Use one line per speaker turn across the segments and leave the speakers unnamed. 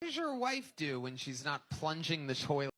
does your wife do when she's not plunging the toilet?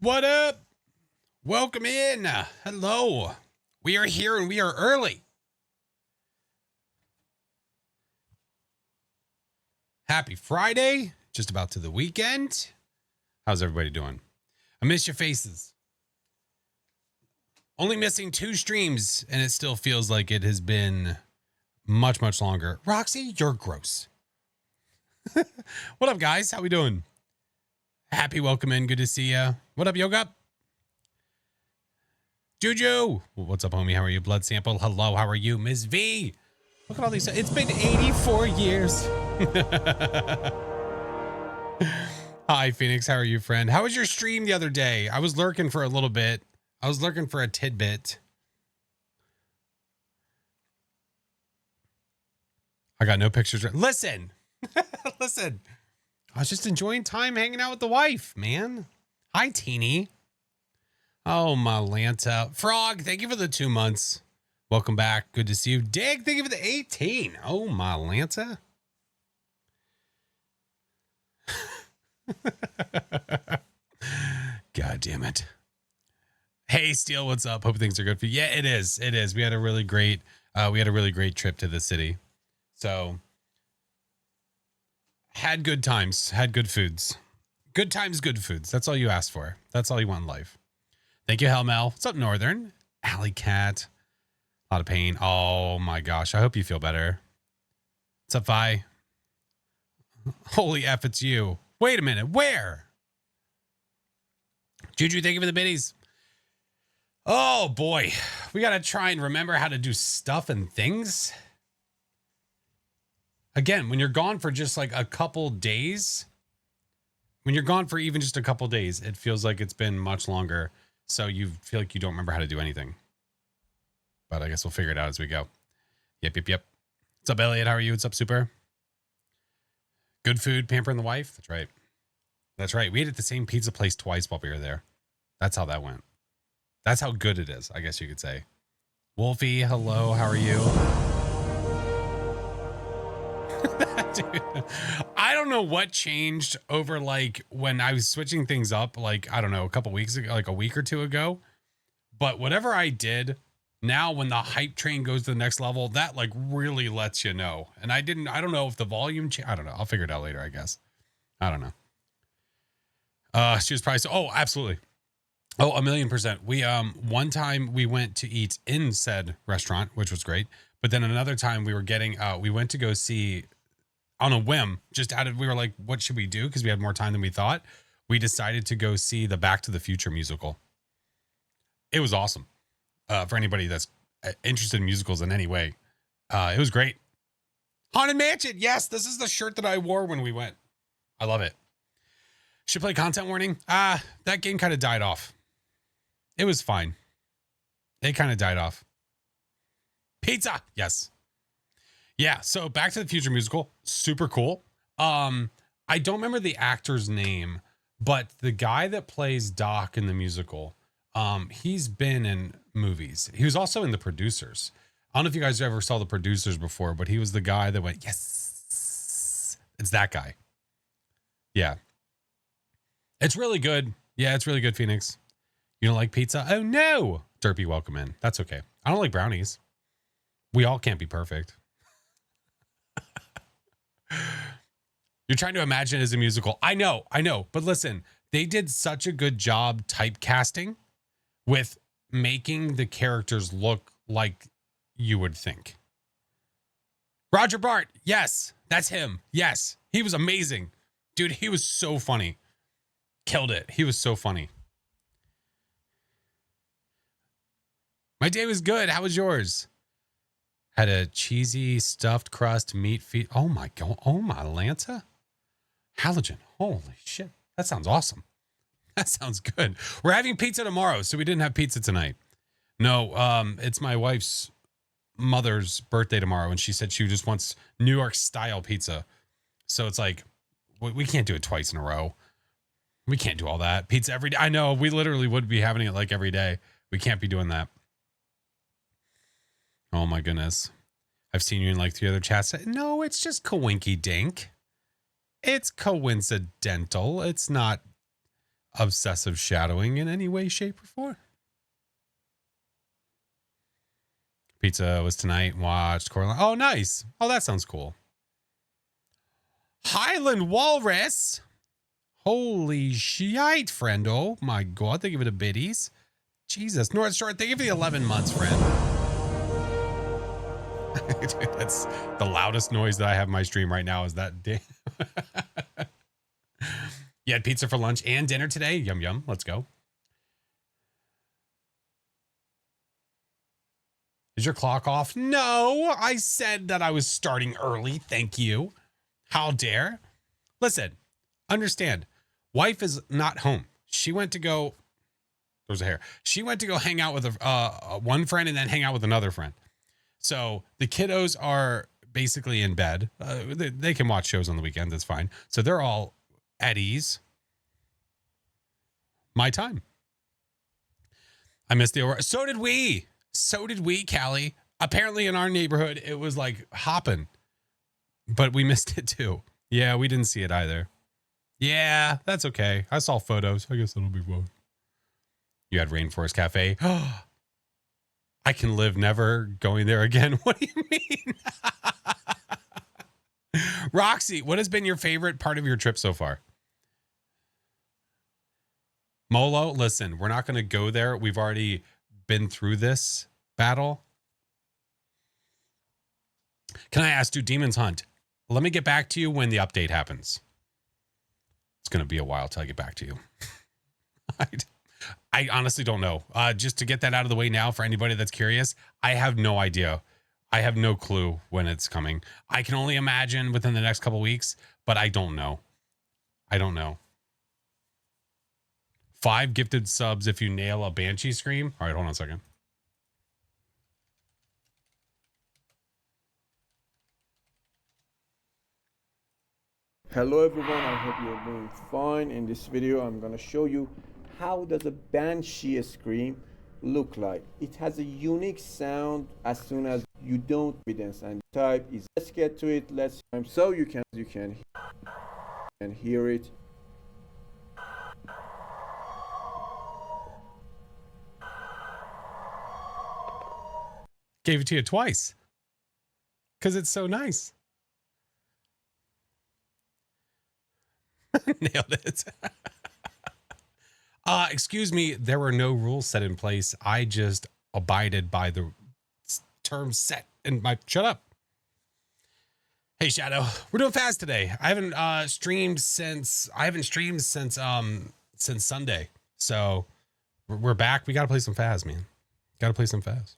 What up? Welcome in. Hello. We are here and we are early. Happy Friday. Just about to the weekend. How's everybody doing? I miss your faces. Only missing 2 streams and it still feels like it has been much, much longer. Roxy, you're gross. What up, guys? How we doing? Happy welcome in. Good to see ya. What up, Yoga? Juju. What's up, homie? How are you? Blood sample. Hello. How are you? Ms. V. Look at all these. It's been 84 years. Hi, Phoenix. How are you, friend? How was your stream the other day? I was lurking for a little bit. I was lurking for a tidbit. I got no pictures. Listen. Listen. I was just enjoying time hanging out with the wife, man. Hi, Teeny. Oh, my Lanta. Frog, thank you for the 2 months. Welcome back. Good to see you. Dig, thank you for the 18. Oh, my Lanta. God damn it. Hey, Steel, what's up? Hope things are good for you. Yeah, it is. It is. We had a really great trip to the city. So had good times, had good foods. Good times, good foods. That's all you ask for. That's all you want in life. Thank you, Helmel. What's up, Northern? Alley Cat. A lot of pain. Oh my gosh. I hope you feel better. What's up, Vi? Holy F, it's you. Wait a minute. Where? Juju, thank you for the biddies. Oh boy. We got to try and remember how to do stuff and things. Again, when you're gone for just like a couple days, when you're gone for even just a couple days, it feels like it's been much longer. So you feel like you don't remember how to do anything. But I guess we'll figure it out as we go. Yep. What's up, Elliot? How are you? What's up, Super? Good food, pampering the wife. That's right. That's right. We ate at the same pizza place twice while we were there. That's how that went. That's how good it is, I guess you could say. Wolfie, hello. How are you? Dude, I don't know what changed over like when I was switching things up, like, I don't know, a couple weeks ago, like a week or 2 ago. But whatever I did, now when the hype train goes to the next level, that like really lets you know. And I don't know if the volume, I don't know. I'll figure it out later, I guess. I don't know. She was probably oh, absolutely. Oh, 1,000,000%. We, one time we went to eat in said restaurant, which was great. But then another time we went to go see on a whim, we were like, what should we do? Because we had more time than we thought. We decided to go see the Back to the Future musical. It was awesome. For anybody that's interested in musicals in any way. It was great. Haunted Mansion. Yes, this is the shirt that I wore when we went. I love it. Should play content warning. That game kind of died off. It was fine. It kind of died off. Pizza. Yes. Yeah. So Back to the Future musical. Super cool. I don't remember the actor's name, but the guy that plays Doc in the musical, he's been in movies. He was also in The Producers. I don't know if you guys ever saw The Producers before, but he was the guy that went, yes. It's that guy. Yeah. It's really good. Yeah, it's really good, Phoenix. You don't like pizza? Oh, no. Derpy, welcome in. That's okay. I don't like brownies. We all can't be perfect. You're trying to imagine it as a musical. I know. But listen, they did such a good job typecasting with making the characters look like you would think. Roger Bart. Yes, that's him. Yes, he was amazing. Dude, he was so funny. Killed it. He was so funny. My day was good. How was yours? Had a cheesy stuffed crust meat feet. Oh my God. Oh my Lanta. Halogen. Holy shit. That sounds awesome. That sounds good. We're having pizza tomorrow, so we didn't have pizza tonight. No, it's my wife's mother's birthday tomorrow, and she said she just wants New York style pizza. So it's like, we can't do it twice in a row. We can't do all that. Pizza every day. I know, we literally would be having it like every day. We can't be doing that. Oh my goodness. I've seen you in like 3 other chats. No, it's just coinky dink. It's coincidental. It's not obsessive shadowing in any way, shape, or form. Pizza was tonight. Watched Coraline. Oh, nice. Oh, that sounds cool. Highland Walrus. Holy shite, friend. Oh my God. Thank you for the biddies. Jesus. North Shore, thank you for the 11 months, friend. Dude, that's the loudest noise that I have in my stream right now is that damn. You had pizza for lunch and dinner today? Yum, yum. Let's go. Is your clock off? No, I said that I was starting early. Thank you. How dare? Listen, understand. Wife is not home. She went to go. There's a hair. She went to go hang out with one friend and then hang out with another friend. So the kiddos are basically in bed. They can watch shows on the weekend. That's fine. So they're all at ease. My time. I missed the aurora. So did we. So did we, Callie. Apparently in our neighborhood, it was like hopping, but we missed it too. Yeah, we didn't see it either. Yeah, that's okay. I saw photos. I guess that'll be fun. You had Rainforest Cafe. I can live never going there again. What do you mean? Roxy, what has been your favorite part of your trip so far? Molo, listen, we're not going to go there. We've already been through this battle. Can I ask, do demons hunt? Let me get back to you when the update happens. It's going to be a while till I get back to you. I honestly don't know. Just to get that out of the way now for anybody that's curious, I have no idea. I have no clue when it's coming. I can only imagine within the next couple weeks, but I don't know. I don't know. 5 gifted subs if you nail a Banshee scream. All right, hold on a second.
Hello everyone, I hope you're doing fine. In this video I'm going to show you how does a Banshee scream look like. It has a unique sound as soon as you don't evidence and type is. Let's get to it. So you can hear it.
Gave it to you twice because it's so nice. Nailed it. Excuse me, there were no rules set in place. I just abided by the terms set in my. Shut up. Hey Shadow, we're doing fast today. I haven't streamed since Sunday. So we're back. We gotta play some Phas, man. Gotta play some Phas.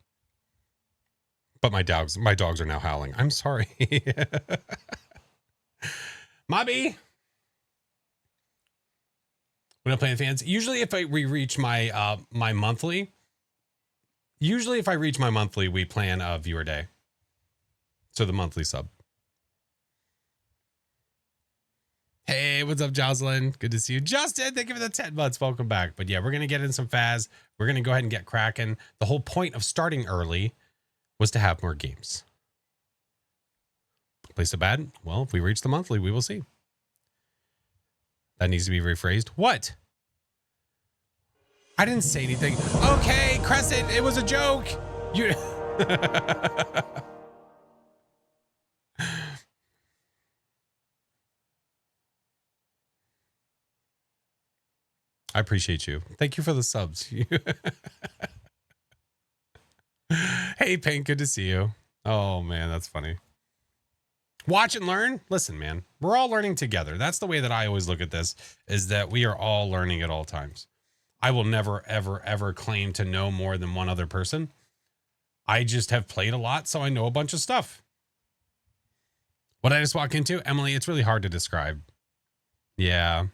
But my dogs are now howling. I'm sorry. Mobby. We're not playing fans. Usually if we reach my my monthly, we plan a viewer day. So the monthly sub. Hey, what's up, Jocelyn? Good to see you. Justin, thank you for the 10 months. Welcome back. But yeah, we're going to get in some Phas. We're going to go ahead and get cracking. The whole point of starting early was to have more games. Play so bad? Well, if we reach the monthly, we will see. That needs to be rephrased. What? I didn't say anything. Okay, Crescent, it was a joke. You. I appreciate you. Thank you for the subs. Hey, Pink, good to see you. Oh, man, that's funny. Watch and learn. Listen, man, we're all learning together. That's the way that I always look at this, is that we are all learning at all times. I will never, ever, ever claim to know more than one other person. I just have played a lot, so I know a bunch of stuff. What I just walk into, Emily, it's really hard to describe. Yeah.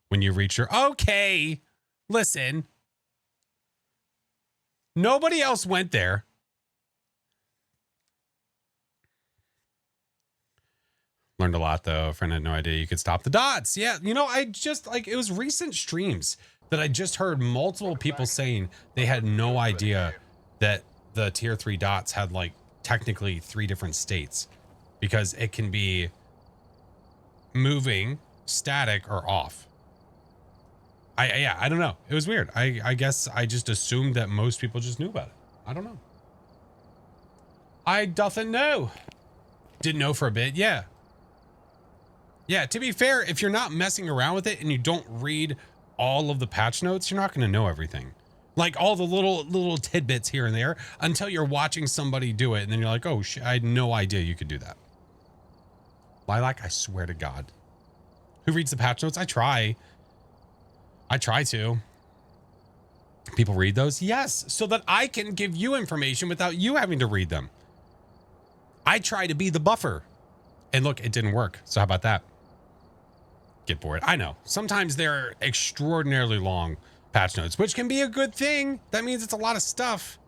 When you reach your... Okay. Listen. Nobody else went there. Learned a lot, though. A friend had no idea you could stop the dots. Yeah, you know, I just, like, it was recent streams that I just heard multiple people saying they had no idea that the tier 3 dots had, like, technically 3 different states. Because it can be moving, static, or off. Yeah, I don't know. It was weird. I guess I just assumed that most people just knew about it. I don't know. I doesn't know. Didn't know for a bit. Yeah. Yeah, to be fair, if you're not messing around with it and you don't read all of the patch notes, you're not going to know everything. Like all the little tidbits here and there until you're watching somebody do it. And then you're like, oh, I had no idea you could do that. Lilac, I swear to God. Who reads the patch notes? I try to. People read those? Yes, so that I can give you information without you having to read them. I try to be the buffer. And look, it didn't work. So how about that? Get bored. I know. Sometimes they're extraordinarily long patch notes, which can be a good thing. That means it's a lot of stuff.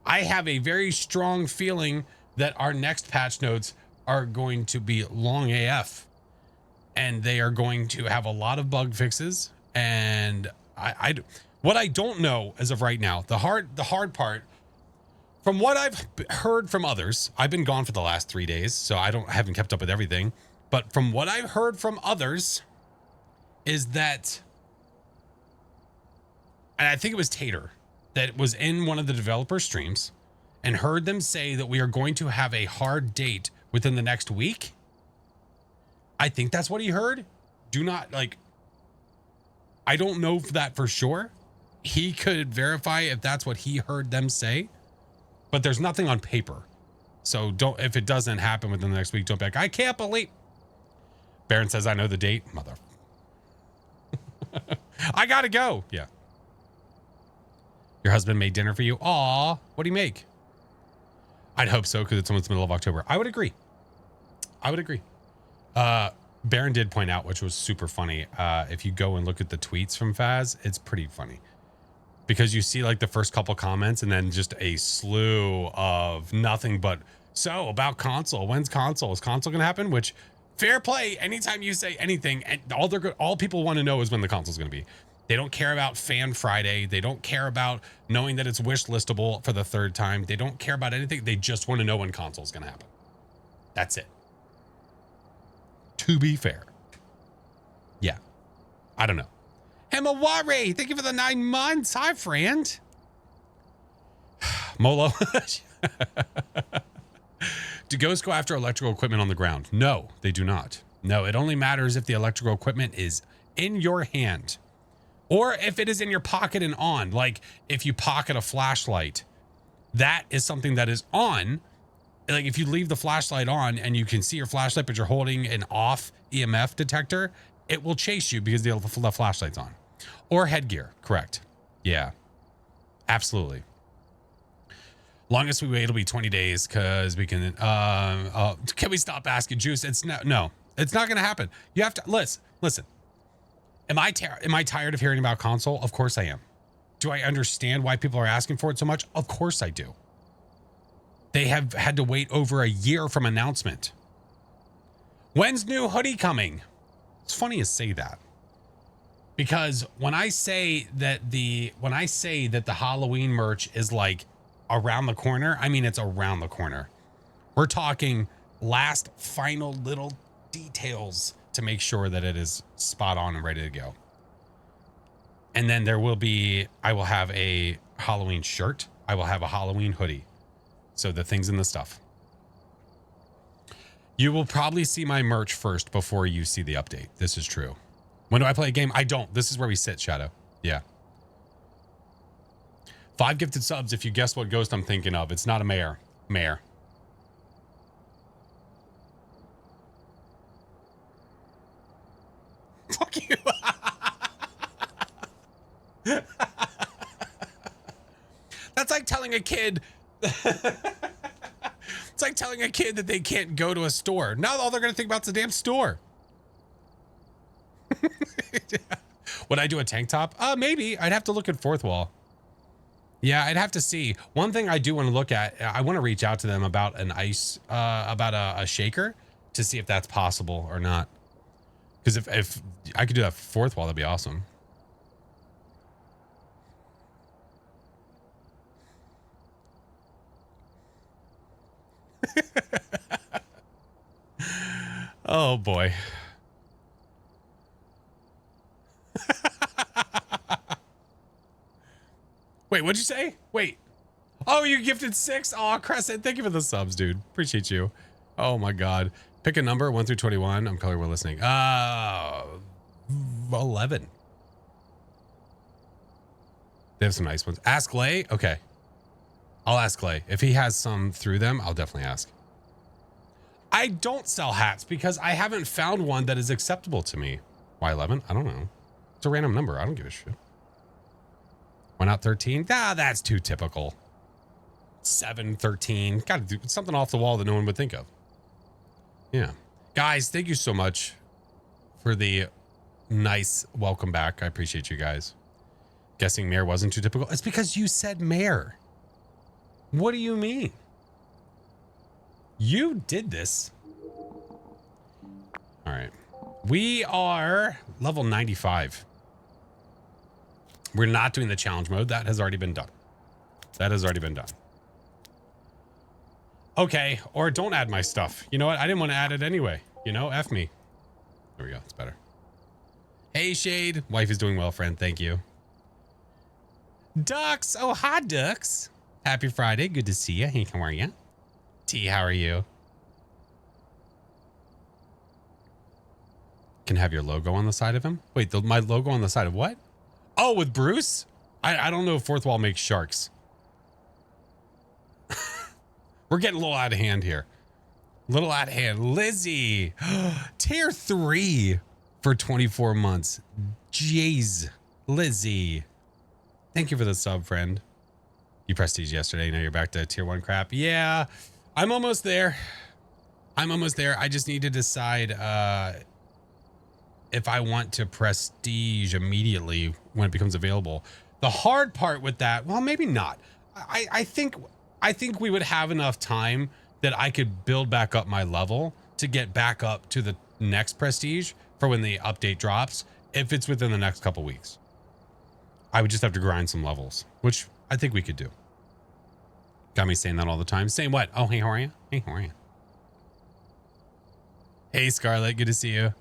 I have a very strong feeling that our next patch notes are going to be long AF. And they are going to have a lot of bug fixes. And what I don't know as of right now, the hard part, from what I've heard from others, I've been gone for the last 3 days, so I haven't kept up with everything. But from what I've heard from others is that, and I think it was Tater that was in one of the developer streams and heard them say that we are going to have a hard date within the next week. I think that's what he heard. I don't know that for sure. He could verify if that's what he heard them say, but there's nothing on paper. So if it doesn't happen within the next week, don't be like, I can't believe. Baron says, I know the date. Mother. I gotta go. Yeah. Your husband made dinner for you. Aw, what do you make? I'd hope so, because it's almost the middle of October. I would agree. Baron did point out, which was super funny. If you go and look at the tweets from Phaz, it's pretty funny. Because you see like the first couple comments and then just a slew of nothing but, so about console, when's console? Is console going to happen? Which, fair play, anytime you say anything, and all people want to know is when the console's going to be. They don't care about Fan Friday. They don't care about knowing that it's wish listable for the third time. They don't care about anything. They just want to know when console's going to happen. That's it. To be fair. Yeah. I don't know. Hemawari, thank you for the 9 months. Hi, friend. Molo. Do ghosts go after electrical equipment on the ground? No, they do not. No, it only matters if the electrical equipment is in your hand or if it is in your pocket and on. Like if you pocket a flashlight, that is something that is on. Like if you leave the flashlight on and you can see your flashlight, but you're holding an off EMF detector, it will chase you because the flashlight's on. Or headgear, correct. Yeah, absolutely. Longest we wait will be 20 days because we can we stop asking Juice? It's no, it's not going to happen. You have to listen. Am I tired of hearing about console? Of course I am. Do I understand why people are asking for it so much? Of course I do. They have had to wait over a year from announcement. When's new hoodie coming? It's funny to say that. Because when I say that the Halloween merch is like around the corner, I mean it's around the corner. We're talking last final little details to make sure that it is spot on and ready to go. And then I will have a Halloween shirt. I will have a Halloween hoodie. So the things in the stuff. You will probably see my merch first before you see the update. This is true. When do I play a game? I don't. This is where we sit, Shadow. Yeah. 5 gifted subs if you guess what ghost I'm thinking of. It's not a mayor. Mayor. Fuck you. That's like telling a kid... It's like telling a kid that they can't go to a store. Now all they're going to think about is the damn store. Would I do a tank top? Maybe. I'd have to look at Fourth Wall. Yeah, I'd have to see. One thing I do want to look at, I want to reach out to them about an ice, about a shaker to see if that's possible or not. Because if I could do that for Fourth Wall, that'd be awesome. Oh boy. Wait, what'd you say? Wait. Oh, you gifted 6? Oh, Crescent, thank you for the subs, dude. Appreciate you. Oh my God. Pick a number, 1 through 21. I'm colorful listening. 11. They have some nice ones. Ask Lay? Okay. I'll ask Lay. If he has some through them, I'll definitely ask. I don't sell hats because I haven't found one that is acceptable to me. Why 11? I don't know. It's a random number. I don't give a shit. Why not 13? Ah, that's too typical. 7, 13. Gotta do something off the wall that no one would think of. Yeah. Guys, thank you so much for the nice welcome back. I appreciate you guys. Guessing Mare wasn't too typical. It's because you said Mare. What do you mean? You did this. All right. We are level 95. We're not doing the challenge mode. That has already been done. That has already been done. Okay. Or don't add my stuff. You know what? I didn't want to add it anyway. You know, F me. There we go. It's better. Hey, Shade. Wife is doing well, friend. Thank you. Ducks. Oh, hi, Ducks. Happy Friday. Good to see you. Hey, how are you? T, how are you? Can have your logo on the side of him? Wait, my logo on the side of what? Oh, with Bruce? I don't know if Fourth Wall makes sharks. We're getting a little out of hand here. Little out of hand. Lizzie. Tier 3 for 24 months. Jeez. Lizzie. Thank you for the sub, friend. You prestige yesterday. Now you're back to tier 1 crap. Yeah, I'm almost there. I'm almost there. I just need to decide if I want to prestige immediately when it becomes available. The hard part with that, well, maybe not. I think we would have enough time that I could build back up my level to get back up to the next prestige for when the update drops, if it's within the next couple weeks. I would just have to grind some levels, which I think we could do. Got me saying that all the time. Saying what? Oh, hey, how are you? Hey, how are you? Hey, Scarlett, good to see you.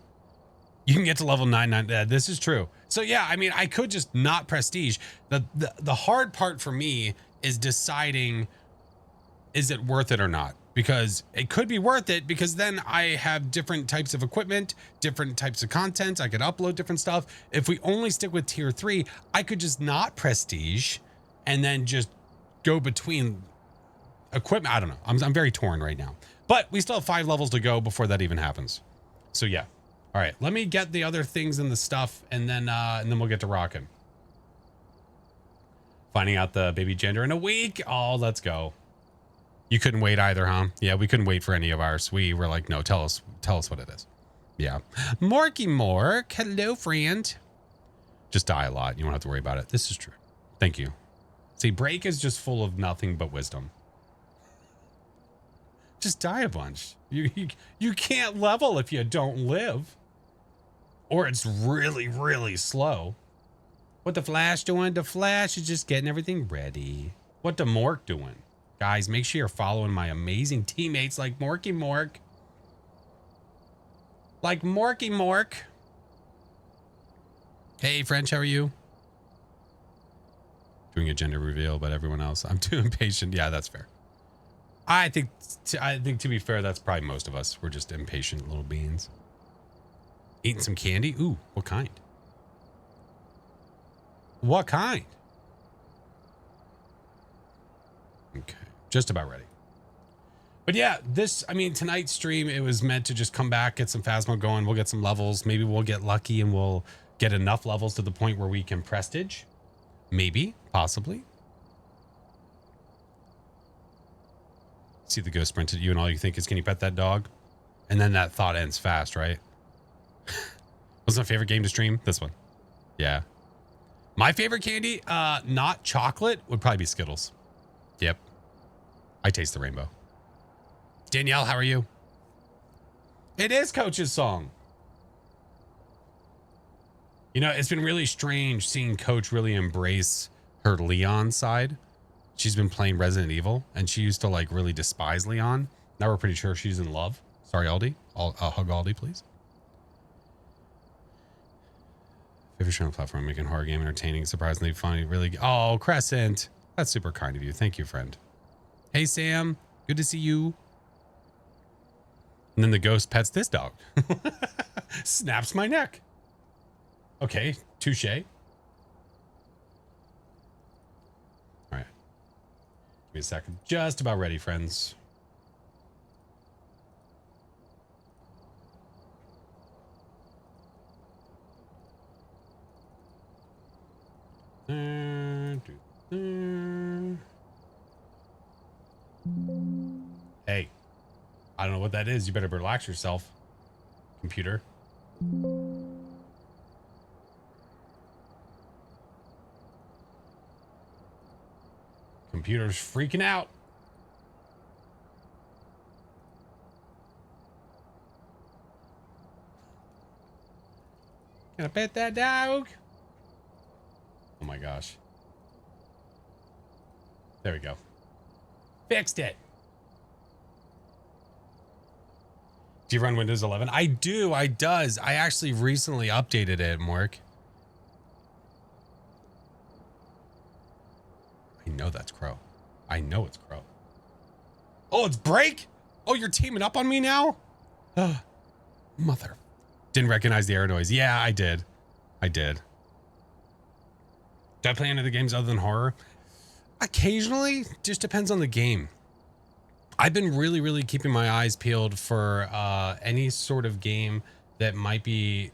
You can get to level 99. This is true. So yeah, I mean, I could just not prestige. The hard part for me is deciding, is it worth it or not? Because it could be worth it because then I have different types of equipment, different types of content. I could upload different stuff. If we only stick with tier 3, I could just not prestige and then just go between equipment. I don't know. I'm very torn right now, but we still have 5 levels to go before that even happens. So yeah. All right, let me get the other things in the stuff and then we'll get to rocking. Finding out the baby gender in a week. Oh, let's go. You couldn't wait either, huh? Yeah, we couldn't wait for any of ours. We were like, no, tell us what it is. Yeah. Morky Mork. Hello, friend. Just die a lot. You don't have to worry about it. This is true. Thank you. See, Break is just full of nothing but wisdom. Just die a bunch. You can't level if you don't live. Or it's really, really slow. What the Flash doing? The Flash is just getting everything ready. What the Mork doing? Guys, make sure you're following my amazing teammates like Morky Mork. Like Morky Mork. Hey, French, how are you? Doing a gender reveal, but everyone else. I'm too impatient. Yeah, that's fair. I think to be fair, that's probably most of us. We're just impatient little beans. Eating some candy? Ooh, what kind? What kind? Okay, just about ready. But yeah, tonight's stream, it was meant to just come back, get some Phasmo going. We'll get some levels. Maybe we'll get lucky and we'll get enough levels to the point where we can prestige. Maybe, possibly. See the ghost sprint at you and all you think is, can you pet that dog? And then that thought ends fast, right? What's my favorite game to stream? This one. Yeah. My favorite candy, not chocolate, would probably be Skittles. Yep. I taste the rainbow. Danielle, how are you? It is Coach's song. You know, it's been really strange seeing Coach really embrace her Leon side. She's been playing Resident Evil, and she used to like really despise Leon. Now we're pretty sure she's in love. Sorry, Aldi. Hug Aldi, please. If you're showing a platform, making horror game entertaining, surprisingly funny, really. Oh, Crescent. That's super kind of you. Thank you, friend. Hey, Sam. Good to see you. And then the ghost pets this dog. Snaps my neck. Okay, touche. All right. Give me a second. Just about ready, friends. Hey, I don't know what that is. You better relax yourself, computer. Computer's freaking out. Can I pet that dog? Oh my gosh. There we go. Fixed it. Do you run Windows 11? I do. I does. I actually recently updated it, Mark. I know that's Crow. I know it's Crow. Oh, it's Break? Oh, you're teaming up on me now? Mother. Didn't recognize the air noise. Yeah, I did. I did. Do I play any of the games other than horror? Occasionally. Just depends on the game. I've been really keeping my eyes peeled for any sort of game that might be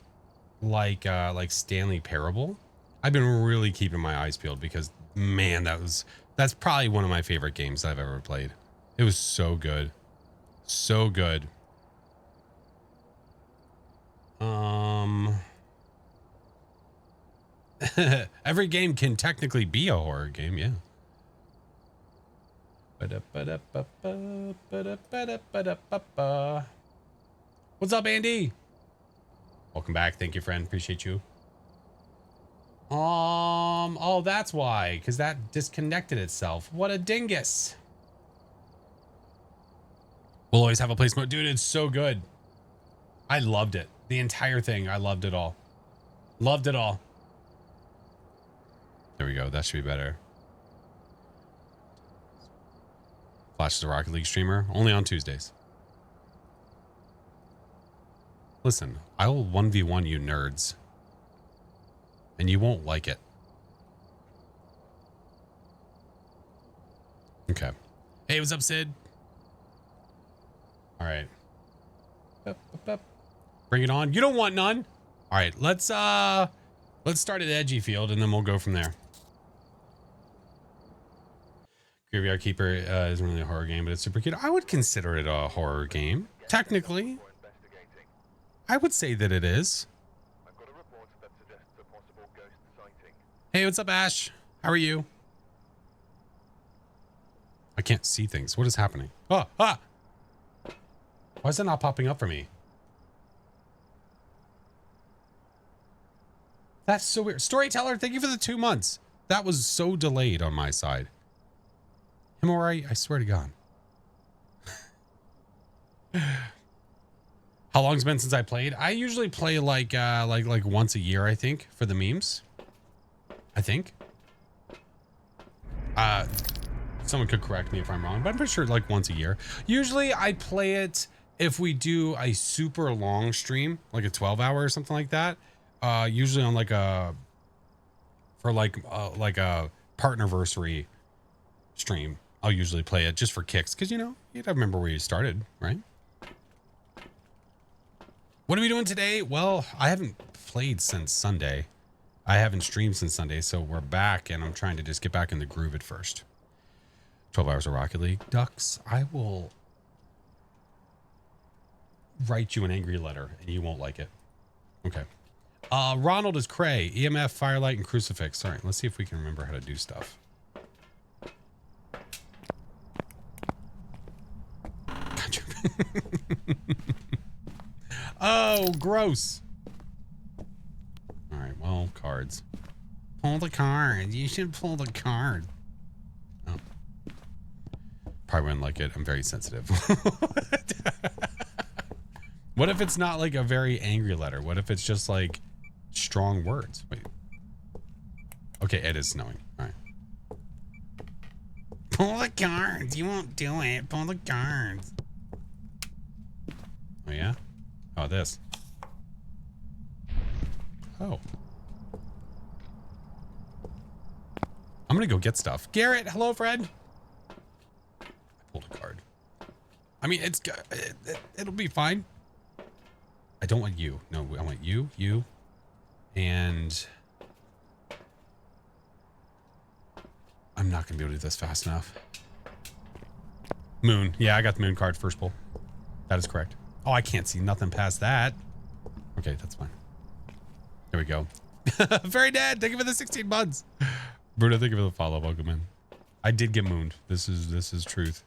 like Stanley Parable. I've been really keeping my eyes peeled because, man, that's probably one of my favorite games I've ever played. It was so good. So good. Every game can technically be a horror game, yeah. What's up, Andy? Welcome back. Thank you, friend. Appreciate you. Oh, that's why, because that disconnected itself. What a dingus. We'll always have a place mode. Dude, it's so good. I loved it. The entire thing. I loved it all. Loved it all. There we go. That should be better. Flash is a Rocket League streamer. Only on Tuesdays. Listen, I will 1v1 you nerds. And you won't like it. Okay. Hey, what's up, Sid? All right. Bring it on. You don't want none. All right, let's start at Edgy Field and then we'll go from there. Graveyard Keeper isn't really a horror game, but it's super cute. I would consider it a horror game. Technically, I would say that it is. Hey, what's up, Ash? How are you? I can't see things. What is happening? Oh, ah! Why is it not popping up for me? That's so weird. Storyteller, thank you for the 2 months. That was so delayed on my side. Himori, I swear to God. How long's it been since I played? I usually play like once a year, I think, for the memes. I think. Someone could correct me if I'm wrong, but I'm pretty sure like once a year. Usually I play it if we do a super long stream, like a 12-hour or something like that. Usually on like a partnerversary stream. I'll usually play it just for kicks, because, you know, you gotta remember where you started, right? What are we doing today? Well, I haven't played since Sunday. I haven't streamed since Sunday, so we're back, and I'm trying to just get back in the groove at first. 12 hours of Rocket League. Ducks, I will write you an angry letter, and you won't like it. Okay. Ronald is Cray. EMF, Firelight, and Crucifix. All right, let's see if we can remember how to do stuff. Oh, gross. All right, well, cards. Pull the card. You should pull the card. Oh. Probably wouldn't like it. I'm very sensitive. What if it's not like a very angry letter? What if it's just like strong words? Wait. Okay, it is snowing. All right. Pull the cards. You won't do it. Pull the cards. Oh, yeah? Oh, this. Oh. I'm going to go get stuff. Garrett, hello, Fred. I pulled a card. I mean, it'll be fine. I don't want you. No, I want you, and I'm not going to be able to do this fast enough. Moon. Yeah, I got the moon card first pull. That is correct. Oh, I can't see nothing past that. Okay, that's fine. There we go. Very dead. Thank you for the 16 months. Bruno, thank you for the follow. Welcome in. I did get mooned. This is truth.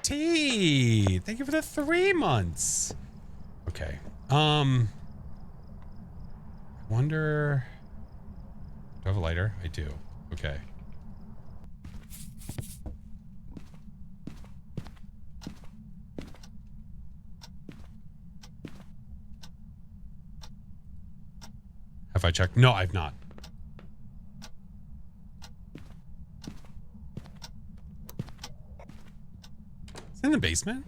T, thank you for the 3 months. Okay. I wonder. Do I have a lighter? I do. Okay. Have I checked? No, I've not. It's in the basement?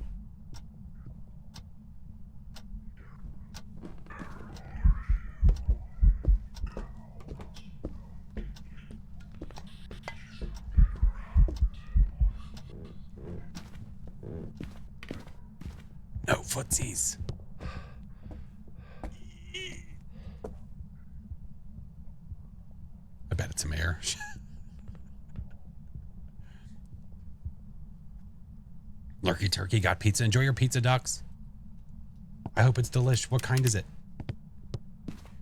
No footsies. I bet it's some air. Lurky Turkey got pizza. Enjoy your pizza, ducks. I hope it's delish. What kind is it?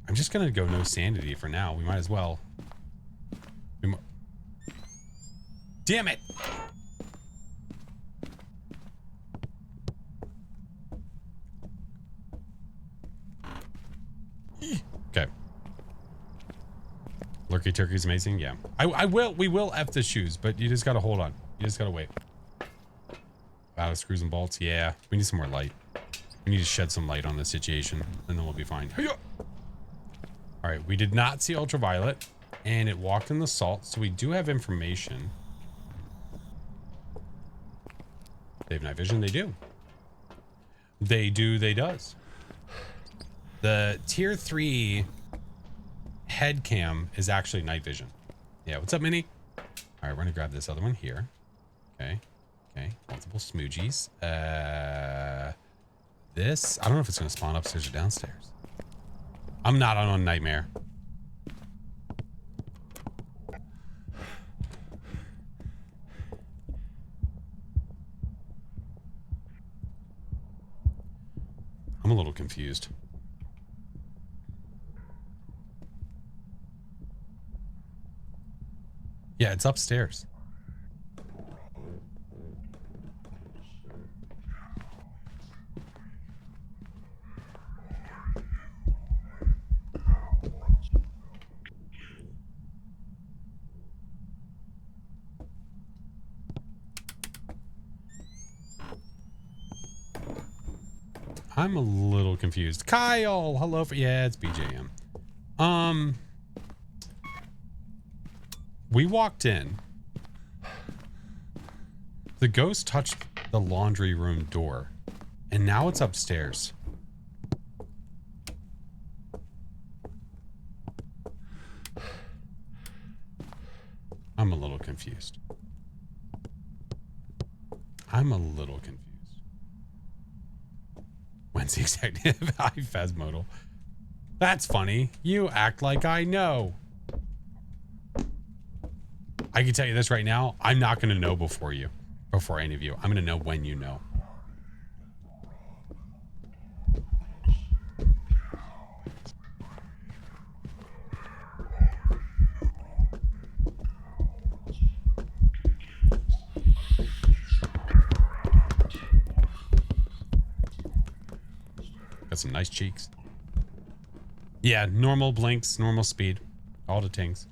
I'm just gonna go no sanity for now. We might as well. Damn it! Okay. Lurky Turkey's amazing. Yeah. We will F the shoes, but you just gotta hold on. You just gotta wait. Out of screws and bolts. Yeah. We need some more light. We need to shed some light on the situation, and then we'll be fine. All right. We did not see ultraviolet, and it walked in the salt, so we do have information. They have night vision. They do. They do. They does. The tier 3 head cam is actually night vision. Yeah, what's up, Minnie? All right, we're gonna grab this other one here. Okay, okay, multiple smoogies. This, I don't know if it's gonna spawn upstairs or downstairs. I'm not on a nightmare. I'm a little confused. Yeah, it's upstairs. I'm a little confused. Kyle, hello for, yeah, it's BJM. We walked in. The ghost touched the laundry room door, and now it's upstairs. I'm a little confused. I'm a little confused. When's the executive? Hi, Phasmophobia. That's funny. You act like I know. I can tell you this right now. I'm not going to know before you. Before any of you. I'm going to know when you know. Got some nice cheeks. Yeah, normal blinks, normal speed. All the tings.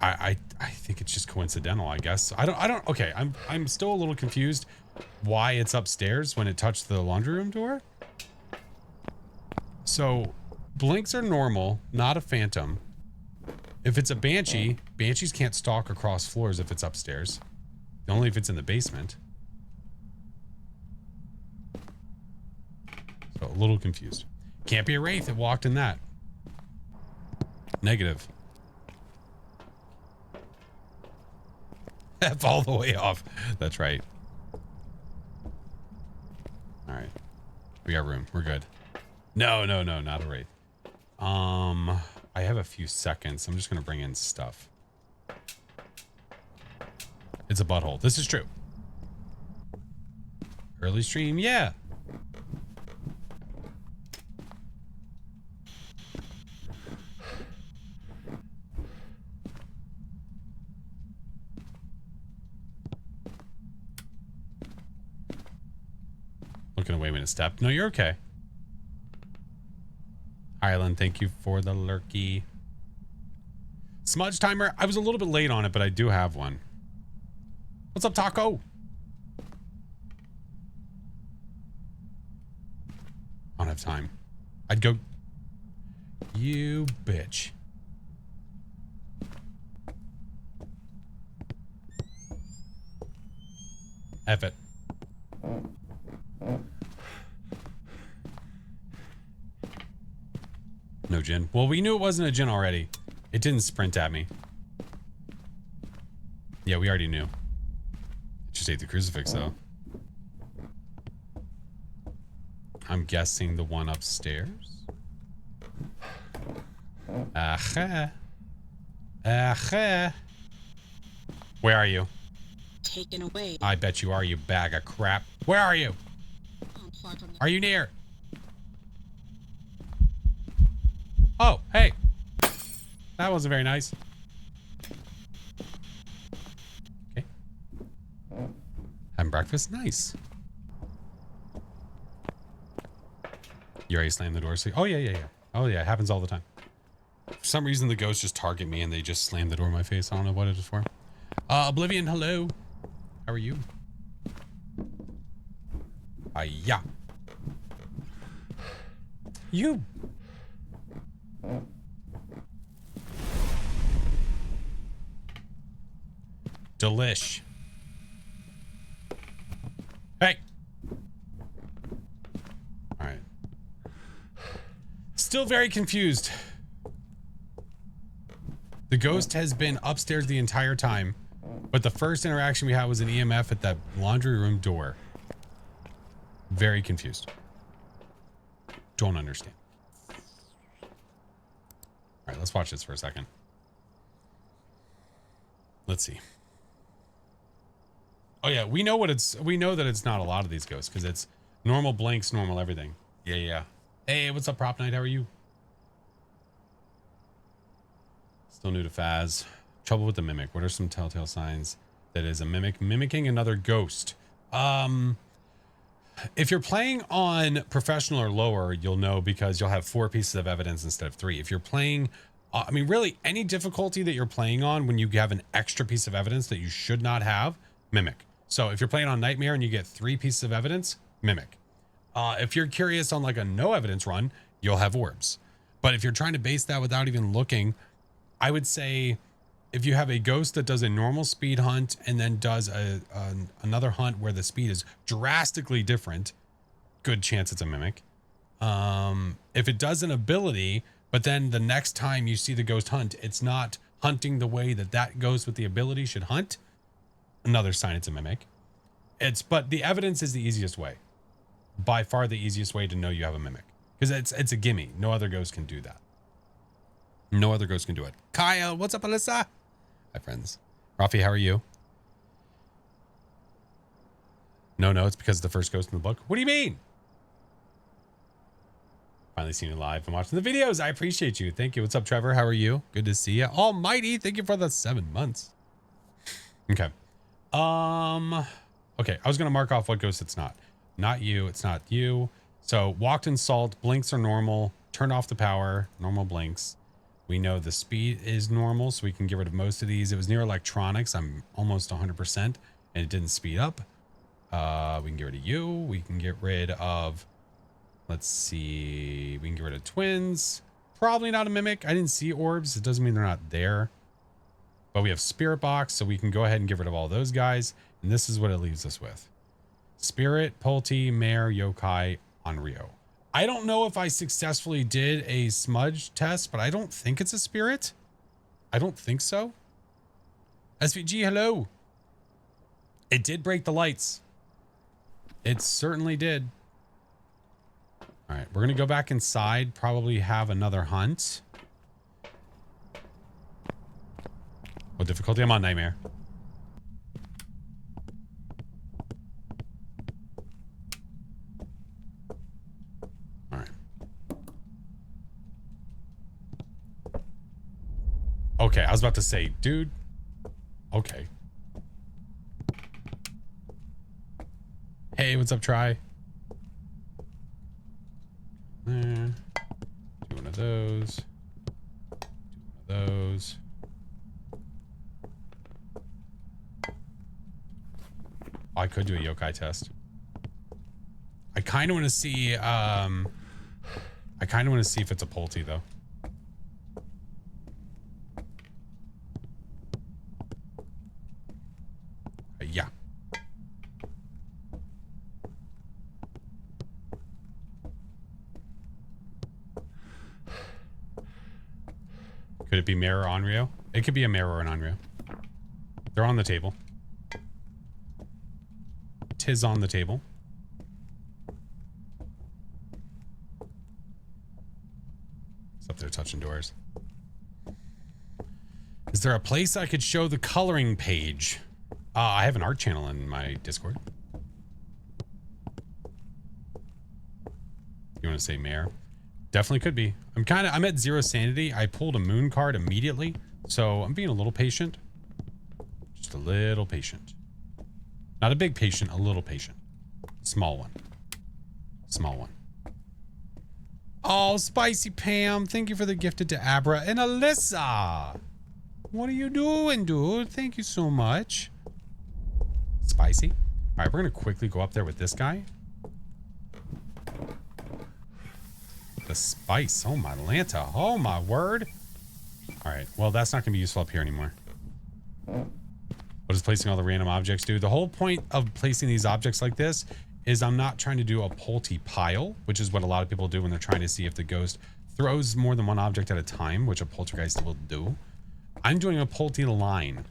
I think it's just coincidental, I guess. I don't okay, I'm still a little confused why it's upstairs when it touched the laundry room door. So Blinks are normal, not a phantom. If it's a banshee, banshees can't stalk across floors if it's upstairs. Only if it's in the basement. So a little confused. Can't be a wraith. It walked in that. Negative. F all the way off. That's right. All right. We got room. We're good. No, not a wraith. I have a few seconds. I'm just going to bring in stuff. It's a butthole. This is true. Early stream. Yeah. Looking away when it stepped. No, you're okay. Island, thank you for the lurky. Smudge timer. I was a little bit late on it, but I do have one. What's up, Taco? I don't have time. I'd go. You bitch. F it. No Jin. Well, we knew it wasn't a Jin already. It didn't sprint at me. Yeah, we already knew. It just ate the crucifix, though. I'm guessing the one upstairs. Aha. Aha. Where are you?
Taken away.
I bet you are, you bag of crap. Where are you? Are you near? Oh, hey. That wasn't very nice. Okay. Having breakfast? Nice. You already slammed the door? So, oh, yeah. Oh, yeah. It happens all the time. For some reason, the ghosts just target me and they just slam the door in my face. I don't know what it is for. Oblivion, hello. How are you? Yeah. You. Delish. Hey. All right. Still very confused. The ghost has been upstairs the entire time, but the first interaction we had was an EMF at that laundry room door. Very confused. Don't understand. All right, let's watch this for a second. Let's see. Oh yeah, we know that it's not a lot of these ghosts because it's normal blinks, normal everything. Yeah. Hey, what's up, Prop Knight? How are you? Still new to Phas. Trouble with the mimic. What are some telltale signs that is a mimic mimicking another ghost? If you're playing on professional or lower, you'll know because you'll have 4 pieces of evidence instead of 3. If you're playing, I mean, really any difficulty that you're playing on when you have an extra piece of evidence that you should not have, mimic. So if you're playing on Nightmare and you get 3 pieces of evidence, mimic. If you're curious on like a no evidence run, you'll have orbs. But if you're trying to base that without even looking, I would say if you have a ghost that does a normal speed hunt and then does another hunt where the speed is drastically different, good chance it's a mimic. If it does an ability, but then the next time you see the ghost hunt, it's not hunting the way that ghost with the ability should hunt, another sign it's a mimic. But the evidence is the easiest way. By far the easiest way to know you have a mimic. Because it's a gimme. No other ghost can do that. No other ghost can do it. Kyle, what's up, Alyssa? Hi, friends. Rafi, how are you? No, it's because of the first ghost in the book. What do you mean? Finally seen you live and watching the videos. I appreciate you. Thank you. What's up, Trevor? How are you? Good to see you. Almighty, thank you for the 7 months. Okay. Okay, I was going to mark off what ghost it's not. Not you. It's not you. So walked in salt. Blinks are normal. Turned off the power. Normal blinks. We know the speed is normal, so we can get rid of most of these. It was near electronics. I'm almost 100%, and it didn't speed up. We can get rid of you. We can get rid of... Let's see. We can get rid of twins. Probably not a mimic. I didn't see orbs. It doesn't mean they're not there. But we have spirit box, so we can go ahead and get rid of all those guys. And this is what it leaves us with. Spirit, Polti, Mare, Yokai, Onryo. I don't know if I successfully did a smudge test, but I don't think it's a spirit. I don't think so. SVG, hello. It did break the lights. It certainly did. All right, we're going to go back inside, probably have another hunt. What difficulty? I'm on Nightmare. All right. Okay, I was about to say, dude. Okay. Hey, what's up, Try? Do one of those. Do one of those. Oh, I could do a yokai test. I kind of want to see, I kind of want to see if it's a Polti, though. Yeah. Could it be Mare or Onryo? It could be a Mare or an Onryo. They're on the table. Tis on the table. It's up there touching doors. Is there a place I could show the coloring page? I have an art channel in my Discord. You want to say Mare? Definitely could be. I'm at 0 sanity. I pulled a moon card immediately, so I'm being a little patient. Just a little patient. Not a big patient, a little patient. Small one. Small one. Oh, Spicy Pam, thank you for the gifted to Abra and Alyssa. What are you doing, dude? Thank you so much. Spicy. All right, we're going to quickly go up there with this guy. The spice. Oh, my Lanta. Oh, my word. All right. Well, that's not going to be useful up here anymore. What does placing all the random objects do? The whole point of placing these objects like this is I'm not trying to do a Polti pile, which is what a lot of people do when they're trying to see if the ghost throws more than one object at a time, which a poltergeist will do. I'm doing a Polti line.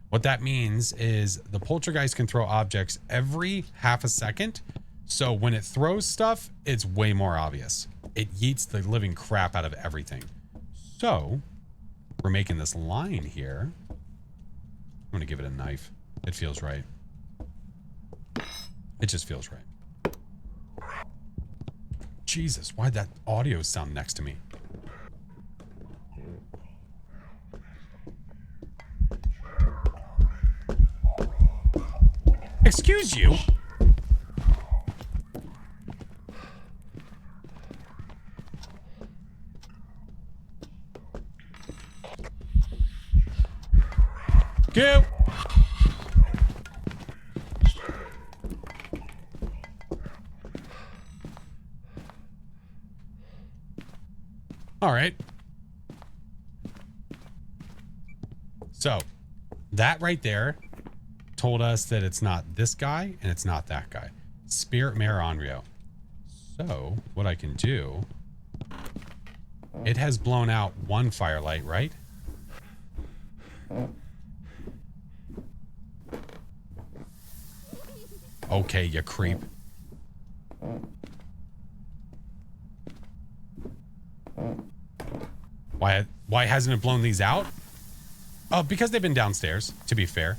What that means is the poltergeist can throw objects every half a second. So when it throws stuff, it's way more obvious. It yeets the living crap out of everything. So we're making this line here. I'm going to give it a knife. It feels right. It just feels right. Jesus, why'd that audio sound next to me? Excuse you? Go! All right. So, that right there told us that it's not this guy and it's not that guy. Spirit Mare Onryo. So, what I can do... It has blown out one firelight, right? Okay, you creep. Why hasn't it blown these out? Oh, because they've been downstairs, to be fair.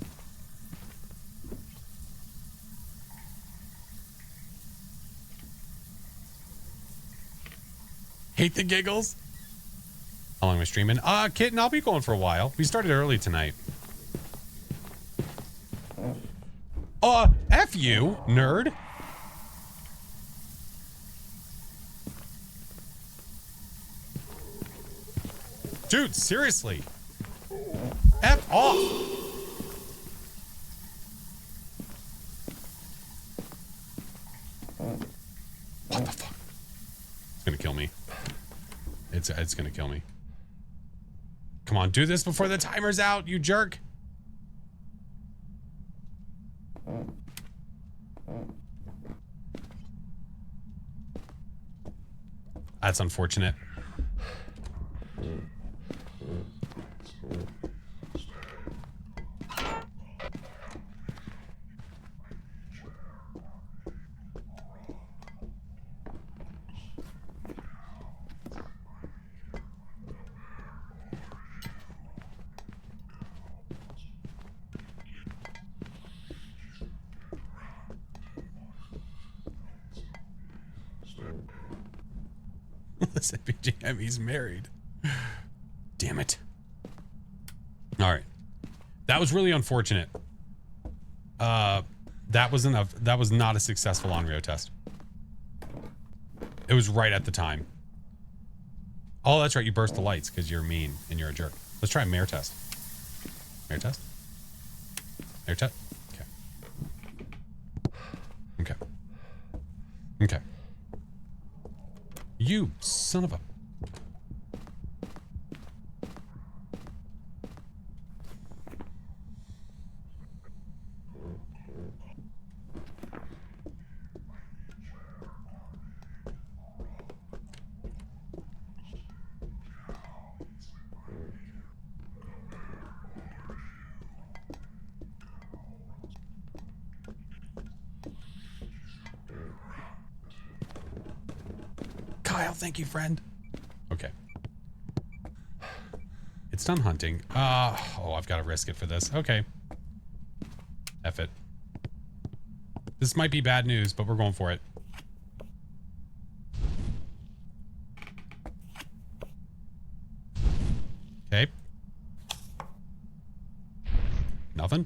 Hate the giggles. How long am I streaming? Kitten, I'll be going for a while. We started early tonight. F you, nerd. Dude, seriously. F off. What the fuck? it's gonna kill me. Come on, do this before the timer's out, you jerk. That's unfortunate. Listen, BGM, he's married. Damn it. All right. That was really unfortunate. That was not a successful on-rio test. It was right at the time. Oh, that's right. You burst the lights because you're mean and you're a jerk. Let's try a mare test. Mare test? Mare test? Okay. Okay. Okay. You son of a... Kyle, thank you, friend. Okay. It's done hunting. Oh, I've got to risk it for this. Okay. F it. This might be bad news, but we're going for it. Okay. Nothing.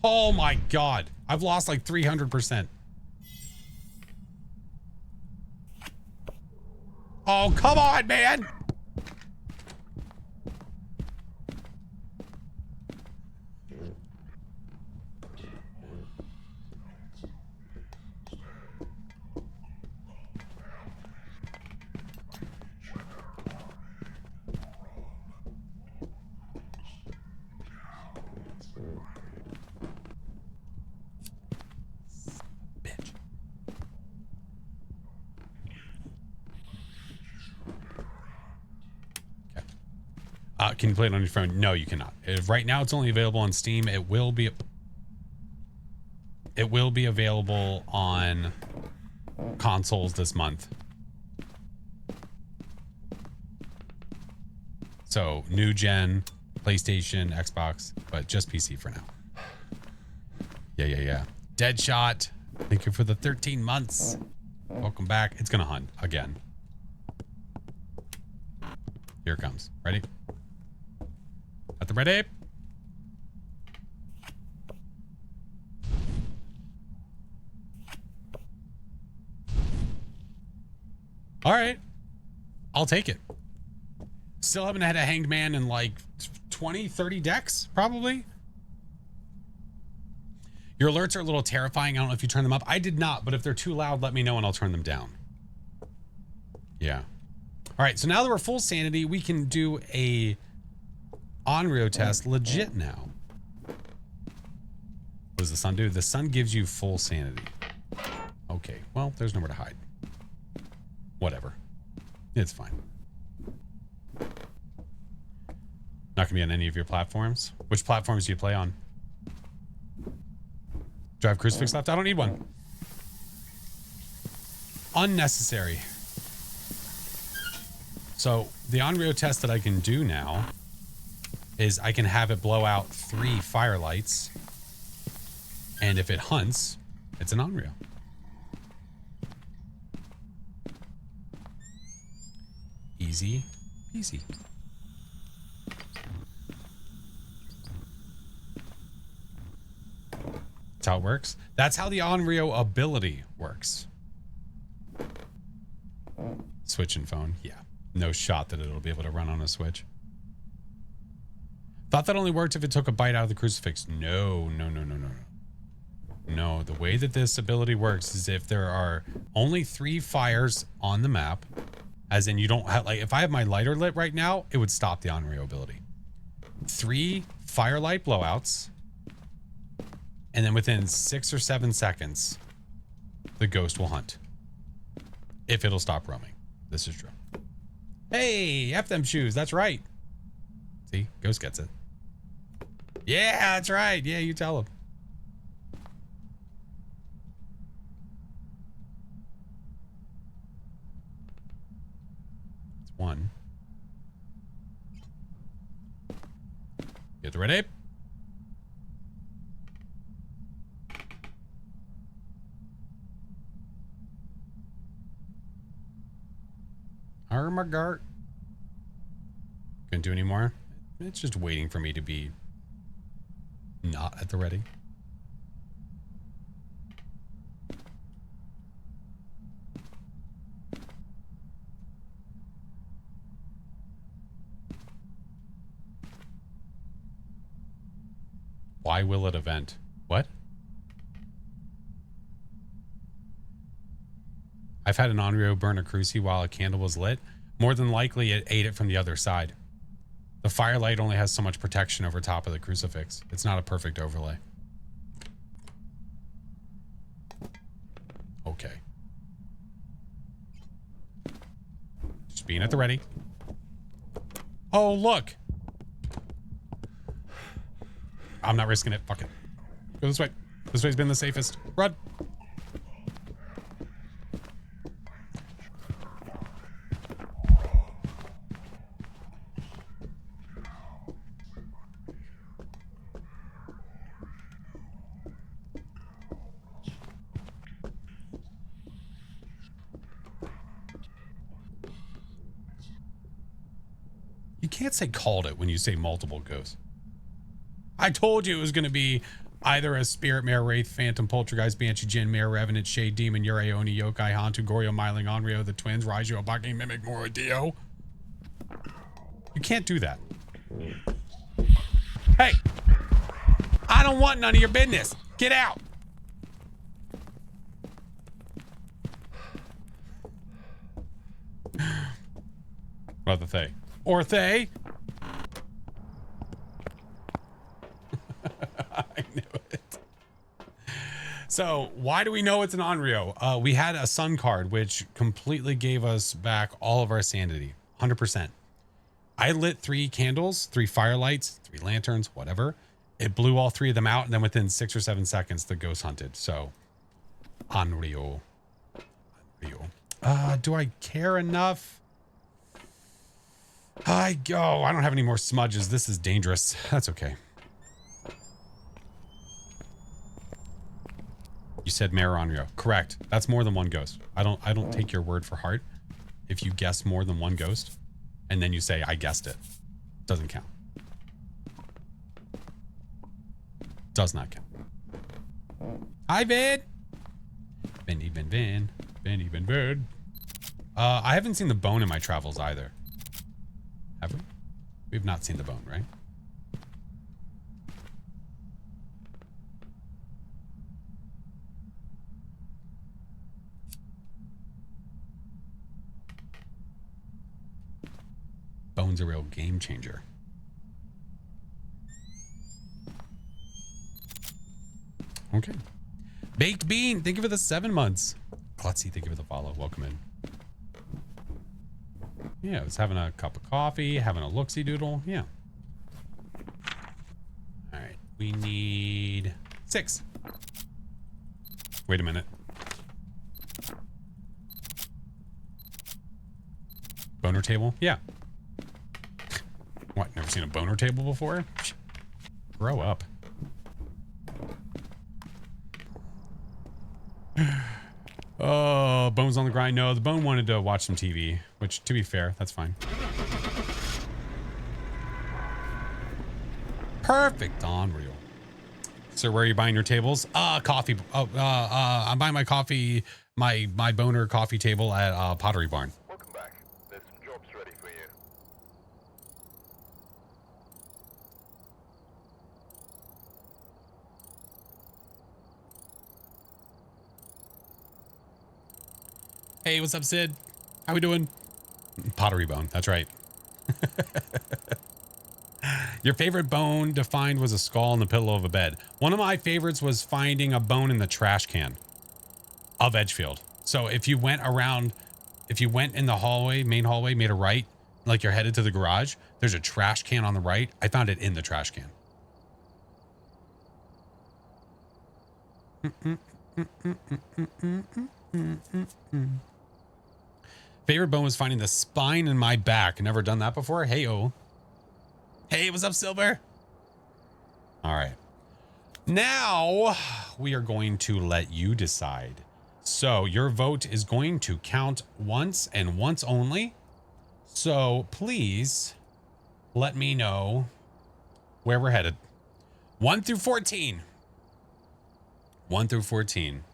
Oh my God. I've lost like 300%. Oh, come on, man. Can you play it on your phone? No, you cannot. Right now, it's only available on Steam. It will be available on consoles this month. So new gen, PlayStation, Xbox, but just PC for now. Yeah. Deadshot, thank you for the 13 months. Welcome back. It's gonna hunt again. Here it comes. Ready? At the ready? All right. I'll take it. Still haven't had a hanged man in like 20, 30 decks, probably. Your alerts are a little terrifying. I don't know if you turn them up. I did not, but if they're too loud, let me know and I'll turn them down. Yeah. All right, so now that we're full sanity, we can do a on-rio test legit now. What does the sun do? The sun gives you full sanity. Okay, well, there's nowhere to hide. Whatever. It's fine. Not gonna be on any of your platforms. Which platforms do you play on? Do I have crucifix left? I don't need one. Unnecessary. So the on-rio test that I can do now is I can have it blow out 3 firelights, and if it hunts, it's an on-rio. Easy peasy. That's how it works. That's how the on-rio ability works. Switch and phone, yeah. No shot that it'll be able to run on a Switch. Thought that only worked if it took a bite out of the crucifix. No. No, the way that this ability works is if there are only 3 fires on the map, as in you don't have, like, if I have my lighter lit right now, it would stop the Onryo ability. 3 firelight blowouts, and then within 6 or 7 seconds, the ghost will hunt. If it'll stop roaming. This is true. Hey, F them shoes. That's right. See, ghost gets it. Yeah, that's right. Yeah, you tell him. It's 1. Get ready. Armagart. Couldn't do any more. It's just waiting for me to be not at the ready. Why will it event? What? I've had an Onryo burn a cruci while a candle was lit. More than likely, it ate it from the other side. The firelight only has so much protection over top of the crucifix. It's not a perfect overlay. Okay. Just being at the ready. Oh, look. I'm not risking it. Fuck it. Go this way. This way's been the safest. Run. You can't say called it when you say multiple ghosts. I told you it was going to be either a Spirit, Mare, Wraith, Phantom, Poltergeist, Banshee, Jinn, Mare, Revenant, Shade, Demon, Yurei, Oni, Yokai, Hantu, Goryo, Myling, Onryo, the Twins, Raiju, Obake, Mimic, Moro, Dio. You can't do that. Hey! I don't want none of your business. Get out! What about the Thay? Orthay? I knew it. So, why do we know it's an Onryo? We had a sun card, which completely gave us back all of our sanity. 100%. I lit 3 candles, 3 firelights, 3 lanterns, whatever. It blew all 3 of them out, and then within 6 or 7 seconds, the ghost hunted. So, Onryo. Do I care enough? I don't have any more smudges. This is dangerous. That's okay. You said Mare Onryo. Correct. That's more than one ghost. I don't take your word for heart. If you guess more than one ghost, and then you say, I guessed it. Doesn't count. Does not count. Hi, Vid. Vin. I haven't seen the bone in my travels either. Have we? We've not seen the bone, right? Bone's a real game changer. Okay. Baked Bean, thank you for the 7 months. Klutzy, thank you for the follow. Welcome in. Yeah, I was having a cup of coffee, having a look-see doodle. Yeah. All right. We need 6. Wait a minute. Boner table? Yeah. What? Never seen a boner table before? Grow up. Oh, Bone's on the grind. No, the Bone wanted to watch some TV, which, to be fair, that's fine. Perfect, Onryo. Sir, where are you buying your tables? Coffee. I'm buying my coffee, my boner coffee table at Pottery Barn.
Welcome back. There's some jobs ready for you.
Hey, what's up, Sid? How we doing? Pottery bone. That's right. Your favorite bone to find was a skull in the pillow of a bed. One of my favorites was finding a bone in the trash can of Edgefield. So if you went around, if you went in the hallway, main hallway, made a right, like you're headed to the garage, there's a trash can on the right. I found it in the trash can. Favorite bone was finding the spine in my back. Never done that before. Hey-oh. Hey, what's up, Silver? All right. Now we are going to let you decide. So your vote is going to count once and once only. So please let me know where we're headed. 1 through 14. 1 through 14.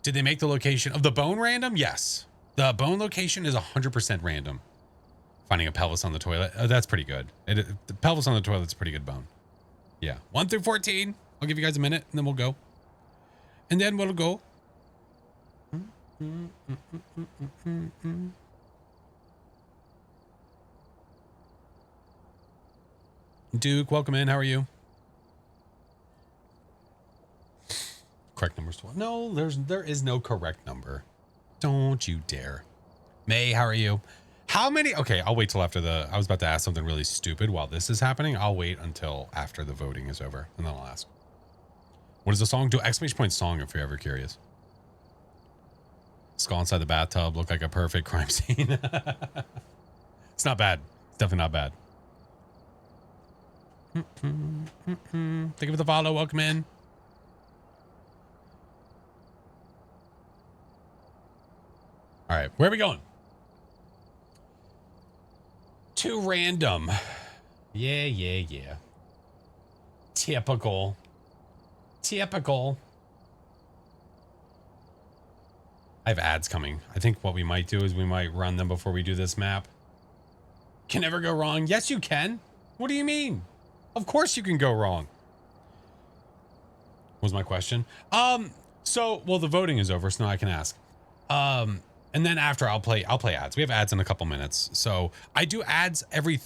Did they make the location of the bone random? Yes. The bone location is 100% random. Finding a pelvis on the toilet. Oh, that's pretty good. The pelvis on the toilet is a pretty good bone. Yeah. 1 through 14. I'll give you guys a minute and then we'll go. And then we'll go. Duke, welcome in. How are you? Correct number's 12. No, there is no correct number. Don't you dare. May, how are you? How many? Okay, I'll wait till after I was about to ask something really stupid while this is happening. I'll wait until after the voting is over and then I'll ask. What is the song? Do exclamation point song if you're ever curious. Skull inside the bathtub look like a perfect crime scene. It's not bad. It's definitely not bad. Thank you for the follow. Welcome in. All right, where are we going? To random. Yeah. Typical. I have ads coming. I think what we might do is we might run them before we do this map. Can never go wrong. Yes, you can. What do you mean? Of course you can go wrong. Was my question. Well, the voting is over, so now I can ask. And then after I'll play ads. We have ads in a couple minutes. So I do ads every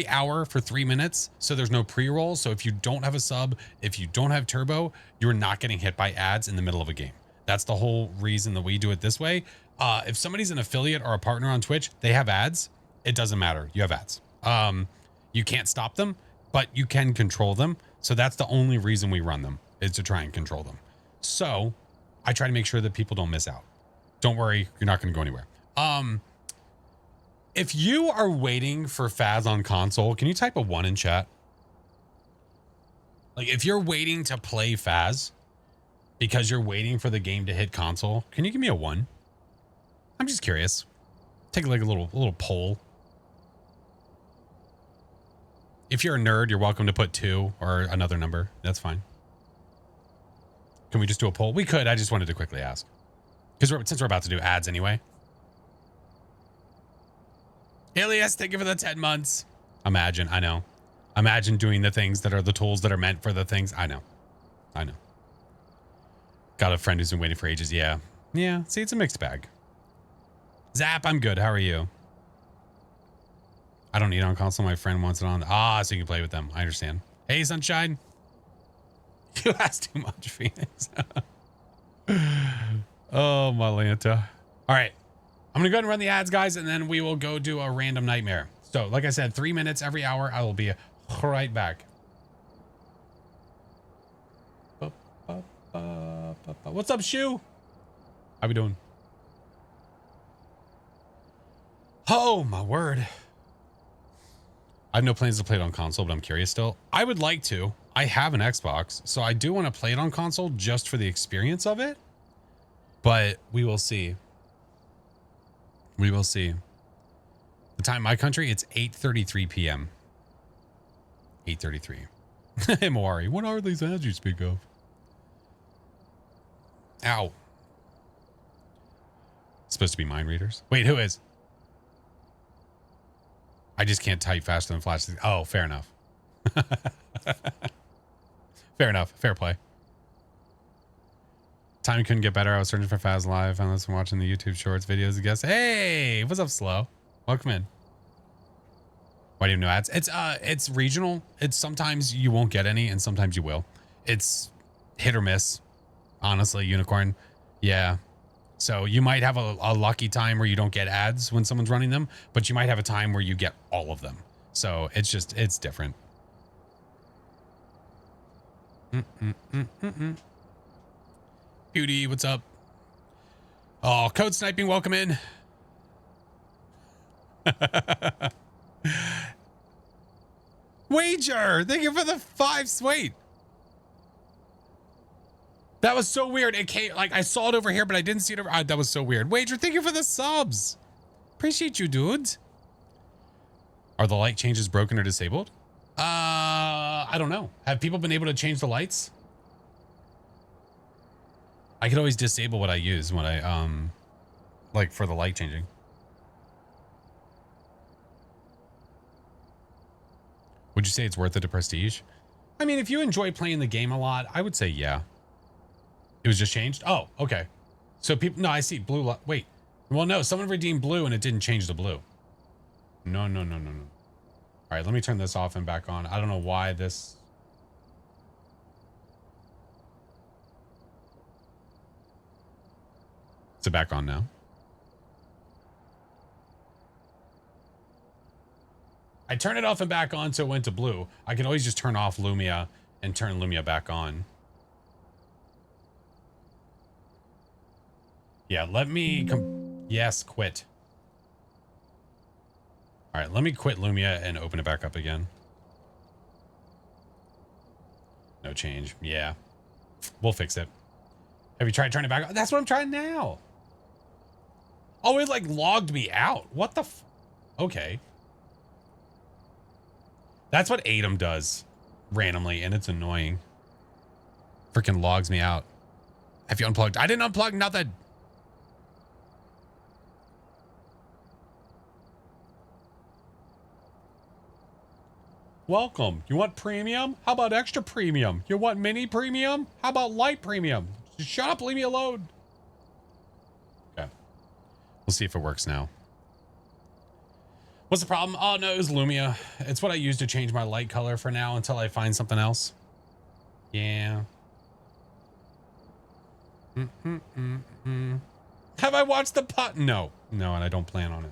hour for 3 minutes. So there's no pre-roll. So if you don't have a sub, if you don't have turbo, you're not getting hit by ads in the middle of a game. That's the whole reason that we do it this way. If somebody's an affiliate or a partner on Twitch, they have ads. It doesn't matter. You have ads. You can't stop them, but you can control them. So that's the only reason we run them, is to try and control them. So I try to make sure that people don't miss out. Don't worry, you're not going to go anywhere. If you are waiting for Phaz on console, can you type a 1 in chat? Like if you're waiting to play Phaz because you're waiting for the game to hit console, can you give me a 1? I'm just curious. Take like a little poll. If you're a nerd, you're welcome to put 2 or another number. That's fine. Can we just do a poll? We could. I just wanted to quickly ask. Because since we're about to do ads anyway. Ilias, thank you for the 10 months. Imagine, I know. Imagine doing the things that are the tools that are meant for the things. I know. Got a friend who's been waiting for ages. Yeah. See, it's a mixed bag. Zap, I'm good. How are you? I don't need it on console. My friend wants it on. So you can play with them. I understand. Hey, Sunshine. You asked too much, Phoenix. Oh, Malanta. All right. I'm going to go ahead and run the ads, guys, and then we will go do a random nightmare. So, like I said, 3 minutes every hour. I will be right back. What's up, Shu? How we doing? Oh, my word. I have no plans to play it on console, but I'm curious still. I would like to. I have an Xbox, so I do want to play it on console just for the experience of it. But we will see. We will see. The time in my country, it's 8:33 p.m. 8:33. Hey, Moari, what are these ads you speak of? Ow. It's supposed to be mind readers. Wait, who is? I just can't type faster than Flash. Oh, fair enough. Fair enough. Fair play. Time couldn't get better. I was searching for Phas Live. Found this from watching the YouTube Shorts videos. I guess. Hey, what's up, Slow? Welcome in. Why do you have no ads? It's regional. It's sometimes you won't get any, and sometimes you will. It's hit or miss. Honestly, Unicorn. Yeah. So you might have a lucky time where you don't get ads when someone's running them, but you might have a time where you get all of them. So it's different. Beauty, what's up? Oh, Code Sniping, welcome in. Wager, thank you for the 5. Wait. That was so weird. It came, like, I saw it over here, but I didn't see it over. That was so weird. Wager, thank you for the subs. Appreciate you, dudes. Are the light changes broken or disabled? I don't know. Have people been able to change the lights? I could always disable what I use when I, like for the light changing. Would you say it's worth it to Prestige? I mean, if you enjoy playing the game a lot, I would say yeah. It was just changed? Oh, okay. So people, no, I see blue. Wait. Well, no, someone redeemed blue and it didn't change the blue. No. All right, let me turn this off and back on. I don't know why this. Is it back on now? I turned it off and back on so it went to blue. I can always just turn off Lumia and turn Lumia back on. Yeah, let me yes, quit. All right, let me quit Lumia and open it back up again. No change. Yeah, we'll fix it. Have you tried turning it back on? That's what I'm trying now. Oh, it like logged me out. What the okay. That's what Atom does randomly, and it's annoying. Freaking logs me out. Have you unplugged? I didn't unplug nothing. Welcome. You want premium? How about extra premium? You want mini premium? How about light premium? Just shut up, leave me alone. Okay. We'll see if it works now. What's the problem? Oh, no, it was Lumia. It's what I use to change my light color for now until I find something else. Yeah. Have I watched the pot? No, and I don't plan on it.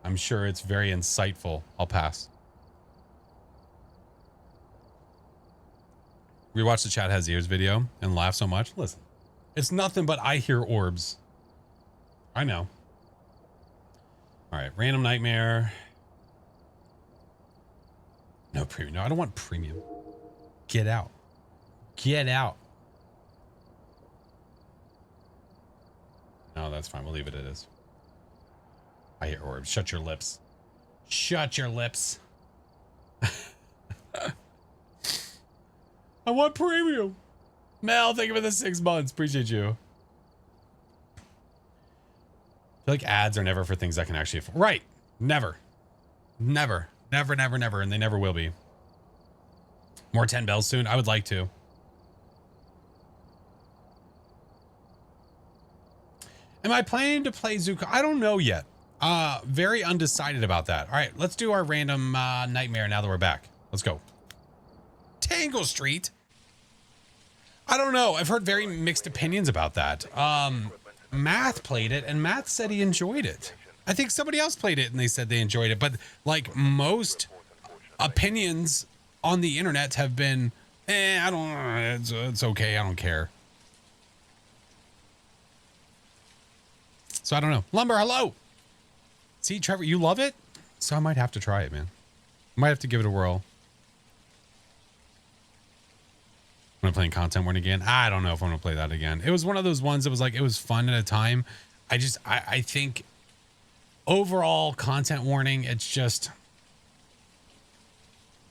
I'm sure it's very insightful. I'll pass. Rewatch the Chat Has Ears video and laugh so much. Listen, it's nothing but I hear orbs. I know. All right, random nightmare. No premium. No, I don't want premium. Get out. Get out. No, that's fine. We'll leave it as it is. I hear orbs. Shut your lips. Shut your lips. I want premium. Mel, thank you for the 6 months. Appreciate you. I feel like ads are never for things I can actually afford. Right. Never. Never. Never, never, never. And they never will be. More 10 bells soon. I would like to. Am I planning to play Zuko? I don't know yet. Very undecided about that. All right, let's do our random nightmare now that we're back. Let's go. Tangle Street. I don't know. I've heard very mixed opinions about that. Math played it and Math said he enjoyed it. I think somebody else played it and they said they enjoyed it. But like most opinions on the internet have been, I don't, it's okay. I don't care. So I don't know. Lumber, hello. See, Trevor, you love it? So I might have to try it, man. I might have to give it a whirl. When I'm playing content warning again, I don't know if I'm gonna play that again. It was one of those ones that was like, it was fun at a time. I think overall content warning, it's just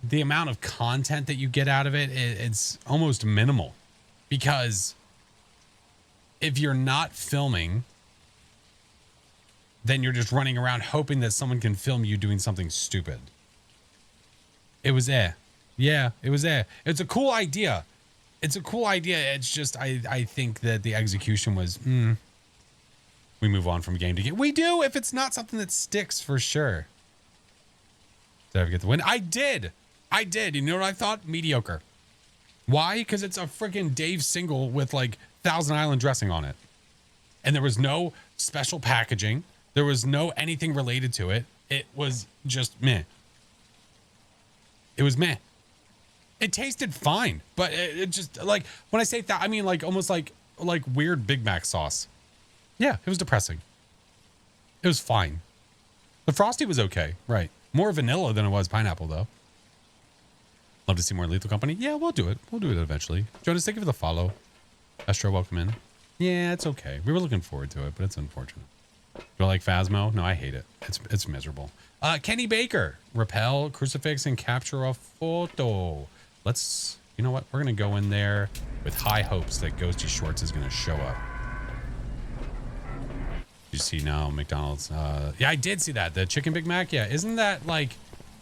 the amount of content that you get out of it, it's almost minimal. Because if you're not filming, then you're just running around hoping that someone can film you doing something stupid. It was Yeah, it was It's a cool idea. It's a cool idea. It's just I think that the execution was we move on from game to game. We do if it's not something that sticks for sure. Did I ever get the win? I did. You know what I thought? Mediocre. Why? Because it's a freaking Dave single with like Thousand Island dressing on it. And there was no special packaging. There was no anything related to it. It was just meh. It was meh. It tasted fine, but it just like when I say that, I mean like almost like weird Big Mac sauce. Yeah, it was depressing. It was fine. The Frosty was okay, right? More vanilla than it was pineapple, though. Love to see more Lethal Company. Yeah, we'll do it. We'll do it eventually. Jonas, thank you for the follow. Estro, welcome in. Yeah, it's okay. We were looking forward to it, but it's unfortunate. Do I like Phasmo? No, I hate it. It's miserable. Kenny Baker, repel, crucifix, and capture a photo. Let's, you know what? We're going to go in there with high hopes that Ghosty Shorts is going to show up. You see now McDonald's. Yeah, I did see that. The Chicken Big Mac. Yeah. Isn't that like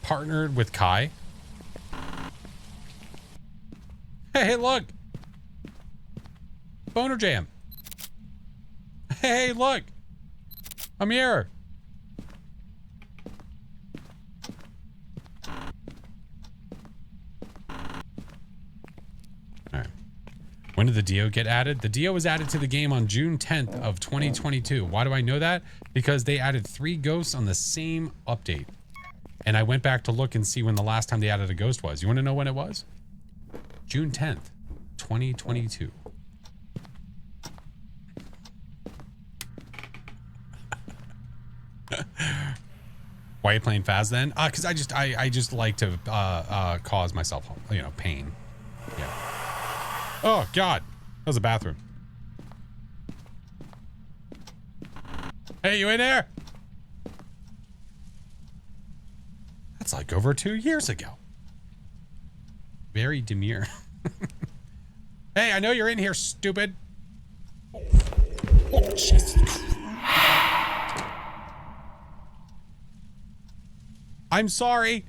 partnered with Kai? Hey, look. Boner Jam. Hey, look. I'm here. All right. When did the Dio get added? The Dio was added to the game on June 10th of 2022. Why do I know that? Because they added 3 ghosts on the same update. And I went back to look and see when the last time they added a ghost was. You want to know when it was? June 10th, 2022. Why are you playing Phas then? Because I just like to cause myself, pain. Yeah. Oh God, that was a bathroom. Hey, you in there? That's like over 2 years ago. Very demure. Hey, I know you're in here, stupid. Oh, Jesus. I'm sorry.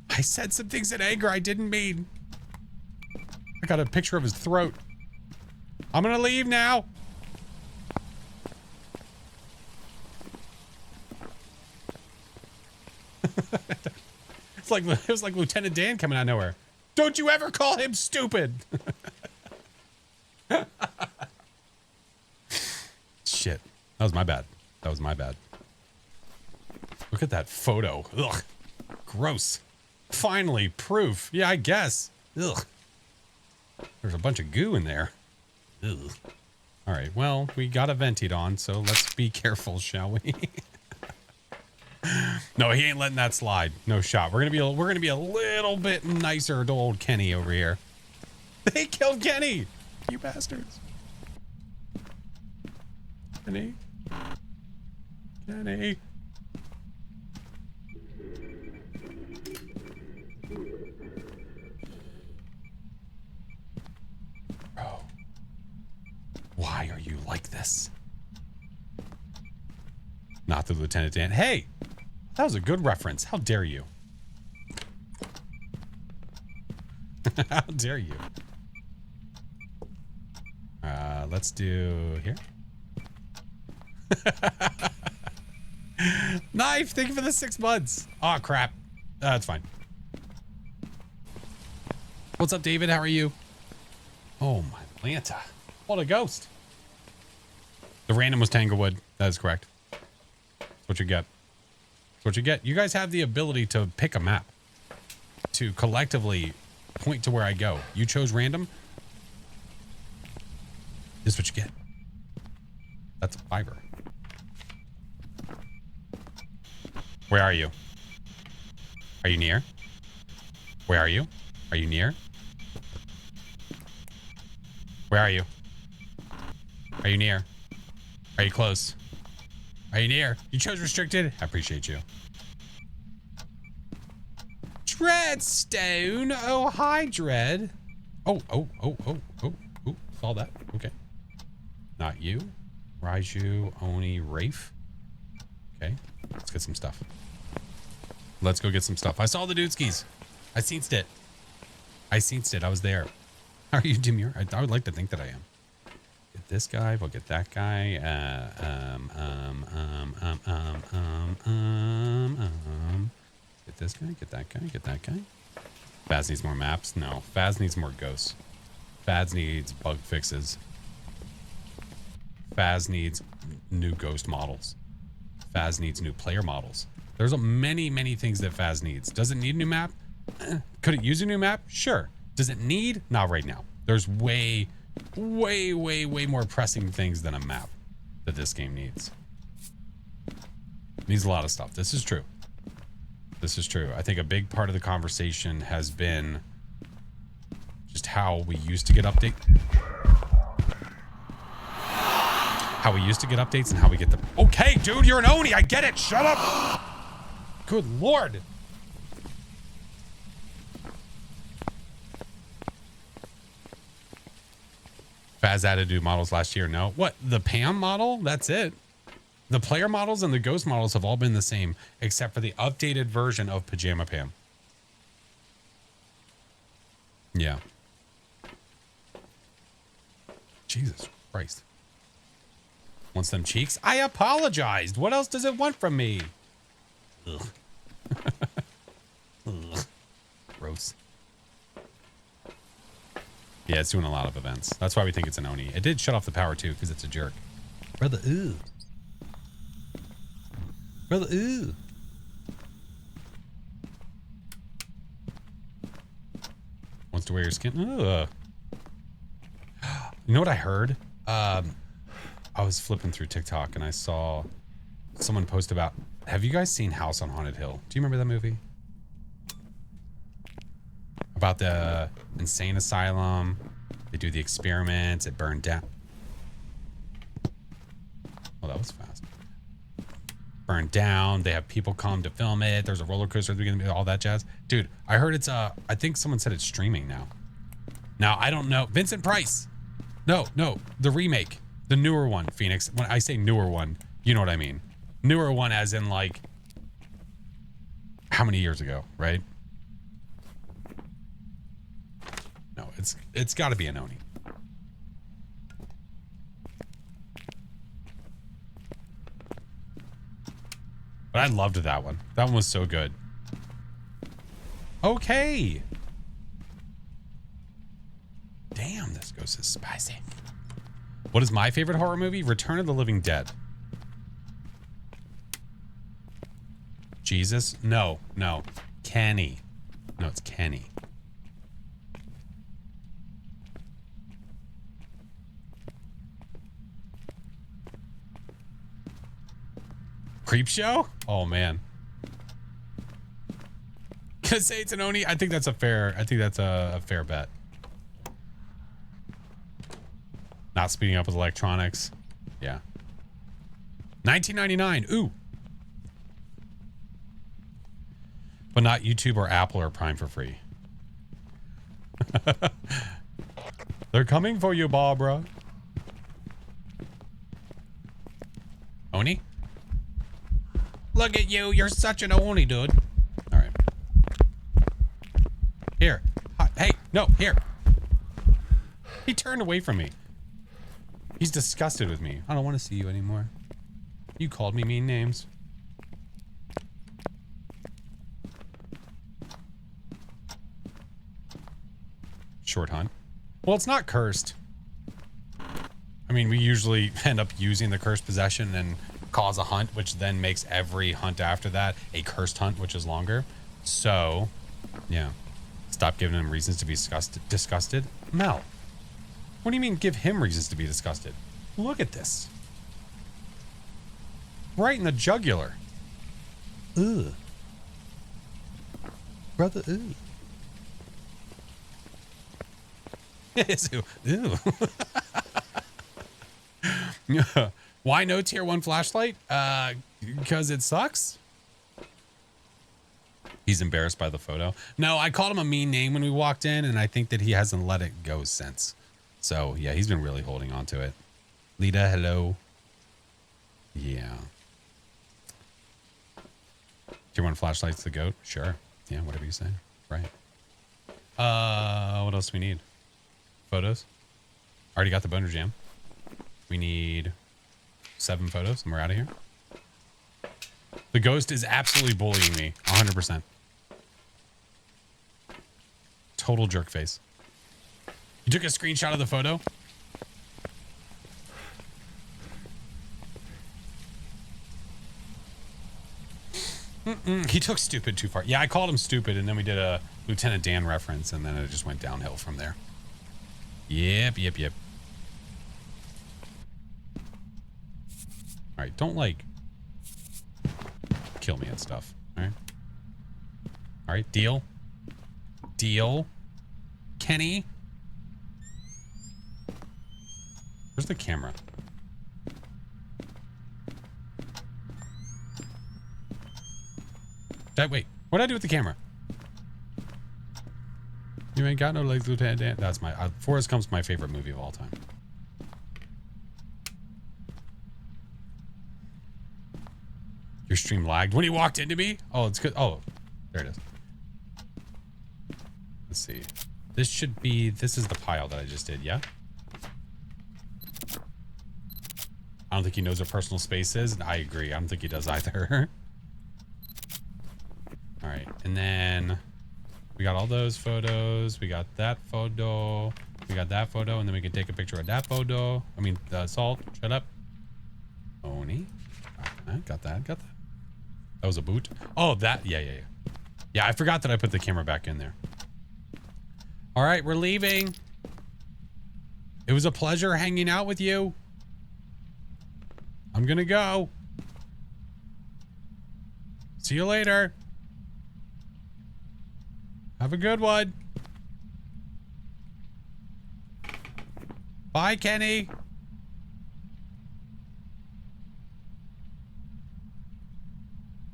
I said some things in anger I didn't mean. I got a picture of his throat. I'm gonna leave now. It was like Lieutenant Dan coming out of nowhere. Don't you ever call him stupid. Shit. That was my bad. Look at that photo. Ugh. Gross. Finally, proof. Yeah, I guess. Ugh. There's a bunch of goo in there. Ugh. All right. Well, we got a vented on, so let's be careful, shall we? No, he ain't letting that slide. No shot. We're gonna be a little bit nicer to old Kenny over here. They killed Kenny. You bastards. Kenny. Bro. Why are you like this? Not the Lieutenant Dan. Hey, that was a good reference. How dare you? How dare you? Let's do here. Knife, thank you for the 6 months. Oh, crap. That's fine. What's up, David? How are you? Oh, my Lanta. What a ghost. The random was Tanglewood. That is correct. That's what you get. That's what you get. You guys have the ability to pick a map. To collectively point to where I go. You chose random. This is what you get. That's a fiber. Where are you? Are you near? Where are you? Are you near? Where are you? Are you near? Are you close? Are you near? You chose restricted? I appreciate you. Dreadstone. Oh, hi, Dread. Oh. Saw that. Okay. Not you. Raiju, Oni, Rafe. Okay. Let's get some stuff. Let's go get some stuff. I saw the dude's keys. I seen it. I seen it. I was there. How are you, Demure? I would like to think that I am. Get this guy. We'll get that guy. Get this guy. Get that guy. Get that guy. Faz needs more maps. No. Faz needs more ghosts. Faz needs bug fixes. Faz needs new ghost models. Faz needs new player models. There's many things that Faz needs. Does it need a new map? Could it use a new map? Sure. Does it need? Not right now. There's way more pressing things than a map that this game needs. It needs a lot of stuff. This is true. This is true. I think a big part of the conversation has been just how we used to get updates. How we used to get updates and how we get them. Okay, dude, you're an Oni. I get it. Shut up. Good Lord. Faz added new models last year. No. What? The Pam model? That's it. The player models and the ghost models have all been the same, except for the updated version of Pajama Pam. Yeah. Jesus Christ. Wants them cheeks? I apologized. What else does it want from me? Ugh. Ugh. Gross. Yeah, it's doing a lot of events. That's why we think it's an Oni. It did shut off the power too, because it's a jerk. Brother, ooh. Brother, ooh. Wants to wear your skin? Ugh. You know what I heard? I was flipping through TikTok and I saw someone post about, have you guys seen House on Haunted Hill? Do you remember that movie? About the insane asylum. They do the experiments. It burned down. Oh, that was fast. Burned down. They have people come to film it. There's a roller coaster at the beginning, all that jazz. Dude, I heard it's, I think someone said it's streaming now. Now, I don't know. Vincent Price. No, the remake. The newer one, Phoenix. When I say newer one, you know what I mean. Newer one as in like, how many years ago, right? No, it's got to be an Oni. But I loved that one. That one was so good. Okay. Damn, this ghost is spicy. What is my favorite horror movie? Return of the Living Dead. Jesus? No. Kenny. No, it's Kenny. Creepshow? Oh man. Gonna say it's an Oni. I think that's a fair bet. Not speeding up with electronics. Yeah. 1999. Ooh. But not YouTube or Apple or Prime for free. They're coming for you, Barbara. Oni? Look at you. You're such an Oni, dude. All right. Here. Hey, no, here. He turned away from me. He's disgusted with me. I don't want to see you anymore. You called me mean names. Short hunt. Well, it's not cursed. I mean, we usually end up using the cursed possession and cause a hunt, which then makes every hunt after that a cursed hunt, which is longer. So, yeah. Stop giving him reasons to be disgusted. Mel. What do you mean give him reasons to be disgusted? Look at this. Right in the jugular. Ugh. Brother, ooh. Ew. Why no tier 1 flashlight? Because it sucks. He's embarrassed by the photo. No, I called him a mean name when we walked in, and I think that he hasn't let it go since. So, yeah, he's been really holding on to it. Lita, hello. Yeah. Tier 1 flashlight's the goat? Sure. Yeah, whatever you say. Right. What else do we need? Photos. Already got the boner jam. We need 7 photos and we're out of here. The ghost is absolutely bullying me. 100%. Total jerk face. You took a screenshot of the photo? He took stupid too far. Yeah, I called him stupid and then we did a Lieutenant Dan reference and then it just went downhill from there. Yep. All right, don't like kill me and stuff. All right, deal. Kenny, where's the camera? Wait, what did I do with the camera? You ain't got no legs, Lieutenant Dan. That's my Forrest Gump's my favorite movie of all time. Your stream lagged when he walked into me? Oh, it's good. Oh, there it is. Let's see. This is the pile that I just did, yeah? I don't think he knows what personal space is. I agree. I don't think he does either. All right, and then we got all those photos. We got that photo. We got that photo, and then we can take a picture of that photo. I mean, Salt, shut up. Oni. Got that. That was a boot. Oh, that. Yeah. Yeah, I forgot that I put the camera back in there. All right, we're leaving. It was a pleasure hanging out with you. I'm gonna go. See you later. Have a good one. Bye, Kenny.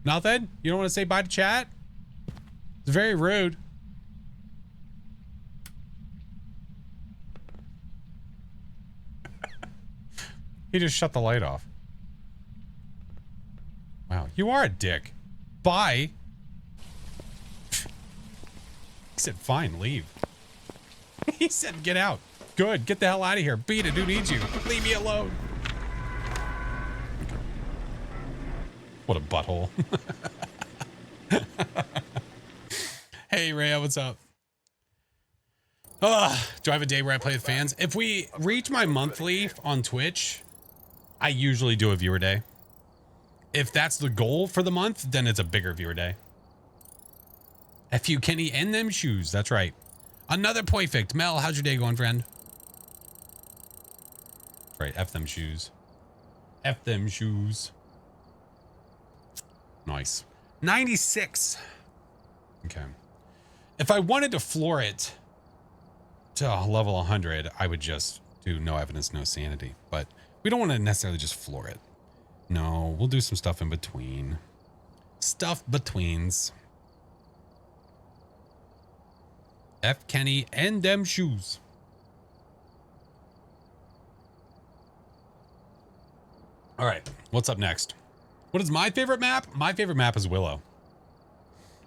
Nothing? You don't want to say bye to chat? It's very rude. He just shut the light off. Wow, you are a dick. Bye. He said, fine, leave. He said, get out. Good, get the hell out of here. Beat it, who needs you? Leave me alone. What a butthole. Hey, Rhea, what's up? Do I have a day where I play with fans? If we reach my monthly on Twitch, I usually do a viewer day. If that's the goal for the month, then it's a bigger viewer day. F you, Kenny, and them shoes. That's right. Another perfect. Mel, how's your day going, friend? Right, F them shoes. F them shoes. Nice. 96. Okay. If I wanted to floor it to level 100, I would just do no evidence, no sanity. But we don't want to necessarily just floor it. No, we'll do some stuff in between. Stuff betweens. F Kenny and them shoes. All right, what's up next? What is my favorite map? My favorite map is Willow.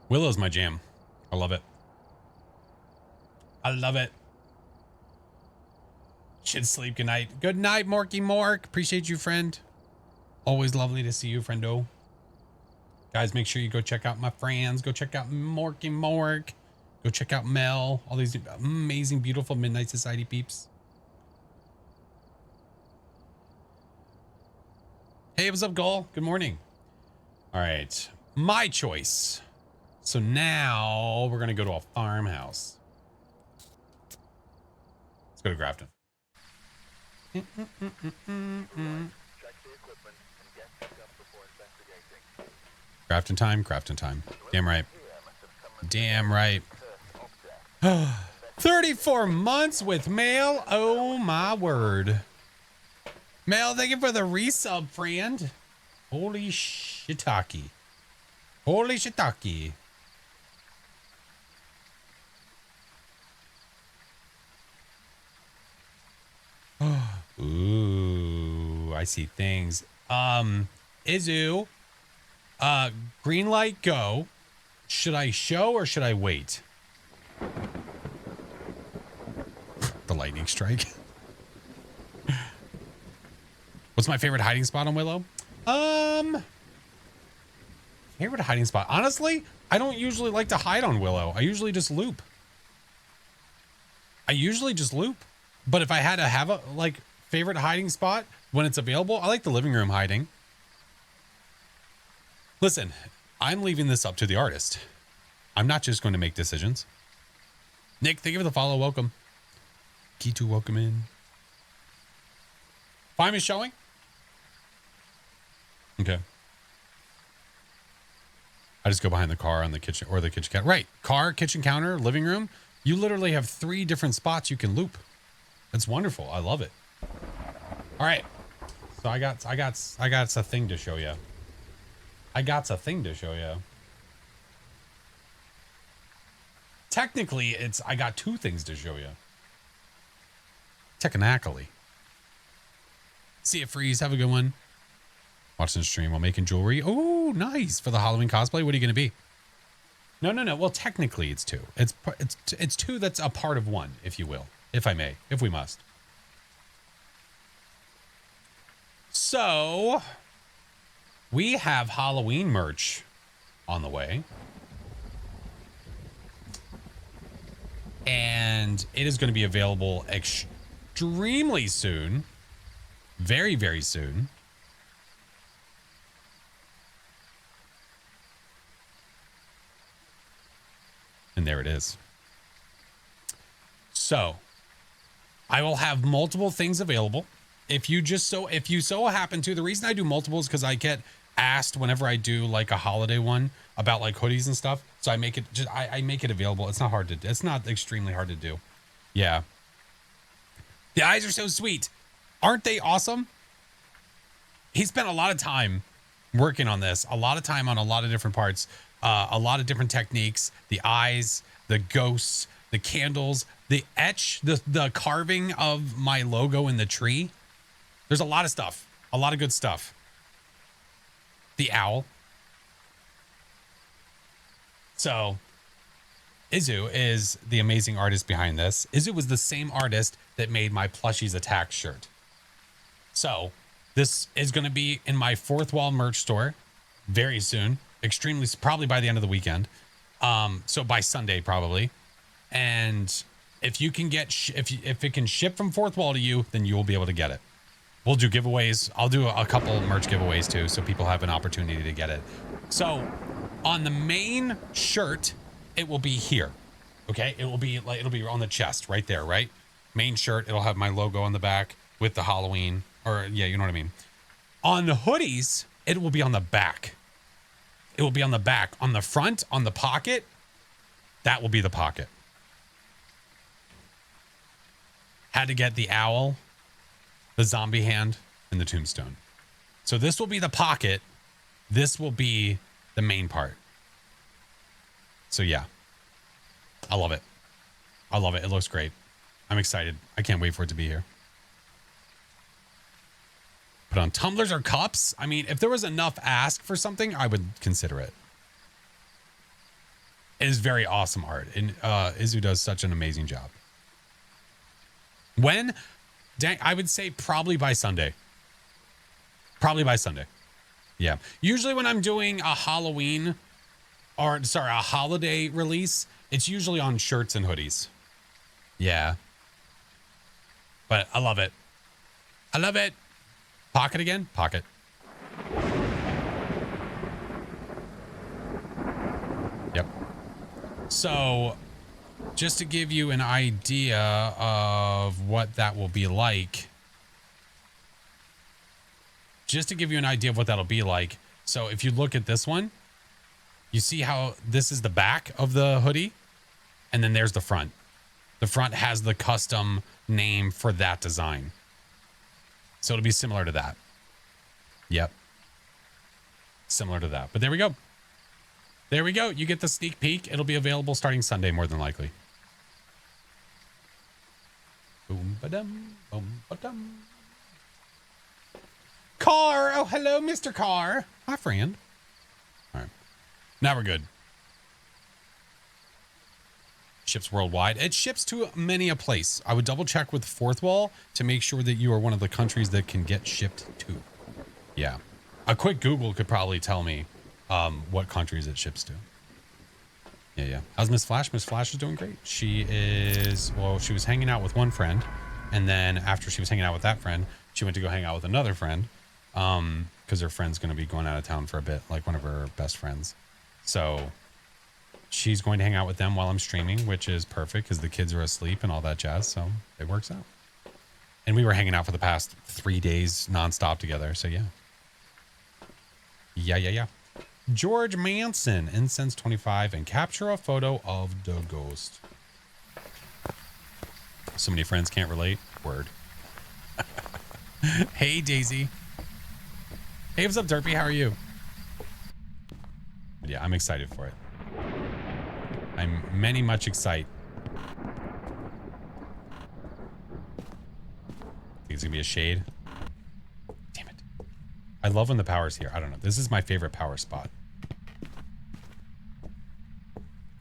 Willow's my jam. I love it. I love it. Should sleep. Good night. Good night, Morky Mork. Appreciate you, friend. Always lovely to see you, friendo. Guys, make sure you go check out my friends. Go check out Morky Mork. Go check out Mel. All these amazing, beautiful Midnight Society peeps. Hey, what's up, Gull? Good morning. All right. My choice. So now we're going to go to a farmhouse. Let's go to Grafton.
Check the equipment and get picked up before investigating.
Grafton time. Damn right. Damn right. 34 months with Mail. Oh my word. Mail, thank you for the resub, friend. Holy shiitake. Holy shiitake. Ooh, I see things. Izu, green light, go. Should I show or should I wait? lightning strike. What's my favorite hiding spot on Willow? Favorite hiding spot. Honestly, I don't usually like to hide on Willow. I usually just loop. But if I had to have a like favorite hiding spot when it's available, I like the living room hiding. Listen, I'm leaving this up to the artist. I'm not just going to make decisions. Nick, thank you for the follow. Welcome. Key2, welcome in. Fime is showing? Okay. I just go behind the car on the kitchen or the kitchen counter. Right. Car, kitchen counter, living room. You literally have 3 different spots you can loop. That's wonderful. I love it. All right. So I got a thing to show you. Technically, I got 2 things to show you. Technically. See you, Freeze. Have a good one. Watching the stream while making jewelry. Oh, nice. For the Halloween cosplay. What are you going to be? No. Well, technically it's 2. It's 2 that's a part of 1, if you will. If I may. If we must. So, we have Halloween merch on the way. And it is going to be available extremely soon. Very, very soon. And there it is. So, I will have multiple things available. If you so happen to, the reason I do multiple is because I get asked whenever I do like a holiday one about like hoodies and stuff. So I make it I make it available. It's not hard to do. It's not extremely hard to do. Yeah. The eyes are so sweet. Aren't they awesome? He spent a lot of time working on this, a lot of time on a lot of different parts, a lot of different techniques, the eyes, the ghosts, the candles, the etch, the carving of my logo in the tree. There's a lot of stuff, a lot of good stuff. The owl. So Izu is the amazing artist behind this. Izu was the same artist that made my Plushies Attack shirt. So this is going to be in my Fourth Wall merch store very soon. Probably by the end of the weekend. So by Sunday probably. And if you can get, if it can ship from Fourth Wall to you, then you will be able to get it. We'll do giveaways. I'll do a couple merch giveaways too, so people have an opportunity to get it. So on the main shirt, it will be here. Okay. It'll be on the chest right there, right? Main shirt. It'll have my logo on the back with the Halloween, or yeah, you know what I mean? On the hoodies, it will be on the back. It will be on the back. On the front, on the pocket, that will be the pocket. Had to get the owl, the zombie hand, and the tombstone. So this will be the pocket. This will be the main part. So yeah, I love it. I love it. It looks great. I'm excited. I can't wait for it to be here. Put on tumblers or cups. I mean, if there was enough ask for something, I would consider it. It is very awesome art. And Izu does such an amazing job. When? Dang, I would say probably by Sunday. Probably by Sunday. Yeah. Usually when I'm doing a Halloween, or sorry, a holiday release, it's usually on shirts and hoodies. Yeah. But I love it. I love it. Pocket again? Pocket. Yep. So, just to give you an idea of what that will be like. So if you look at this one, you see how this is the back of the hoodie, and then there's the front. The front has the custom name for that design. So it'll be similar to that. Yep. Similar to that. But there we go. There we go. You get the sneak peek. It'll be available starting Sunday, more than likely. Boom, ba-dum, boom, ba-dum. Car. Oh, hello, Mr. Car. Hi, friend. All right. Now we're good. Ships worldwide. It ships to many a place. I would double check with Fourth Wall to make sure that you are one of the countries that can get shipped to. Yeah. A quick Google could probably tell me what countries it ships to. Yeah. How's Miss Flash? Miss Flash is doing great. She was hanging out with one friend, and then after she was hanging out with that friend, she went to go hang out with another friend, because her friend's going to be going out of town for a bit, like one of her best friends. So she's going to hang out with them while I'm streaming, which is perfect because the kids are asleep and all that jazz. So it works out. And we were hanging out for the past 3 days nonstop together. So yeah. Yeah. George Manson, Incense 25, and capture a photo of the ghost. So many friends can't relate. Word. Hey, Daisy. Hey, what's up, Derpy? How are you? But yeah, I'm excited for it. I'm many much excited. Think it's gonna be a shade. Damn it. I love when the power's here. I don't know. This is my favorite power spot.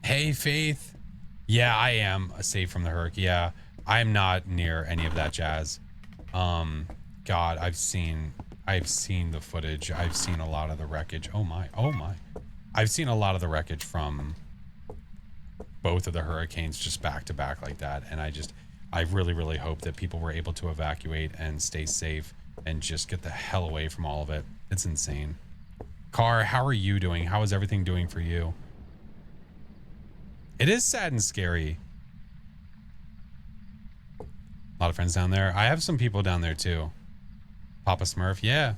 Hey, Faith. Yeah, I am safe from the hurricane. Yeah, I'm not near any of that jazz. God, I've seen the footage. I've seen a lot of the wreckage. Oh my. I've seen a lot of the wreckage from both of the hurricanes just back to back like that. And I really hope that people were able to evacuate and stay safe and just get the hell away from all of it. It's insane. Car, how are you doing? How is everything doing for you? It is sad and scary. A lot of friends down there. I have some people down there too. Papa Smurf, yeah.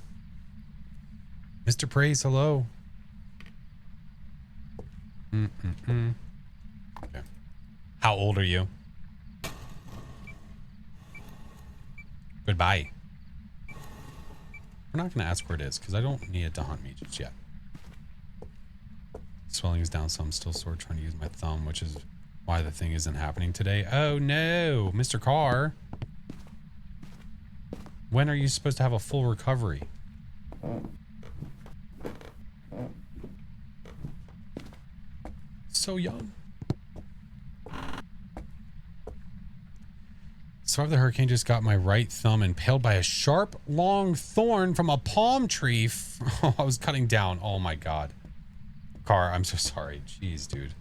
Mr. Praise, hello. Okay. How old are you? Goodbye. We're not going to ask where it is because I don't need it to hunt me just yet. Swelling is down, so I'm still sore trying to use my thumb, which is why the thing isn't happening today. Oh no, Mr. Carr. When are you supposed to have a full recovery? So young. Survived the hurricane, just got my right thumb impaled by a sharp, long thorn from a palm tree. I was cutting down. Oh my God. Car, I'm so sorry. Jeez, dude.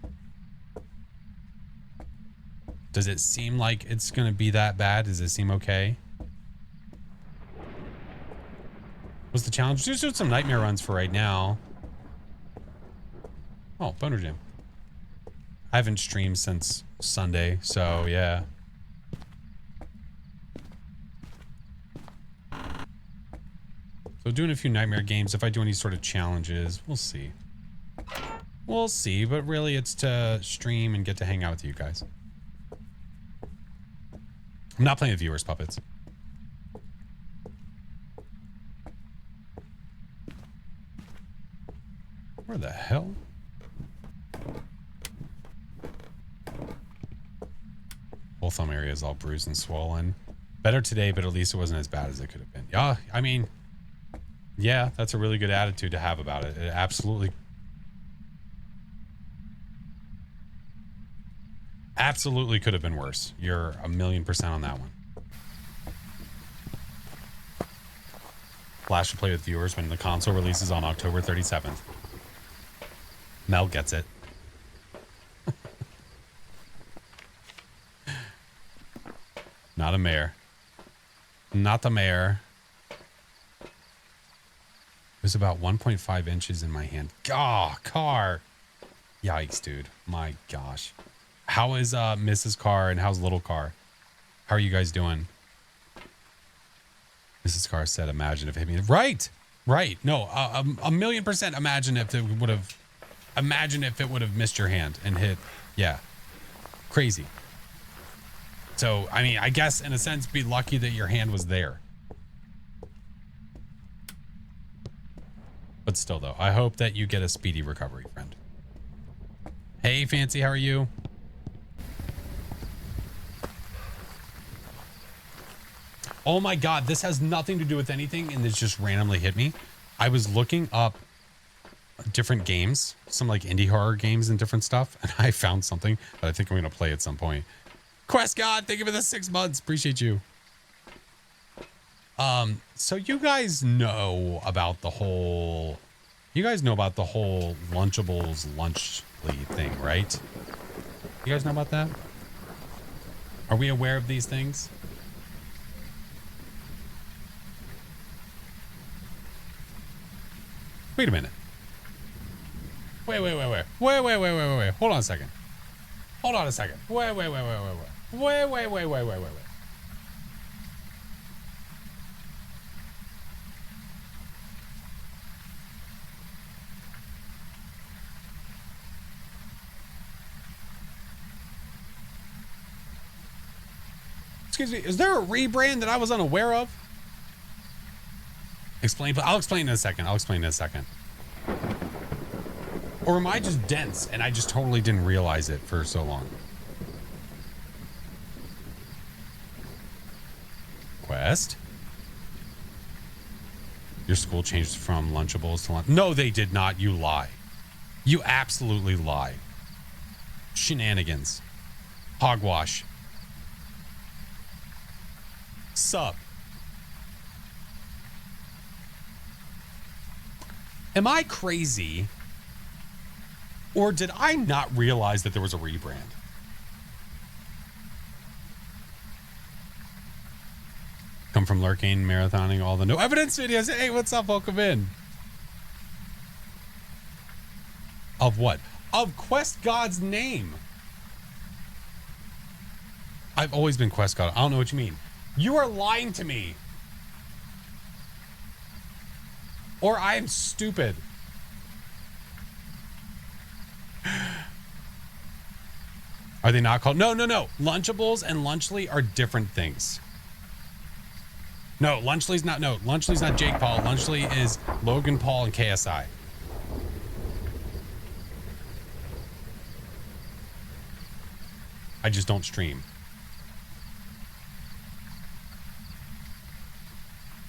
Does it seem like it's going to be that bad? Does it seem okay? What's the challenge? Just doing some nightmare runs for right now. Oh, Boner Jam. I haven't streamed since Sunday, so yeah. So doing a few nightmare games. If I do any sort of challenges, we'll see. We'll see, but really it's to stream and get to hang out with you guys. I'm not playing with viewers, puppets. Where the hell? Whole thumb area is all bruised and swollen. Better today, but at least it wasn't as bad as it could have been. Yeah, I mean, yeah, that's a really good attitude to have about it. It absolutely could have been worse. You're 1,000,000% on that one. Flash will play with viewers when the console releases on October 37th. Mel gets it. Not a mayor. Not the mayor. It was about 1.5 inches in my hand. Gah, Car. Yikes, dude. My gosh. How is Mrs. Carr and how's little Carr? How are you guys doing? Mrs. Carr said, imagine if it hit me. Right. No, 1,000,000% imagine if it would have missed your hand and hit. Yeah. Crazy. So, I mean, I guess in a sense, be lucky that your hand was there. But still, though, I hope that you get a speedy recovery, friend. Hey, Fancy, how are you? Oh my God, this has nothing to do with anything, and this just randomly hit me. I was looking up different games, some like indie horror games and different stuff. And I found something that I think I'm going to play at some point. Quest God, thank you for the 6 months. Appreciate you. So you guys know about the whole, Lunchables Lunchly thing, right? You guys know about that? Are we aware of these things? Wait a minute. Wait. Hold on a second. Wait. Excuse me, is there a rebrand that I was unaware of? I'll explain in a second. Or am I just dense and I just totally didn't realize it for so long? Quest? Your school changed from Lunchables to lunch. No, they did not. You lie. You absolutely lie. Shenanigans. Hogwash. Sup? Am I crazy? Or did I not realize that there was a rebrand? Come from lurking, marathoning, all the no evidence videos. Hey, what's up? Welcome in. Of what? Of Quest God's name. I've always been Quest God. I don't know what you mean. You are lying to me. Or I'm stupid. Are they not called? No. Lunchables and Lunchly are different things. No, Lunchly's not. No, Lunchly's not Jake Paul. Lunchly is Logan Paul and KSI. I just don't stream.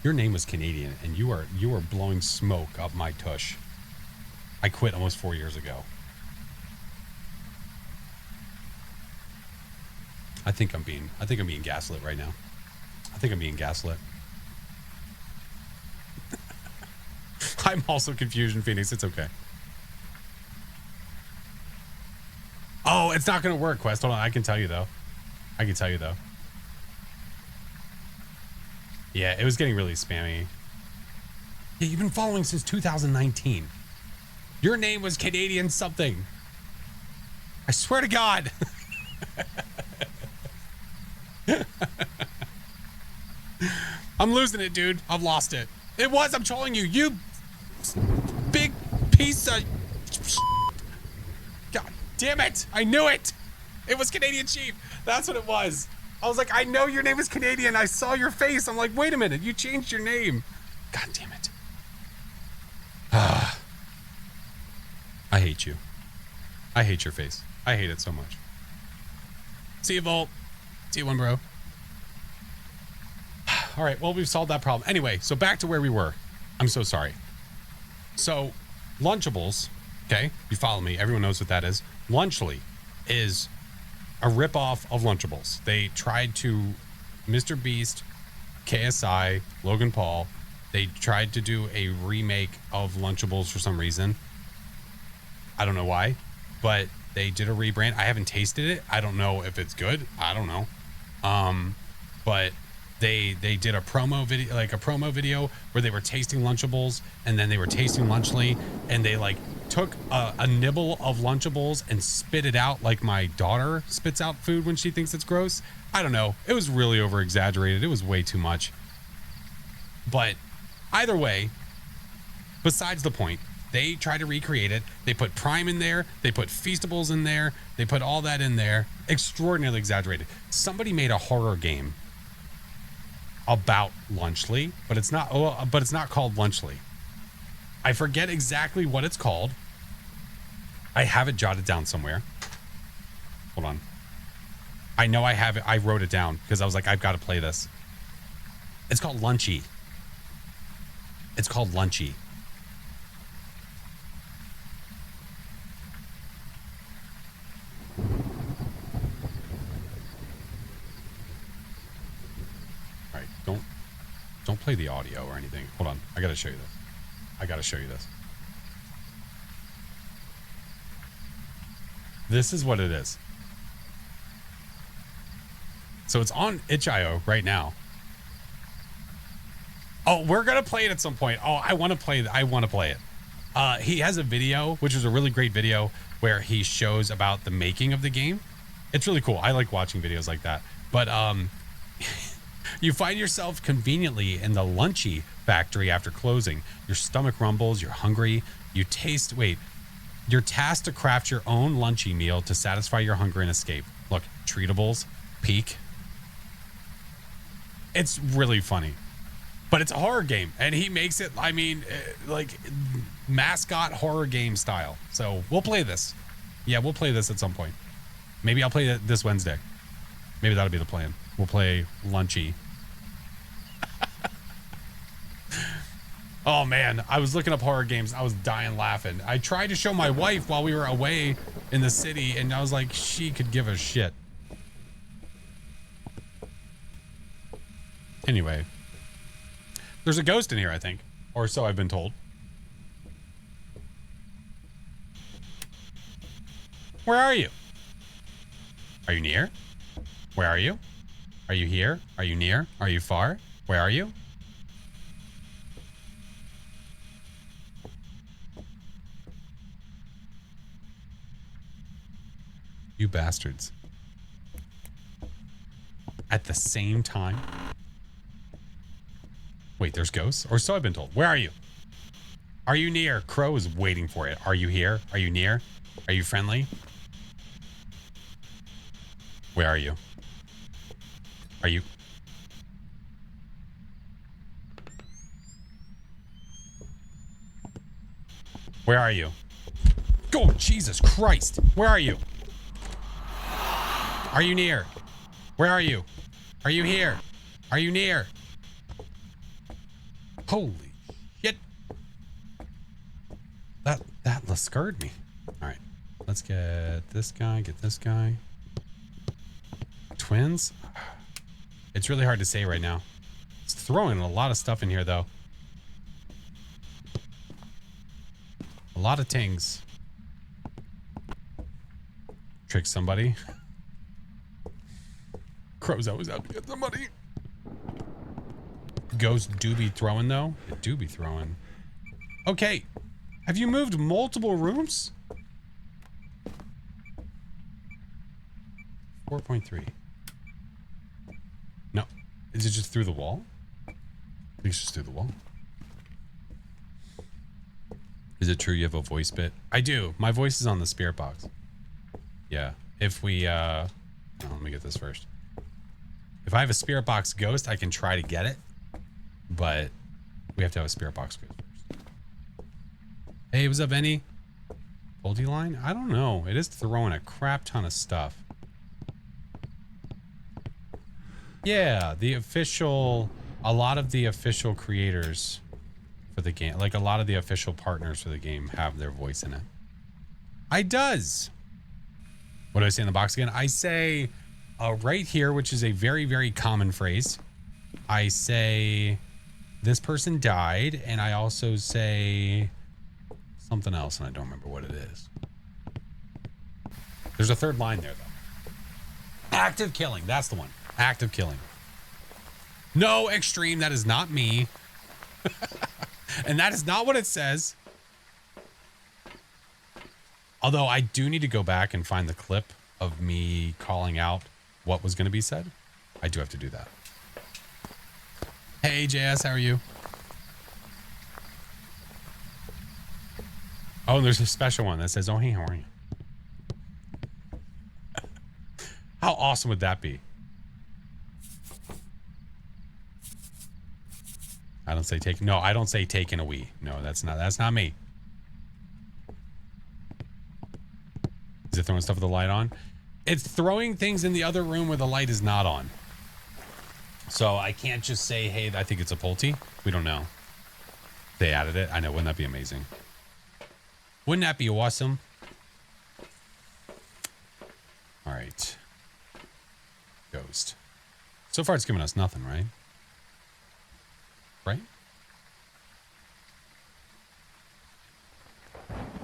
Your name was Canadian, and you are blowing smoke up my tush. I quit almost 4 years ago. I think I'm being gaslit right now. I think I'm being gaslit. I'm also Confusion Phoenix. It's okay. Oh, it's not gonna work, Quest. Hold on, I can tell you though. Yeah, it was getting really spammy. Yeah, you've been following since 2019. Your name was Canadian something. I swear to God. I'm losing it, dude. I've lost it. I'm trolling you. You big piece of... God damn it. I knew it. It was Canadian Chief. That's what it was. I was like, I know your name is Canadian. I saw your face. I'm like, wait a minute. You changed your name. God damn it. I hate you. I hate your face. I hate it so much. See you, Volt. See you, one bro. All right, well, we've solved that problem. Anyway, so back to where we were. I'm so sorry. So, Lunchables, okay, you follow me. Everyone knows what that is. Lunchly is a ripoff of Lunchables. They tried to, Mr. Beast, KSI, Logan Paul, they tried to do a remake of Lunchables for some reason. I don't know why, but they did a rebrand. I haven't tasted it. I don't know if it's good. I don't know. But they did a promo video where they were tasting Lunchables and then they were tasting Lunchly, and they like took a nibble of Lunchables and spit it out like my daughter spits out food when she thinks it's gross. I don't know. It was really over exaggerated. It was way too much. But either way, besides the point, they try to recreate it. They put Prime in there. They put Feastables in there. They put all that in there. Extraordinarily exaggerated. Somebody made a horror game about Lunchly, but it's not called Lunchly. I forget exactly what it's called. I have it jotted down somewhere. Hold on. I know I have it. I wrote it down because I was like, I've got to play this. It's called Lunchy. play the audio or anything. Hold on. I got to show you this. I got to show you this. This is what it is. So it's on itch.io right now. Oh, we're going to play it at some point. Oh, I want to play it. He has a video, which is a really great video, where he shows about the making of the game. It's really cool. I like watching videos like that. But you find yourself conveniently in the lunchy factory after closing. Your stomach rumbles. You're hungry. You're tasked to craft your own lunchy meal to satisfy your hunger and escape. Look, treatables, peak. It's really funny. But it's a horror game, and he makes it, I mean, like mascot horror game style. So we'll play this. Yeah, we'll play this at some point. Maybe I'll play it this Wednesday. Maybe that'll be the plan. We'll play Lunchy. Oh, man. I was looking up horror games. I was dying laughing. I tried to show my wife while we were away in the city, and I was like, she could give a shit. Anyway. There's a ghost in here, I think. Or so I've been told. Where are you? Are you near? Where are you? Are you here? Are you near? Are you far? Where are you? You bastards. At the same time? Wait, there's ghosts? Or so I've been told. Where are you? Are you near? Crow is waiting for it. Are you here? Are you near? Are you friendly? Where are you? Are you? Where are you? Go, Jesus Christ. Where are you? Are you near? Where are you? Are you here? Are you near? Holy shit. That scared me. All right. Let's get this guy, get this guy. Twins? It's really hard to say right now. It's throwing a lot of stuff in here, though. A lot of tings. Trick somebody. Crow's always out to get somebody. Ghosts do be throwing, though. It do be throwing. Okay. Have you moved multiple rooms? 4.3. No. Is it just through the wall? I think it's just through the wall. Is it true you have a voice bit? I do. My voice is on the spirit box. Yeah. If we, oh, let me get this first. If I have a spirit box ghost, I can try to get it. But we have to have a spirit box ghost first. Hey, what's up, Annie? Boldy line? I don't know. It is throwing a crap ton of stuff. Yeah, the official, a lot of the official creators for the game, like a lot of the official partners for the game have their voice in it. I does. What do I say in the box again? I say right here, which is a very, very common phrase. I say this person died, and I also say something else, and I don't remember what it is. There's a third line there, though. Active killing. That's the one. Active killing. No, extreme. That is not me. And that is not what it says. Although I do need to go back and find the clip of me calling out what was going to be said. I do have to do that. Hey, JS, how are you? Oh, and there's a special one that says, oh, hey, how are you? How awesome would that be? I don't say take. No, I don't say taking a wee. No, that's not me. Is it throwing stuff with the light on? It's throwing things in the other room where the light is not on. So I can't just say, hey, I think it's a Pulte. We don't know. They added it. I know. Wouldn't that be amazing? Wouldn't that be awesome? All right. Ghost. So far, it's given us nothing, right? Right?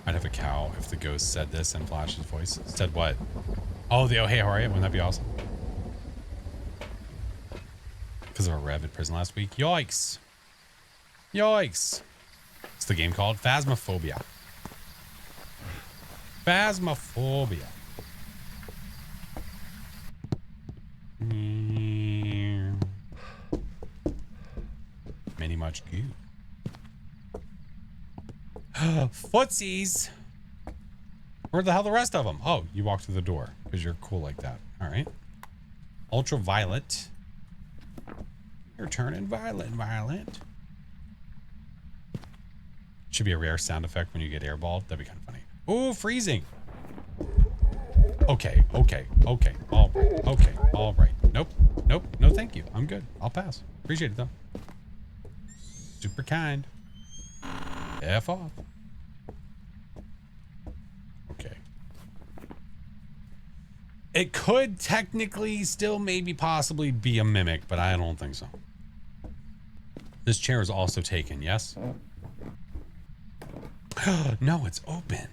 I'd have a cow if the ghost said this in Flash's voice. Said what? Oh, the oh, hey, how are you? Wouldn't that be awesome? Because of a rev in prison last week. Yikes. Yikes. What's the game called? Phasmophobia. Phasmophobia. Many much goo. Footsies. Where the hell the rest of them? Oh, you walked through the door because you're cool like that. All right. Ultraviolet. You're turning violet. Should be a rare sound effect when you get airballed. That'd be kind of funny. Oh, freezing. Okay. All right. Nope. No, thank you. I'm good. I'll pass. Appreciate it, though. Super kind. F off. Okay. It could technically still maybe possibly be a mimic, but I don't think so. This chair is also taken, yes? No, it's open.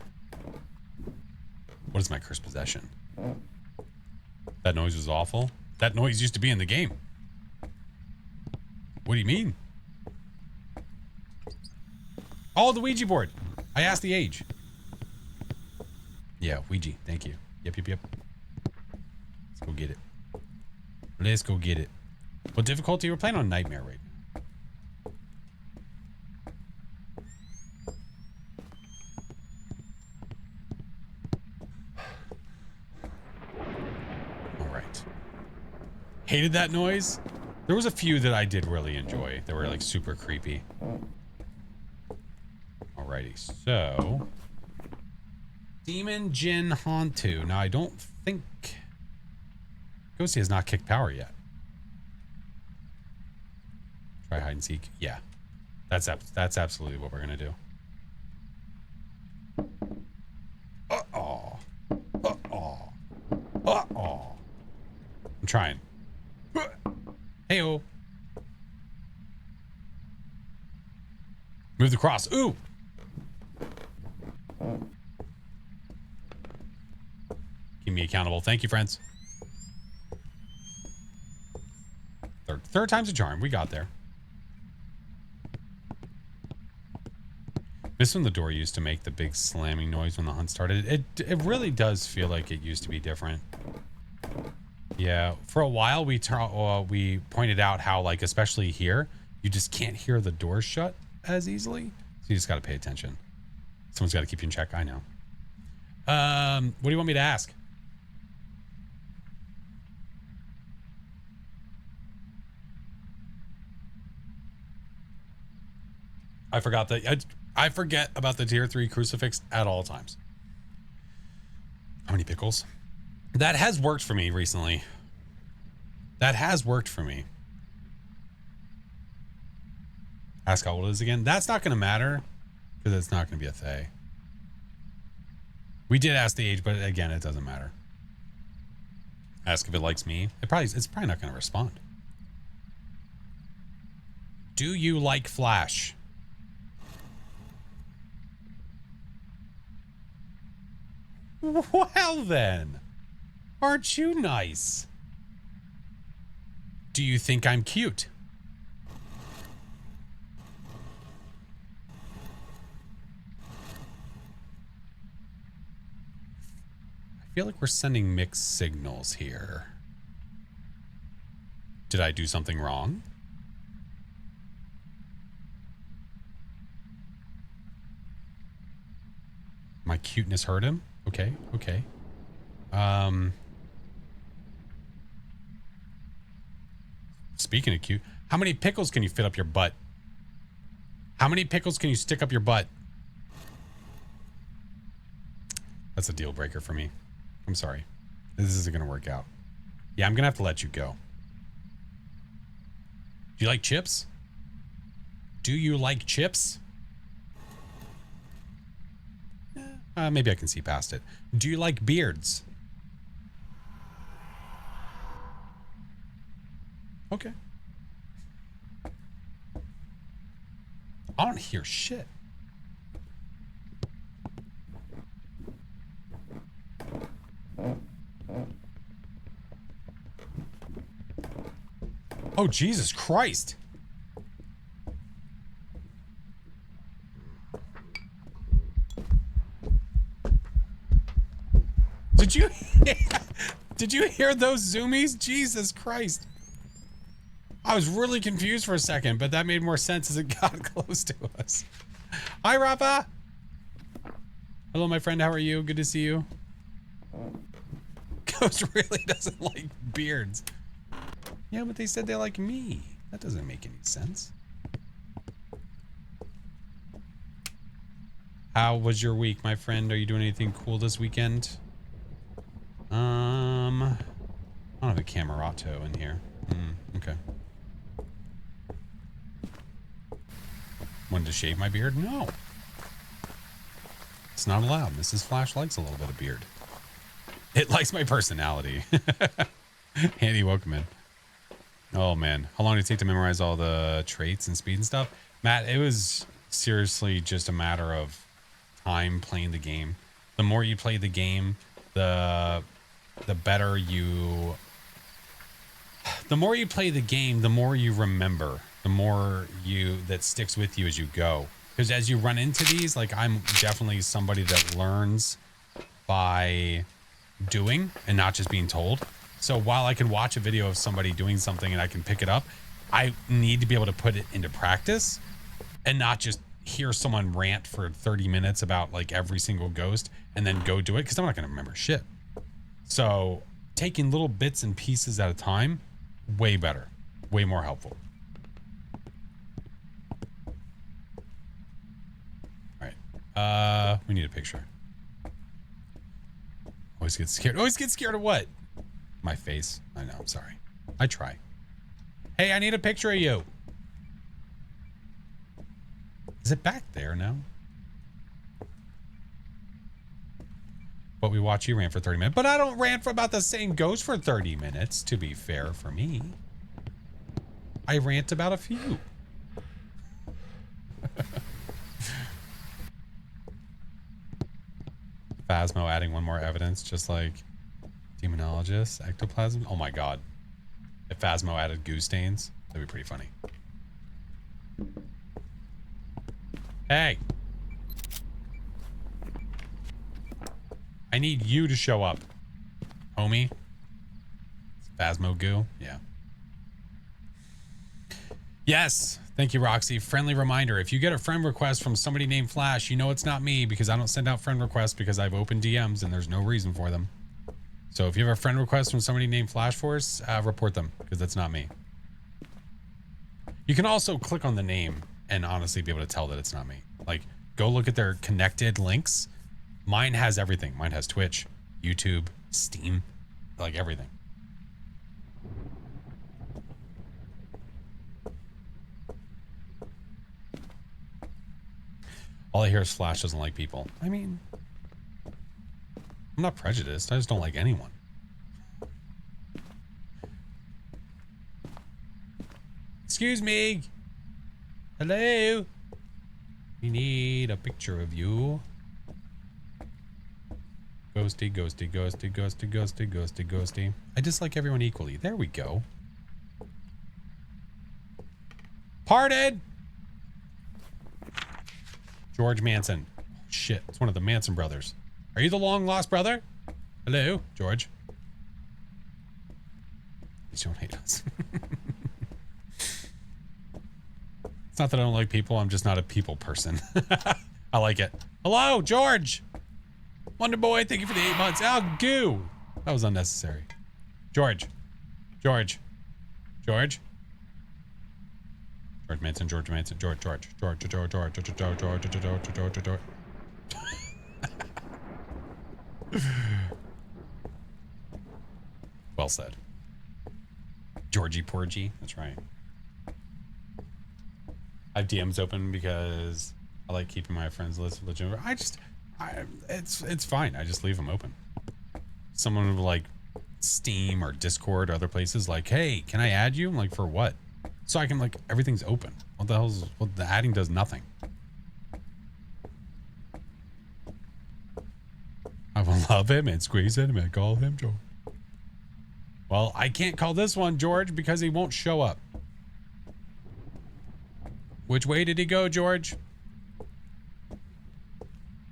What is my cursed possession? That noise was awful. That noise used to be in the game. What do you mean? Oh, the Ouija board. I asked the age. Yeah, Ouija. Thank you. Yep. Let's go get it. Let's go get it. What difficulty? We're playing on Nightmare right now. All right. Hated that noise. There was a few that I did really enjoy. They were like super creepy. Alrighty, so Demon Jin Hantu. Now I don't think Ghosty has not kicked power yet. Try hide and seek. Yeah, that's absolutely what we're gonna do. I'm trying. Heyo. Move the cross. Ooh. Keep me accountable. Thank you, friends. Third time's a charm. We got there. This one, the door used to make the big slamming noise when the hunt started. It really does feel like it used to be different. Yeah, for a while we pointed out how, like, especially here, you just can't hear the door shut as easily. So you just got to pay attention. Someone's got to keep you in check. I know. What do you want me to ask? I forgot that. I forget about the tier 3 crucifix at all times. How many pickles? That has worked for me recently. That has worked for me. Ask how old it is again. That's not going to matter because it's not going to be a Thay. We did ask the age, but again, it doesn't matter. Ask if it likes me. It's probably not going to respond. Do you like Flash? Well then, aren't you nice? Do you think I'm cute? I feel like we're sending mixed signals here. Did I do something wrong? My cuteness hurt him? Okay. Speaking of cute, how many pickles can you fit up your butt? How many pickles can you stick up your butt? That's a deal breaker for me. I'm sorry. This isn't going to work out. Yeah, I'm going to have to let you go. Do you like chips? Do you like chips? Maybe I can see past it. Do you like beards? Okay. I don't hear shit. Oh, Jesus Christ. Did you hear those zoomies? Jesus Christ. I was really confused for a second, but that made more sense as it got close to us. Hi, Rafa. Hello, my friend. How are you? Good to see you. Ghost really doesn't like beards. Yeah, but they said they like me. That doesn't make any sense. How was your week, my friend? Are you doing anything cool this weekend? I don't have a Camerato in here. Okay. Wanted to shave my beard? No. It's not allowed. Mrs. Flash likes a little bit of beard. It likes my personality. Andy, welcome in. Oh, man. How long did it take to memorize all the traits and speed and stuff? Matt, it was seriously just a matter of time playing the game. The more you play the game, the better you... The more you play the game, the more you remember. The more that sticks with you as you go. Because as you run into these, like, I'm definitely somebody that learns by doing and not just being told. So while I can watch a video of somebody doing something and I can pick it up, I need to be able to put it into practice and not just hear someone rant for 30 minutes about like every single ghost and then go do it, because I'm not going to remember shit. So taking little bits and pieces at a time, way better, way more helpful. All right. We need a picture. Always get scared. Always get scared of what? My face. I know. I'm sorry. I try. Hey, I need a picture of you. Is it back there now? But we watch you rant for 30 minutes. But I don't rant for about the same ghost for 30 minutes, to be fair for me. I rant about a few. Phasmo adding one more evidence, just like demonologist, ectoplasm. Oh my god. If Phasmo added goo stains, that'd be pretty funny. Hey. I need you to show up, homie. Phasmo goo. Yeah. Yes. Thank you, Roxy. Friendly reminder. If you get a friend request from somebody named Flash, you know it's not me, because I don't send out friend requests because I've opened DMs and there's no reason for them. So if you have a friend request from somebody named FlashForce, report them, because that's not me. You can also click on the name and honestly be able to tell that it's not me. Like, go look at their connected links. Mine has everything. Mine has Twitch, YouTube, Steam, like everything. All I hear is Flash doesn't like people. I mean, I'm not prejudiced. I just don't like anyone. Excuse me. Hello. We need a picture of you. Ghosty, ghosty, ghosty, ghosty, ghosty, ghosty, ghosty. I dislike everyone equally. There we go. Pardon. George Manson. Oh, shit, it's one of the Manson brothers. Are you the long lost brother? Hello, George. Please don't hate us. It's not that I don't like people. I'm just not a people person. I like it. Hello, George. Wonder Boy, thank you for the 8 months. Oh, goo. That was unnecessary. George. George. George. George Manson, George Manson, George. Well said. Georgie Porgy, that's right. I have DMs open because I like keeping my friends list of legitimate. It's fine. I just leave them open. Someone would like Steam or Discord or other places like, hey, can I add you? I'm like, for what? So I can like, everything's open. Well, What the hell's, what the adding does nothing. I will love him and squeeze him and call him George. Well, I can't call this one George because he won't show up. Which way did he go, George?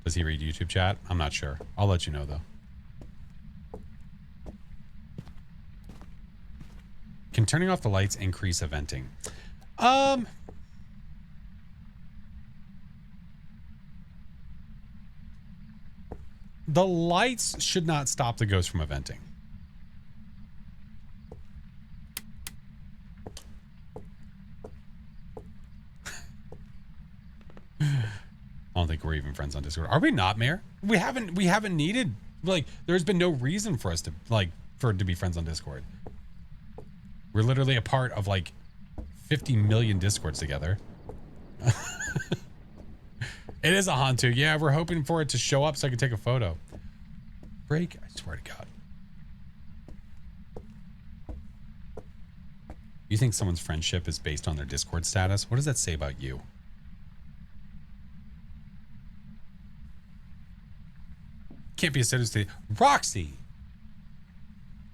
Does he read YouTube chat? I'm not sure. I'll let you know, though. Can turning off the lights increase eventing? The lights should not stop the ghost from eventing. I don't think we're even friends on Discord. Are we not, Mayor? We haven't needed, like, there's been no reason for us to, like, for it to be friends on Discord. We're literally a part of, like, 50 million Discords together. It is a Hantu. Yeah, we're hoping for it to show up so I can take a photo. Break, I swear to God. You think someone's friendship is based on their Discord status? What does that say about you? Can't be a citizen. Roxy!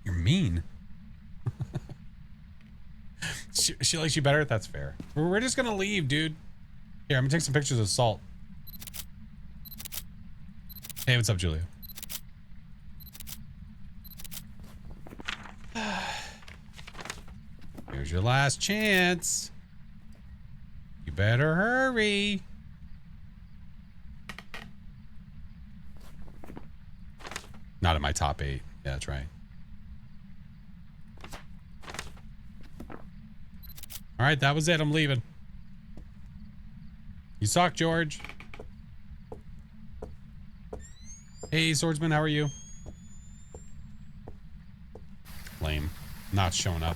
You're mean. she likes you better? That's fair. We're just gonna leave, dude. Here, I'm gonna take some pictures of Salt. Hey, what's up, Julia? Here's your last chance. You better hurry. Not in my top 8. Yeah, that's right. All right, that was it. I'm leaving. You suck, George. Hey, Swordsman, how are you? Lame. Not showing up.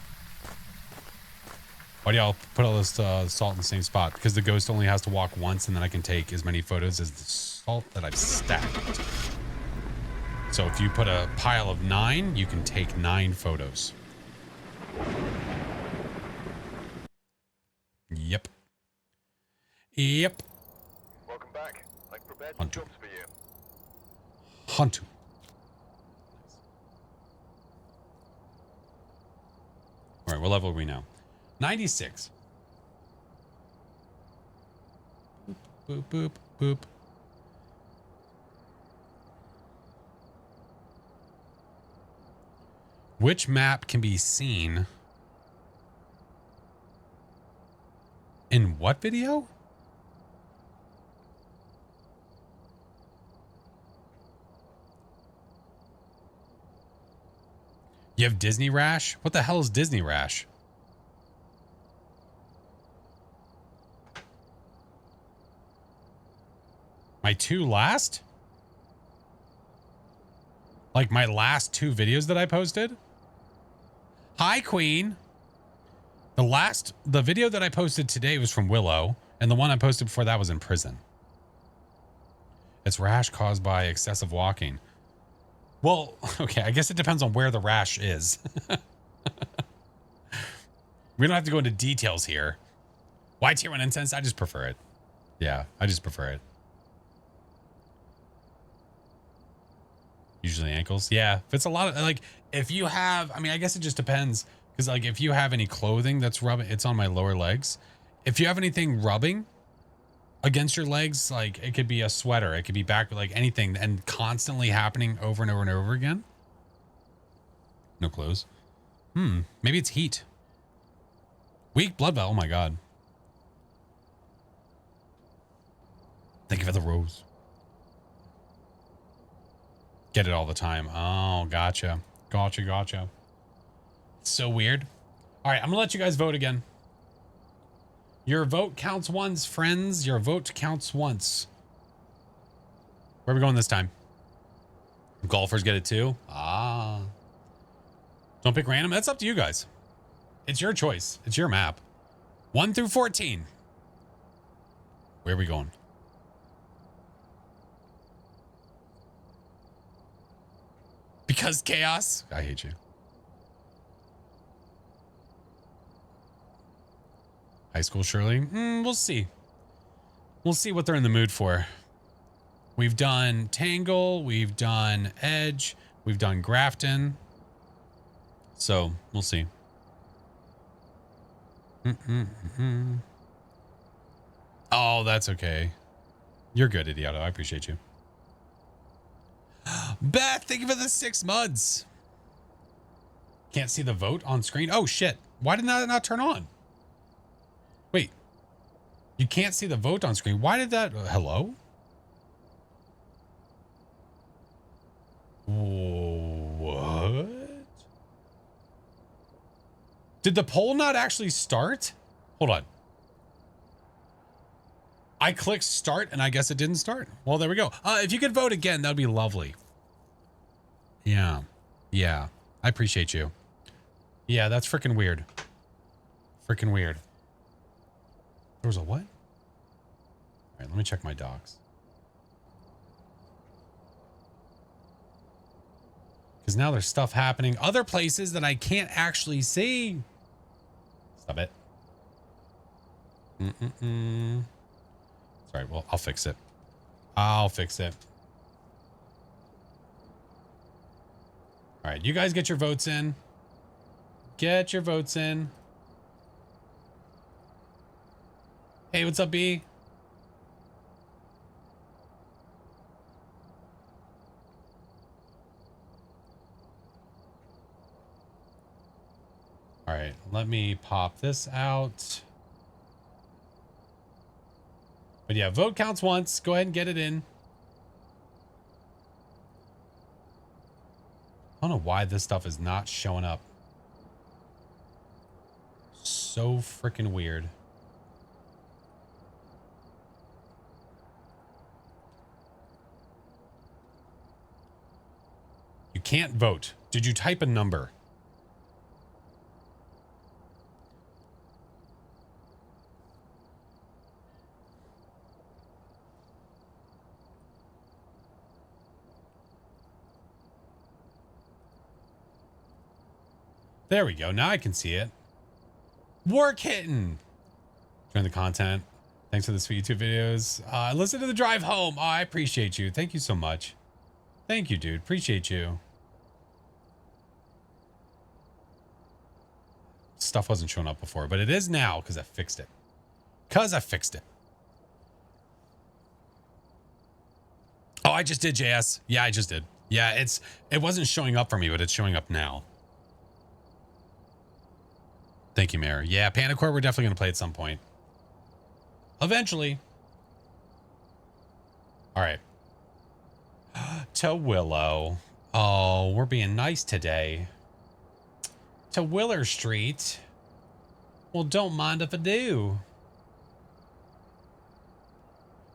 Why do y'all put all this salt in the same spot? Because the ghost only has to walk once, and then I can take as many photos as the salt that I've stacked. So if you put a pile of 9, you can take 9 photos. Yep. Yep.
Welcome back. I've prepared
Hunter.
some jobs for you.
Hunter. All right, what level are we now? 96. Boop, boop, boop. Which map can be seen in what video? You have Disney Rash? What the hell is Disney Rash? My 2 last? Like my last 2 videos that I posted? Hi, Queen. The video that I posted today was from Willow, and the one I posted before that was in prison. It's rash caused by excessive walking. Well, okay, I guess it depends on where the rash is. We don't have to go into details here. Why tier 1 incense? I just prefer it. Yeah, I just prefer it. Usually ankles. Yeah, if it's a lot of, like, if you have, I mean, I guess it just depends. Because, like, if you have any clothing that's rubbing, it's on my lower legs. If you have anything rubbing against your legs, like, it could be a sweater, it could be back, like, anything, and constantly happening over and over and over again. No clothes. Maybe it's heat. Weak blood valve. Oh, my God. Thank you for the rose. Get it all the time. Oh, gotcha. Gotcha. So weird. All right, I'm gonna let you guys vote again. Your vote counts once, friends. Your vote counts once. Where are we going this time? Golfers get it too? Ah. Don't pick random. That's up to you guys. It's your choice. It's your map. 1 through 14. Where are we going? Because chaos? I hate you. High school Shirley. We'll see. We'll see what they're in the mood for. We've done Tangle. We've done Edge. We've done Grafton. So we'll see. Oh, that's okay. You're good, Idioto. I appreciate you. Beth, thank you for the 6 months. Can't see the vote on screen. Oh, shit. Why did that not turn on? Wait. You can't see the vote on screen. Why did that? Hello? What? Did the poll not actually start? Hold on. I clicked start and I guess it didn't start. Well, there we go. If you could vote again, that'd be lovely. Yeah. Yeah. I appreciate you. Yeah, that's freaking weird. Freaking weird. There was a what? All right, let me check my docs. Because now there's stuff happening other places that I can't actually see. Stop it. Sorry, well, I'll fix it. I'll fix it. All right, you guys get your votes in. Get your votes in. Hey, what's up, B? All right, let me pop this out. But yeah, vote counts once. Go ahead and get it in. I don't know why this stuff is not showing up. So freaking weird. You can't vote. Did you type a number? There we go. Now I can see it. War Kitten. Join the content. Thanks for the sweet YouTube videos. Listen to the drive home. Oh, I appreciate you. Thank you so much. Thank you, dude. Appreciate you. Stuff wasn't showing up before, but it is now because I fixed it. Oh, I just did, JS. Yeah, I just did. Yeah, it wasn't showing up for me, but it's showing up now. Thank you, Mayor. Yeah, Panda Court, we're definitely going to play at some point. Eventually. All right. To Willow. Oh, we're being nice today. To Willer Street. Well, don't mind if I do.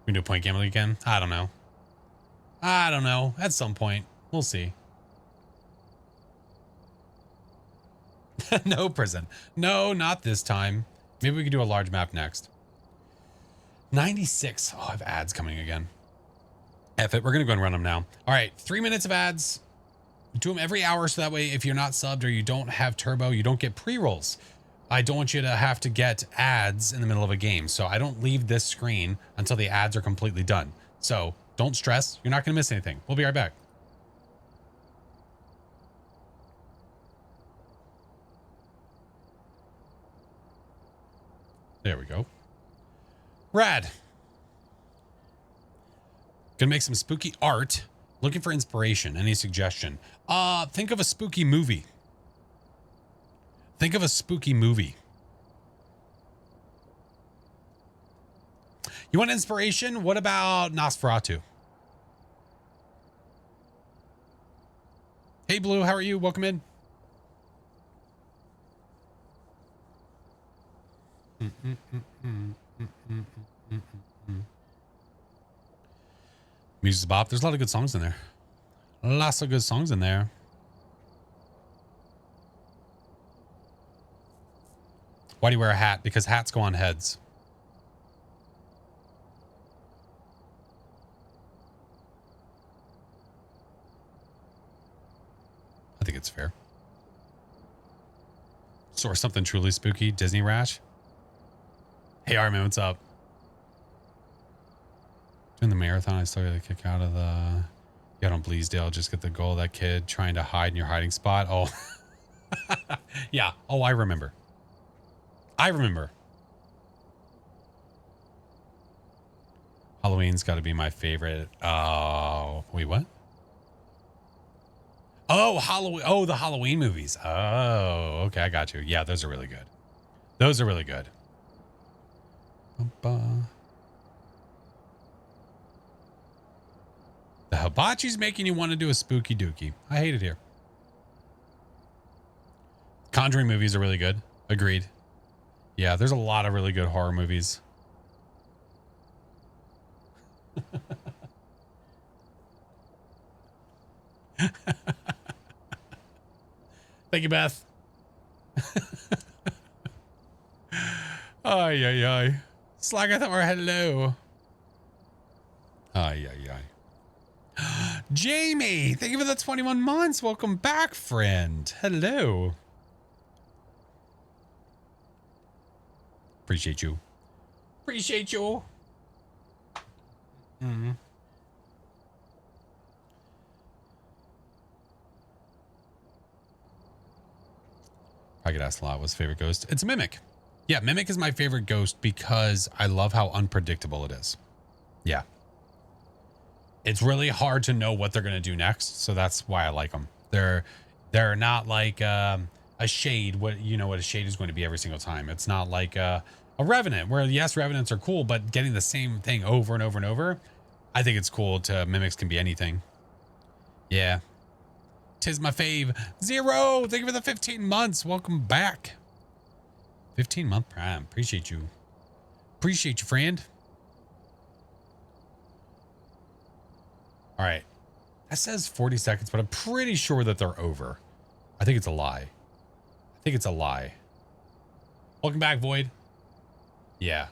We do point gambling again? I don't know. I don't know. At some point. We'll see. No prison. No, not this time. Maybe we could do a large map next. 96. Oh, I have ads coming again. F it. We're going to go and run them now. All right. 3 minutes of ads. Do them every hour so that way if you're not subbed or you don't have turbo, you don't get pre-rolls. I don't want you to have to get ads in the middle of a game. So I don't leave this screen until the ads are completely done. So don't stress. You're not going to miss anything. We'll be right back. There we go. Rad. Gonna make some spooky art. Looking for inspiration. Any suggestion? Think of a spooky movie. Think of a spooky movie. You want inspiration? What about Nosferatu? Hey, Blue, how are you? Welcome in. Music's bop. There's a lot of good songs in there. Lots of good songs in there. Why do you wear a hat? Because hats go on heads. I think it's fair. So, or something truly spooky. Disney rash. Hey, Armin, what's up? Doing the marathon, I still got to kick out of the... Get on Bleasdale, just get the goal of that kid trying to hide in your hiding spot. Oh, yeah. Oh, I remember. I remember. Halloween's got to be my favorite. Oh, wait, what? Oh, Halloween. Oh, the Halloween movies. Oh, okay. I got you. Yeah, those are really good. Those are really good. The hibachi's making you want to do a spooky dookie. I hate it here. Conjuring movies are really good. Agreed. Yeah, there's a lot of really good horror movies. Thank you, Beth. Ay, ay, ay. Slag, I thought we were hello. Ay, ay, ay. Jamie, thank you for the 21 months. Welcome back, friend. Hello. Appreciate you. Appreciate you. Mm-hmm. I get asked a lot, what's favorite ghost? It's Mimic. Yeah, Mimic is my favorite ghost because I love how unpredictable it is. Yeah. It's really hard to know what they're going to do next, so that's why I like them. They're not like a shade, what you know what a shade is going to be every single time. It's not like a revenant, where yes, revenants are cool, but getting the same thing over and over and over, I think it's cool to mimics can be anything. Yeah. Tis my fave. Zero, thank you for the 15 months. Welcome back. 15-month prime. Appreciate you. Appreciate you, friend. All right. That says 40 seconds, but I'm pretty sure that they're over. I think it's a lie. I think it's a lie. Welcome back, Void. Yeah.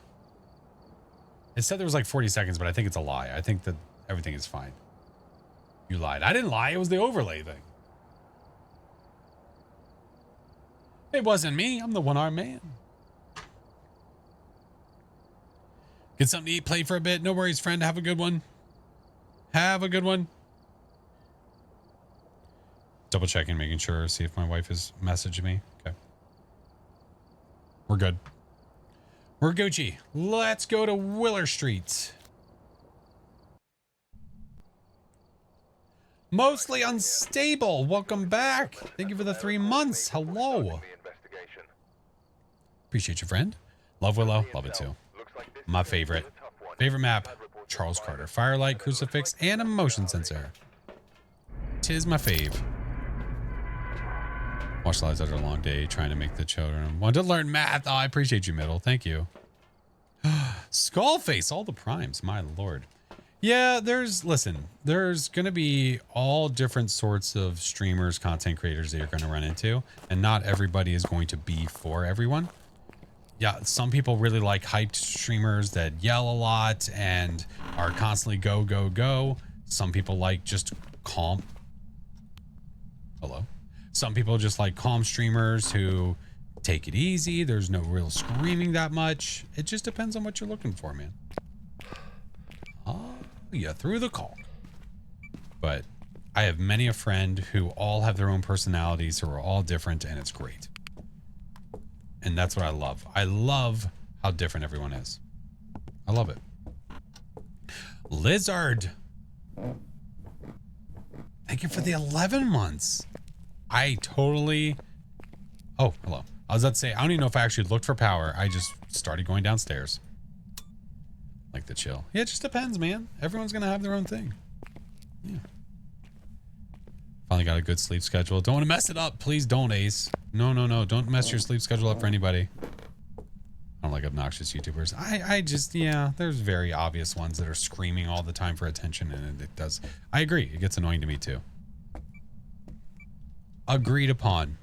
It said there was like 40 seconds, but I think it's a lie. I think that everything is fine. You lied. I didn't lie. It was the overlay thing. It wasn't me. I'm the one-armed man. Get something to eat, play for a bit. No worries, friend. Have a good one. Have a good one. Double checking, making sure, see if my wife has messaged me. Okay. We're good. We're Gucci. Let's go to Willer Street. Mostly unstable. Welcome back. Thank you for the 3 months. Hello. Appreciate you, friend. Love Willow. Love it too. My favorite. Favorite map. Charles Carter. Firelight, crucifix, and a motion sensor. Tis my fave. Watch slides after a long day trying to make the children want to learn math. Oh, I appreciate you, Middle. Thank you. Skullface, all the primes. My lord. Yeah, there's going to be all different sorts of streamers, content creators that you're going to run into, and not everybody is going to be for everyone. Yeah, some people really like hyped streamers that yell a lot and are constantly go, go, go. Some people like just calm. Hello. Some people just like calm streamers who take it easy. There's no real screaming that much. It just depends on what you're looking for, man. Oh, yeah, through the call. But I have many a friend who all have their own personalities, who are all different, and it's great. And that's what I love. I love how different everyone is. I love it. Lizard. Thank you for the 11 months. I totally... Oh, hello. I was about to say, I don't even know if I actually looked for power. I just started going downstairs. Like the chill. Yeah, it just depends, man. Everyone's going to have their own thing. Yeah. Finally got a good sleep schedule. Don't want to mess it up. Please don't, Ace. No, no, no. Don't mess your sleep schedule up for anybody. I don't like obnoxious YouTubers. I just, yeah, there's very obvious ones that are screaming all the time for attention, and it does. I agree. It gets annoying to me too. Agreed upon.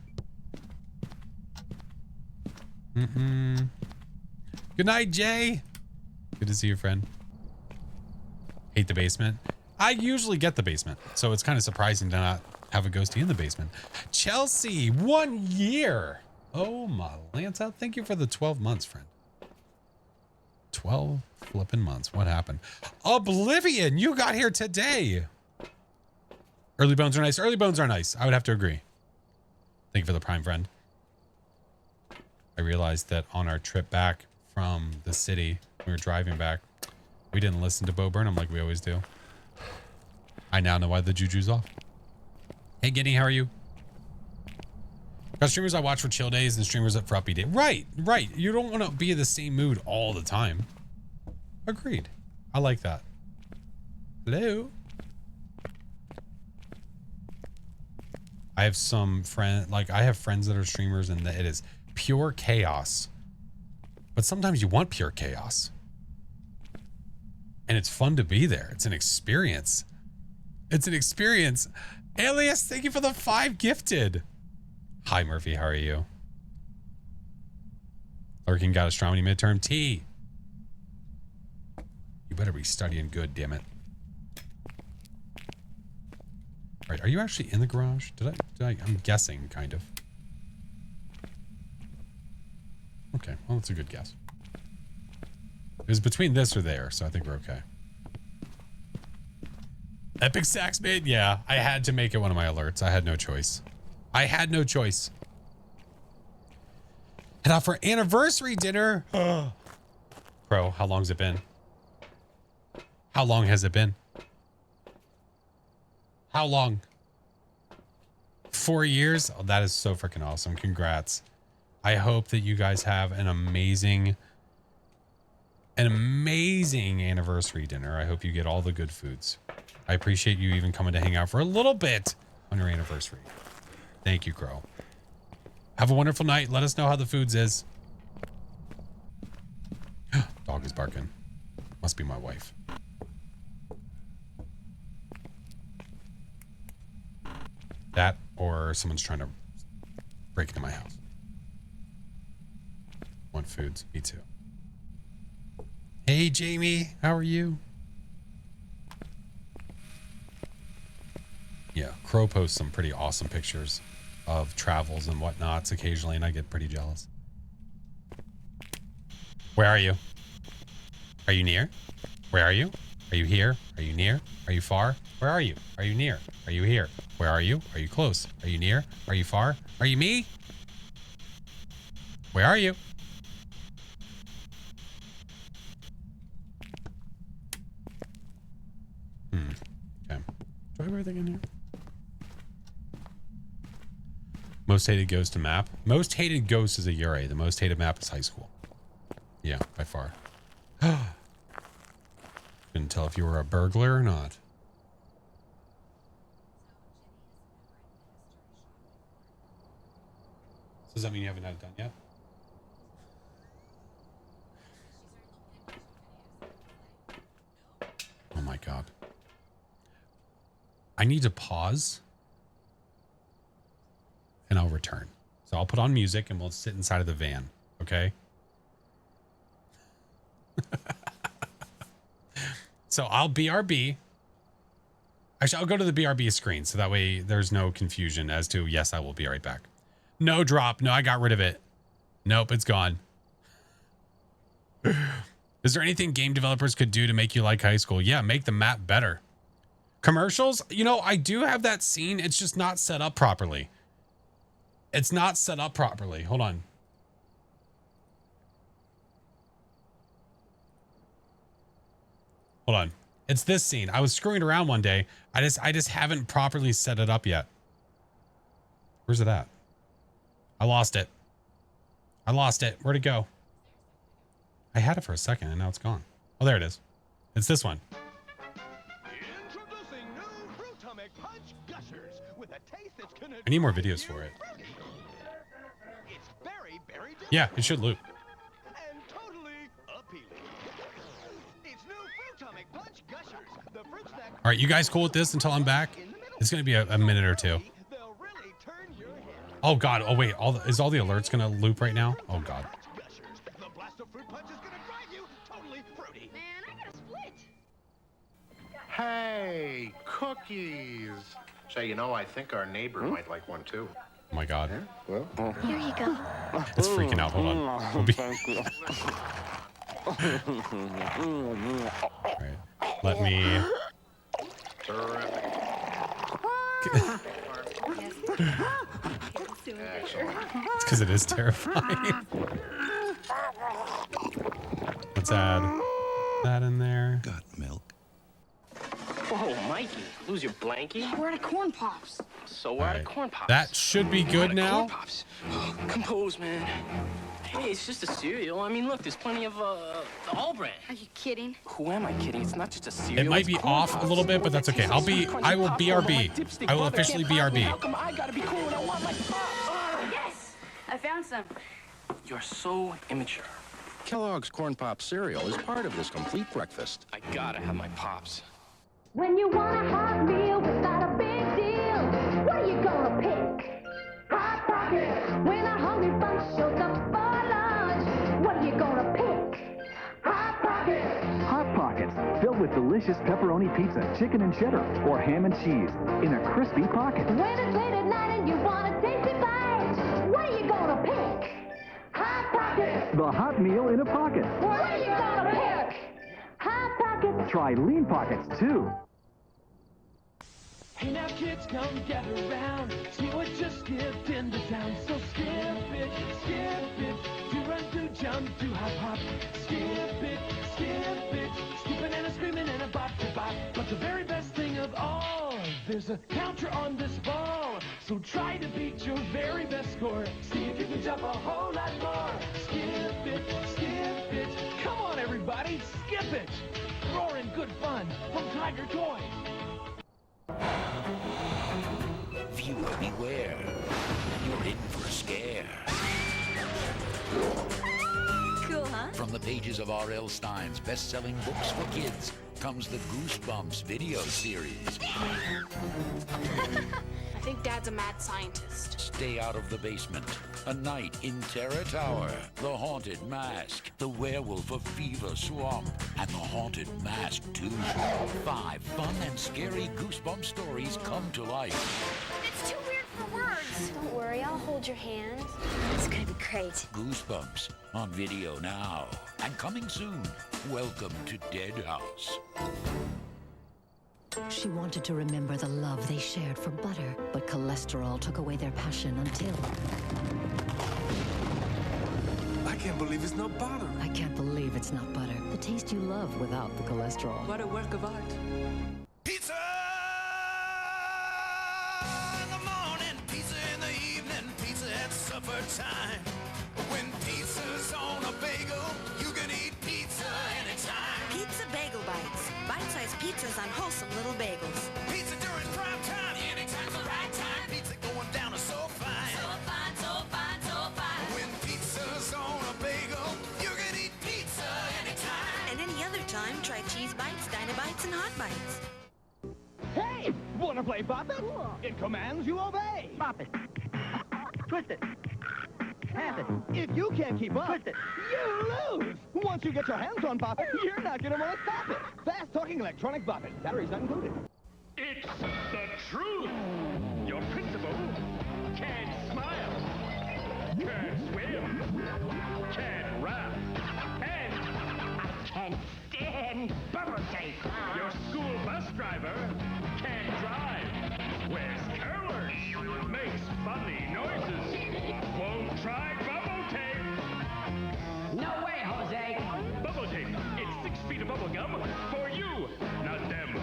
Good night, Jay. Good to see you, friend. Hate the basement. I usually get the basement, so it's kind of surprising to not have a ghostie in the basement. Chelsea, 1 year. Oh, my Lanta. Thank you for the 12 months, friend. 12 flipping months. What happened? Oblivion, you got here today. Early bones are nice. Early bones are nice. I would have to agree. Thank you for the prime friend. I realized that on our trip back from the city, we were driving back, we didn't listen to Bo Burnham like we always do. I now know why the juju's off. Hey, Giddy, how are you? Got streamers I watch for chill days and streamers up for uppy day. Right, right. You don't want to be in the same mood all the time. Agreed. I like that. Hello? I have some I have friends that are streamers and it is pure chaos. But sometimes you want pure chaos. And it's fun to be there. It's an experience. It's an experience. Alias, thank you for the 5 gifted. Hi, Murphy. How are you? Lurking got astronomy midterm. T. You better be studying good, damn it. All right, are you actually in the garage? I'm guessing, kind of. Okay, well, that's a good guess. It was between this or there, so I think we're okay. Epic Sax made? Yeah, I had to make it one of my alerts. I had no choice. I had no choice. And out for anniversary dinner. Bro, how long's it been? How long has it been? How long? 4 years? Oh, that is so freaking awesome. Congrats. I hope that you guys have an amazing anniversary dinner. I hope you get all the good foods. I appreciate you even coming to hang out for a little bit on your anniversary. Thank you, Crow. Have a wonderful night. Let us know how the foods is. Dog is barking. Must be my wife. That or someone's trying to break into my house. Want foods? Me too. Hey, Jamie. How are you? Yeah, Crow posts some pretty awesome pictures of travels and whatnots occasionally, and I get pretty jealous. Where are you? Are you near? Where are you? Are you here? Are you near? Are you far? Where are you? Are you near? Are you here? Where are you? Are you close? Are you near? Are you far? Are you me? Where are you? Okay. Do I have everything in here? Most hated ghost to map. Most hated ghost is a Yurei. The most hated map is high school. Yeah, by far. Couldn't tell if you were a burglar or not. So does that mean you haven't had it done yet? Oh my God. I need to pause and I'll return. So I'll put on music and we'll sit inside of the van. Okay. So I'll BRB. Actually, I'll go to the BRB screen so that way there's no confusion as to, yes, I will be right back. No drop. No, I got rid of it. Nope, it's gone. Is there anything game developers could do to make you like high school? Yeah, make the map better. Commercials? You know, I do have that scene. It's just not set up properly. It's not set up properly. Hold on. Hold on. It's this scene. I was screwing around one day. I just haven't properly set it up yet. Where's it at? I lost it. I lost it. Where'd it go? I had it for a second and now it's gone. Oh, there it is. It's this one.
Introducing new Fruitomic Punch Gushers with a taste that's gonna
I need more videos for it.
It's very, very delicious.
Yeah, it should loop.
And totally appealing. It's new Fruitomic Punch Gushers. The fruit snack.
All right, you guys cool with this until I'm back? It's going to be a minute or two.
They'll really turn your head.
Oh God. Oh wait, is all the alerts going to loop right now? Oh God.
Gushers. The blast of fruit punch is gonna drive you totally fruity.
Man, I got a split.
Hey, cookies. Say, you know, I think our neighbor might like one too.
Oh my God.
Here you go.
It's freaking out. Hold on. We'll be Right. Let me.
Terrific.
It's because it is terrifying. Let's add that in there.
Got milk.
Whoa, Mikey, lose your blankie?
We're out of corn pops.
So we're out of corn pops.
That should be good now.
Corn pops. Compose, man. Hey, it's just a cereal. I mean, look, there's plenty of the all brand.
Are you kidding?
Who am I kidding? It's not just a cereal.
It might
it's
be
corn
off
pops.
a little bit, but that's okay. I will BRB. I will officially BRB.
How come I gotta be cool and I want my pops?
Yes! I found some.
You're so immature.
Kellogg's Corn Pop cereal is part of this complete breakfast.
I gotta have my pops.
When you want a hot meal without a big deal, what are you gonna pick? Hot Pockets. When a hungry bunch shows up for lunch, what are you gonna pick? Hot Pockets.
Hot Pockets, filled with delicious pepperoni pizza, chicken and cheddar, or ham and cheese in a crispy pocket.
When it's late at night and you want a tasty bite, what are you gonna pick? Hot Pockets.
The hot meal in a pocket.
What are you gonna pick? Hot Pockets.
Try Lean Pockets, too.
Hey now kids, come gather around. See what just skipped into town. So skip it, do run, do jump, do hop, hop. Skip it, skipping and a screaming and a bop to bop. But the very best thing of all, there's a counter on this ball. So try to beat your very best score. See if you can jump a whole lot more. Skip it, come on everybody, skip it. Roaring good fun from Tiger Toys.
Viewer beware. You're in for a scare.
Cool, huh?
From the pages of R.L. Stein's best-selling books for kids comes the Goosebumps video series.
I think Dad's a mad scientist.
Stay out of the basement. A Night in Terror Tower. The Haunted Mask. The Werewolf of Fever Swamp. And The Haunted Mask 2. 5 fun and scary Goosebumps stories come to life.
It's too weird for words.
Don't worry, I'll hold your hand. It's gonna be great.
Goosebumps on video now. And coming soon. Welcome to Dead House.
She wanted to remember the love they shared for butter, but cholesterol took away their passion until...
I can't believe it's not butter.
I can't believe it's not butter. The taste you love without the cholesterol.
What a work of art.
Pizza in the morning, pizza in the evening, pizza at supper time. When pizza's on a bagel, you can eat pizza anytime.
Pizza Bagel Bites. Bite-sized pizzas on wholesome little bagels.
Pizza during prime time, anytime's the right time. Pizza going down is so fine.
So fine, so fine, so fine.
When pizza's on a bagel, you can eat pizza anytime.
And any other time, try Cheese Bites, Dynabites, and Hot Bites.
Hey! Wanna play Bop It? It commands you obey.
Pop it. Twist it. Pass it.
If you can't keep up, you lose. Once you get your hands on Bop It, you're not gonna want to stop it. Fast-talking electronic Bop It. Batteries not included.
It's the truth. Your principal can't smile, can't swim, can't rap, and I can't stand bubble tape. Your school bus driver can't drive, wears curlers, makes funny noises, won't try bubble tape.
No way, Jose.
Bubble tape. It's 6 feet of bubble gum for you, not them.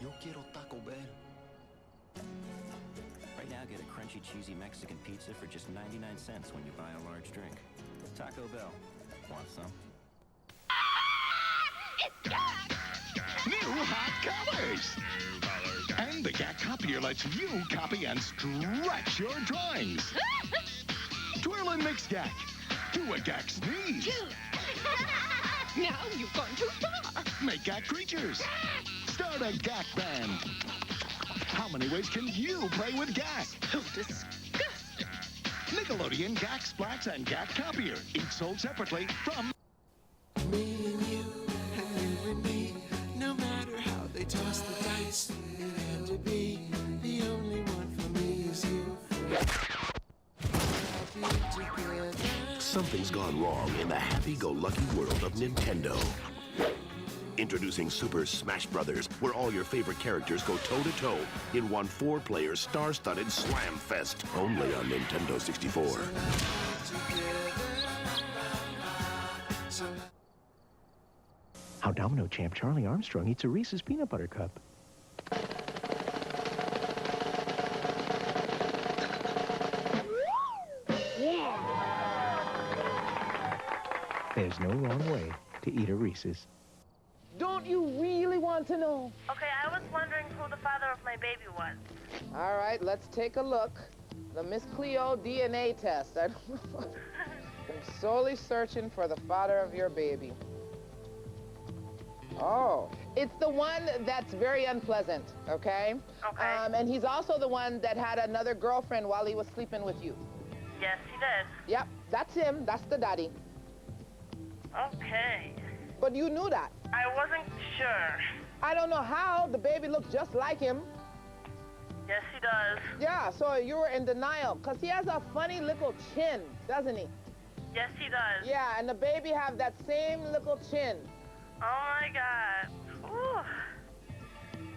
Yo quiero Taco Bell. Right now, get a crunchy, cheesy Mexican pizza for just 99 cents when you buy a large drink. Taco Bell. Want some?
It's GAC! New hot colors! And the GAC copier lets you copy and stretch your drawings. Twirl and mix GAC. Do a GAC sneeze.
Now you've gone too far.
Make GAC creatures. Start a GAC band. How many ways can you play with GAC?
So disgusting.
Nickelodeon Gak Splats and Gak Copier, each sold separately from
Me and you and me, no matter how they toss the dice, it had to be the only one for me is you.
Something's gone wrong in the happy-go-lucky world of Nintendo. Introducing Super Smash Bros., where all your favorite characters go toe-to-toe in one 4-player star-studded slam fest, only on Nintendo 64.
How domino champ Charlie Armstrong eats a Reese's peanut butter cup. There's no wrong way to eat a Reese's.
Don't you really want to know?
Okay, I was wondering who the father of my baby was.
All right, let's take a look. The Miss Cleo DNA test. I'm solely searching for the father of your baby. Oh, it's the one that's very unpleasant, okay?
Okay.
And he's also the one that had another girlfriend while he was sleeping with you.
Yes, he did.
Yep, that's him. That's the daddy.
Okay.
But you knew that.
I wasn't sure.
I don't know how. The baby looks just like him.
Yes, he does.
Yeah, so you were in denial. Because he has a funny little chin, doesn't he?
Yes, he does.
Yeah, and the baby have that same little chin.
Oh, my God. Ooh.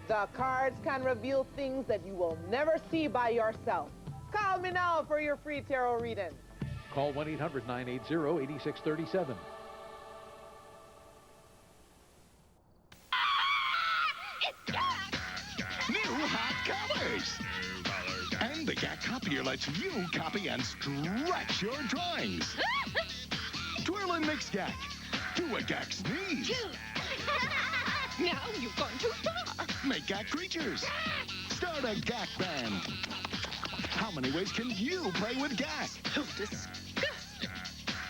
The cards can reveal things that you will never see by yourself. Call me now for your free tarot reading.
Call 1-800-980-8637.
New hot colors. And the Gak Copier lets you copy and stretch your drawings. Twirl and mix Gak. Do a Gak sneeze.
Now you've gone too far.
Make Gak creatures. Start a Gak band. How many ways can you play with Gak?
Disgusting.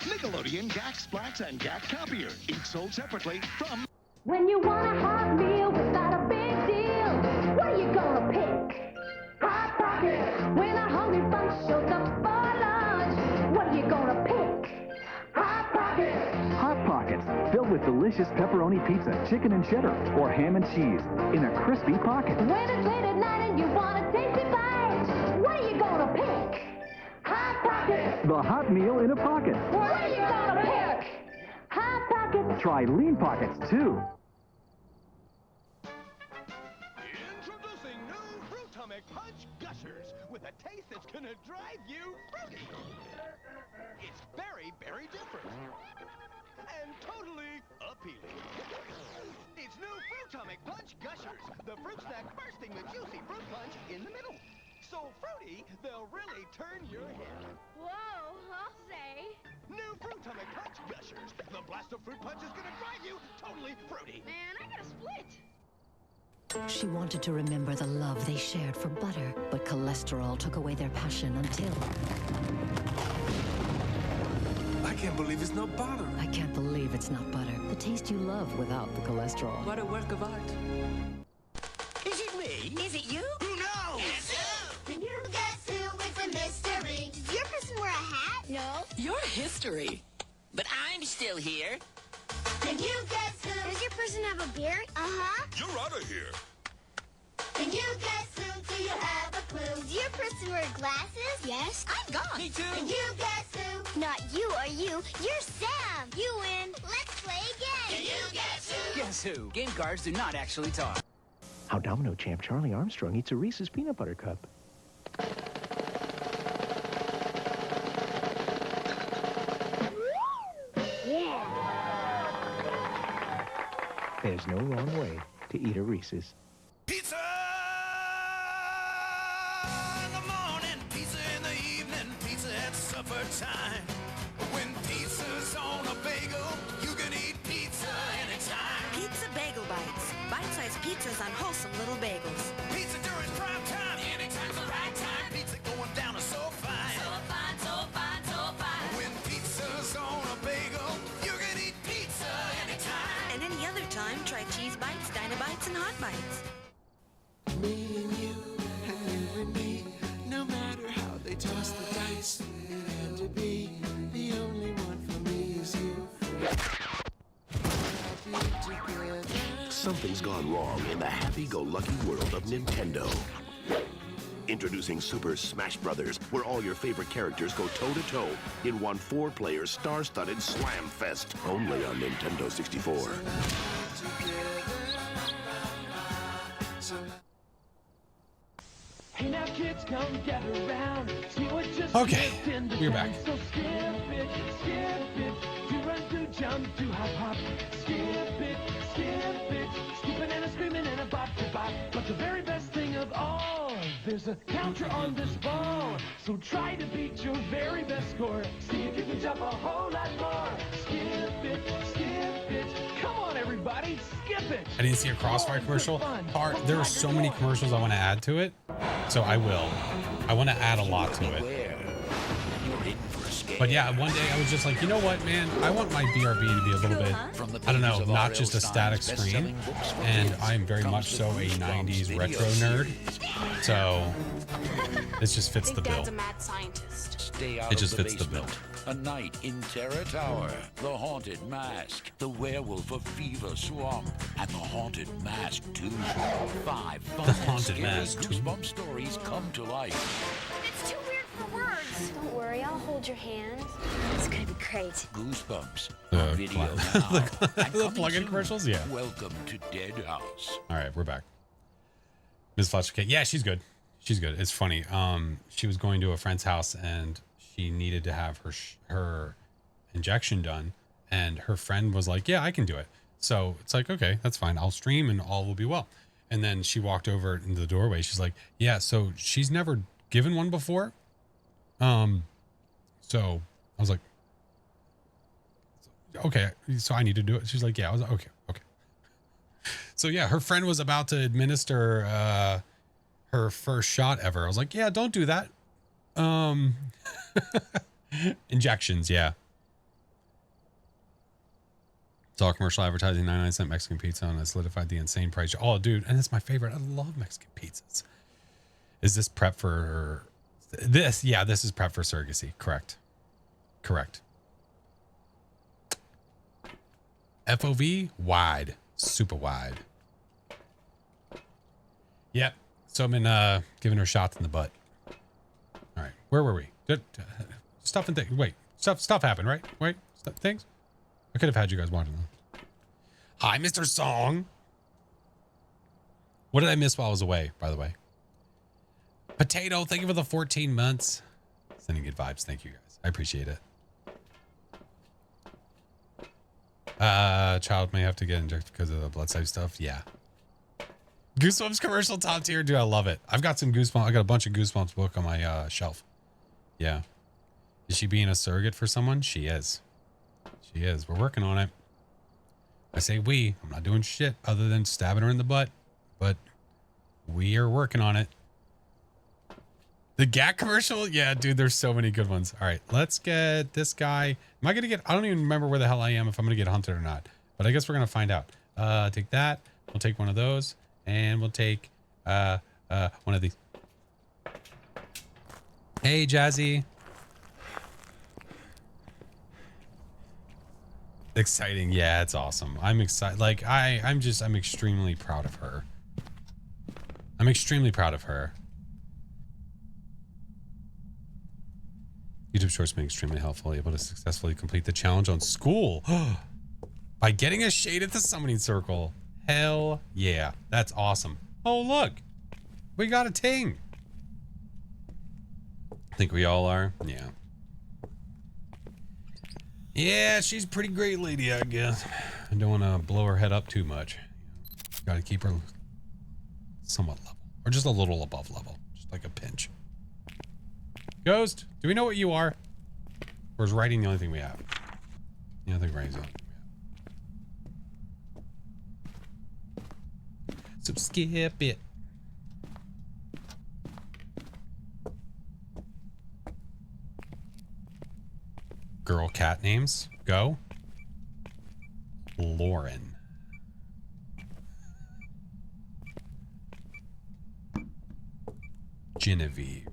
Nickelodeon Gak Splats and Gak Copier, each sold separately from...
When you want a hot meal without a big deal, what are you gonna pick? Hot Pockets. When a hungry bunch shows up for lunch, what are you gonna pick? Hot Pockets.
Hot Pockets, filled with delicious pepperoni pizza, chicken and cheddar, or ham and cheese in a crispy pocket.
When it's late at night and you want a tasty bite, what are you gonna pick? Hot Pockets.
The hot meal in a pocket.
What are you gonna pick? Hot Pockets.
Try Lean Pockets, too.
Introducing new Fruitomic Punch Gushers with a taste that's gonna drive you fruity. It's very, very different. And totally appealing. It's new Fruitomic Punch Gushers, the fruit snack bursting the juicy fruit punch in the middle. So fruity, they'll really turn your head.
Whoa, I'll say.
New Fruitomic Punch Gushers. The blast of fruit punch is gonna drive you totally fruity.
Man, I gotta split.
She wanted to remember the love they shared for butter, but cholesterol took away their passion until...
I can't believe it's not butter.
I can't believe it's not butter. The taste you love without the cholesterol.
What a work of art.
Is it me? Is it you?
Who knows?
Can you guess who is a mystery? Does your person wear a hat? No.
You're history. But I'm still here.
Can you guess who? Does your person have a beard? Uh-huh.
You're out of here.
Can you guess who? Do you have a clue? Does your person wear glasses? Yes. I'm gone.
Me too.
Can you guess who? Not you or you. You're Sam. You win. Let's play again. Can you guess who?
Guess who? Game cards do not actually talk.
How domino champ Charlie Armstrong eats a Reese's peanut butter cup. There's no wrong way to eat a Reese's.
Pizza in the morning, pizza in the evening, pizza at supper time. When pizza's on a bagel, you can eat pizza anytime.
Pizza Bagel Bites. Bite-sized pizzas on wholesome little bagels.
Pizza during prime time, anytime's the right time. Pizza going down is so fine. So fine, so fine, so fine. When pizza's on a bagel, you can eat pizza anytime.
And any other time, try Cheese Bites, Dynabites, and Hot Bites.
Me and you and me, no matter how they toss the dice, it
Something's gone wrong in the happy-go-lucky world of Nintendo. Introducing Super Smash Brothers, where all your favorite characters go toe-to-toe in one 4-player star-studded slam fest, only on Nintendo 64.
Hey now kids, come gather around. See what just
Okay,
slipped in the
we're
town.
back.
So skip it, do run, do jump, do hop, hop. Skip it, skipping and a screaming and a bop to bop. But the very best thing of all, there's a counter on this ball. So try to beat your very best score. See if you can jump a whole lot more. Skip it, come on everybody, skip it.
I didn't see a Crossfire commercial. There are so many commercials I want to add to it, so I will. I want to add a lot to it. But yeah, one day I was just like, you know what, man? I want my BRB to be a little bit, I don't know, not just a static screen. And I'm very much so a 90s retro nerd. So it just fits the bill.
Dad's a mad scientist. Stay out
It just
of the
fits the bill.
basement. A night in Terror Tower, the Haunted Mask, the Werewolf of Fever Swamp, and the Haunted Mask 2. 5 fun
The
and
Haunted
scary
Mask 2.
goosebump stories come to life.
It's too weird for words. Don't worry, I'll hold your hand. It's gonna be great.
Goosebumps.
The
Video
cl-
now. And
the
coming
plug-in
soon,
commercials, yeah.
Welcome to Dead House.
All right, we're back. Ms. Fletcher, yeah, she's good. She's good. It's funny. She was going to a friend's house and she needed to have her injection done, and her friend was like, "Yeah, I can do it." So it's like, okay, that's fine. I'll stream and all will be well. And then she walked over into the doorway. She's like, "Yeah, so she's never given one before." So I was like, "Okay, so I need to do it." She's like, "Yeah." I was like, "Okay." So yeah, her friend was about to administer her first shot ever. I was like, "Yeah, don't do that." Injections, yeah. Saw commercial advertising 99-cent Mexican pizza and I solidified the insane price. Oh, dude, and it's my favorite. I love Mexican pizzas. Is this prep for this? Yeah, this is prep for surrogacy. Correct. FOV wide, super wide. Yep. So I've been giving her shots in the butt. All right, where were we? Good stuff and things. Wait, stuff happened, right? Wait, things. I could have had you guys watching them. Hi, Mr. Song. What did I miss while I was away, by the way? Potato, thank you for the 14 months. Sending good vibes. Thank you guys. I appreciate it. Child may have to get injected because of the blood type stuff. Yeah. Goosebumps commercial top tier. Dude, I love it. I've got some Goosebumps. I got a bunch of Goosebumps book on my shelf. Yeah. Is she being a surrogate for someone? She is. She is. We're working on it. I say we. I'm not doing shit other than stabbing her in the butt. But we are working on it. The GAT commercial? Yeah, dude, there's so many good ones. All right, let's get this guy. Am I going to get... I don't even remember where the hell I am, if I'm going to get hunted or not. But I guess we're going to find out. Take that. We'll take one of those. And we'll take one of these. Hey, Jazzy. Exciting. Yeah, it's awesome. I'm excited. Like, I'm extremely proud of her. I'm extremely proud of her. YouTube Shorts been extremely helpful. Able to successfully complete the challenge on school by getting a shade at the summoning circle. Hell yeah. That's awesome. Oh, look. We got a ting. I think we all are. Yeah. Yeah, she's a pretty great lady, I guess. I don't want to blow her head up too much. Got to keep her somewhat level. Or just a little above level. Just like a pinch. Ghost, do we know what you are? Or is writing the only thing we have? Yeah, I think writing's the only thing we have. So skip it. Girl cat names. Go. Lauren. Genevieve.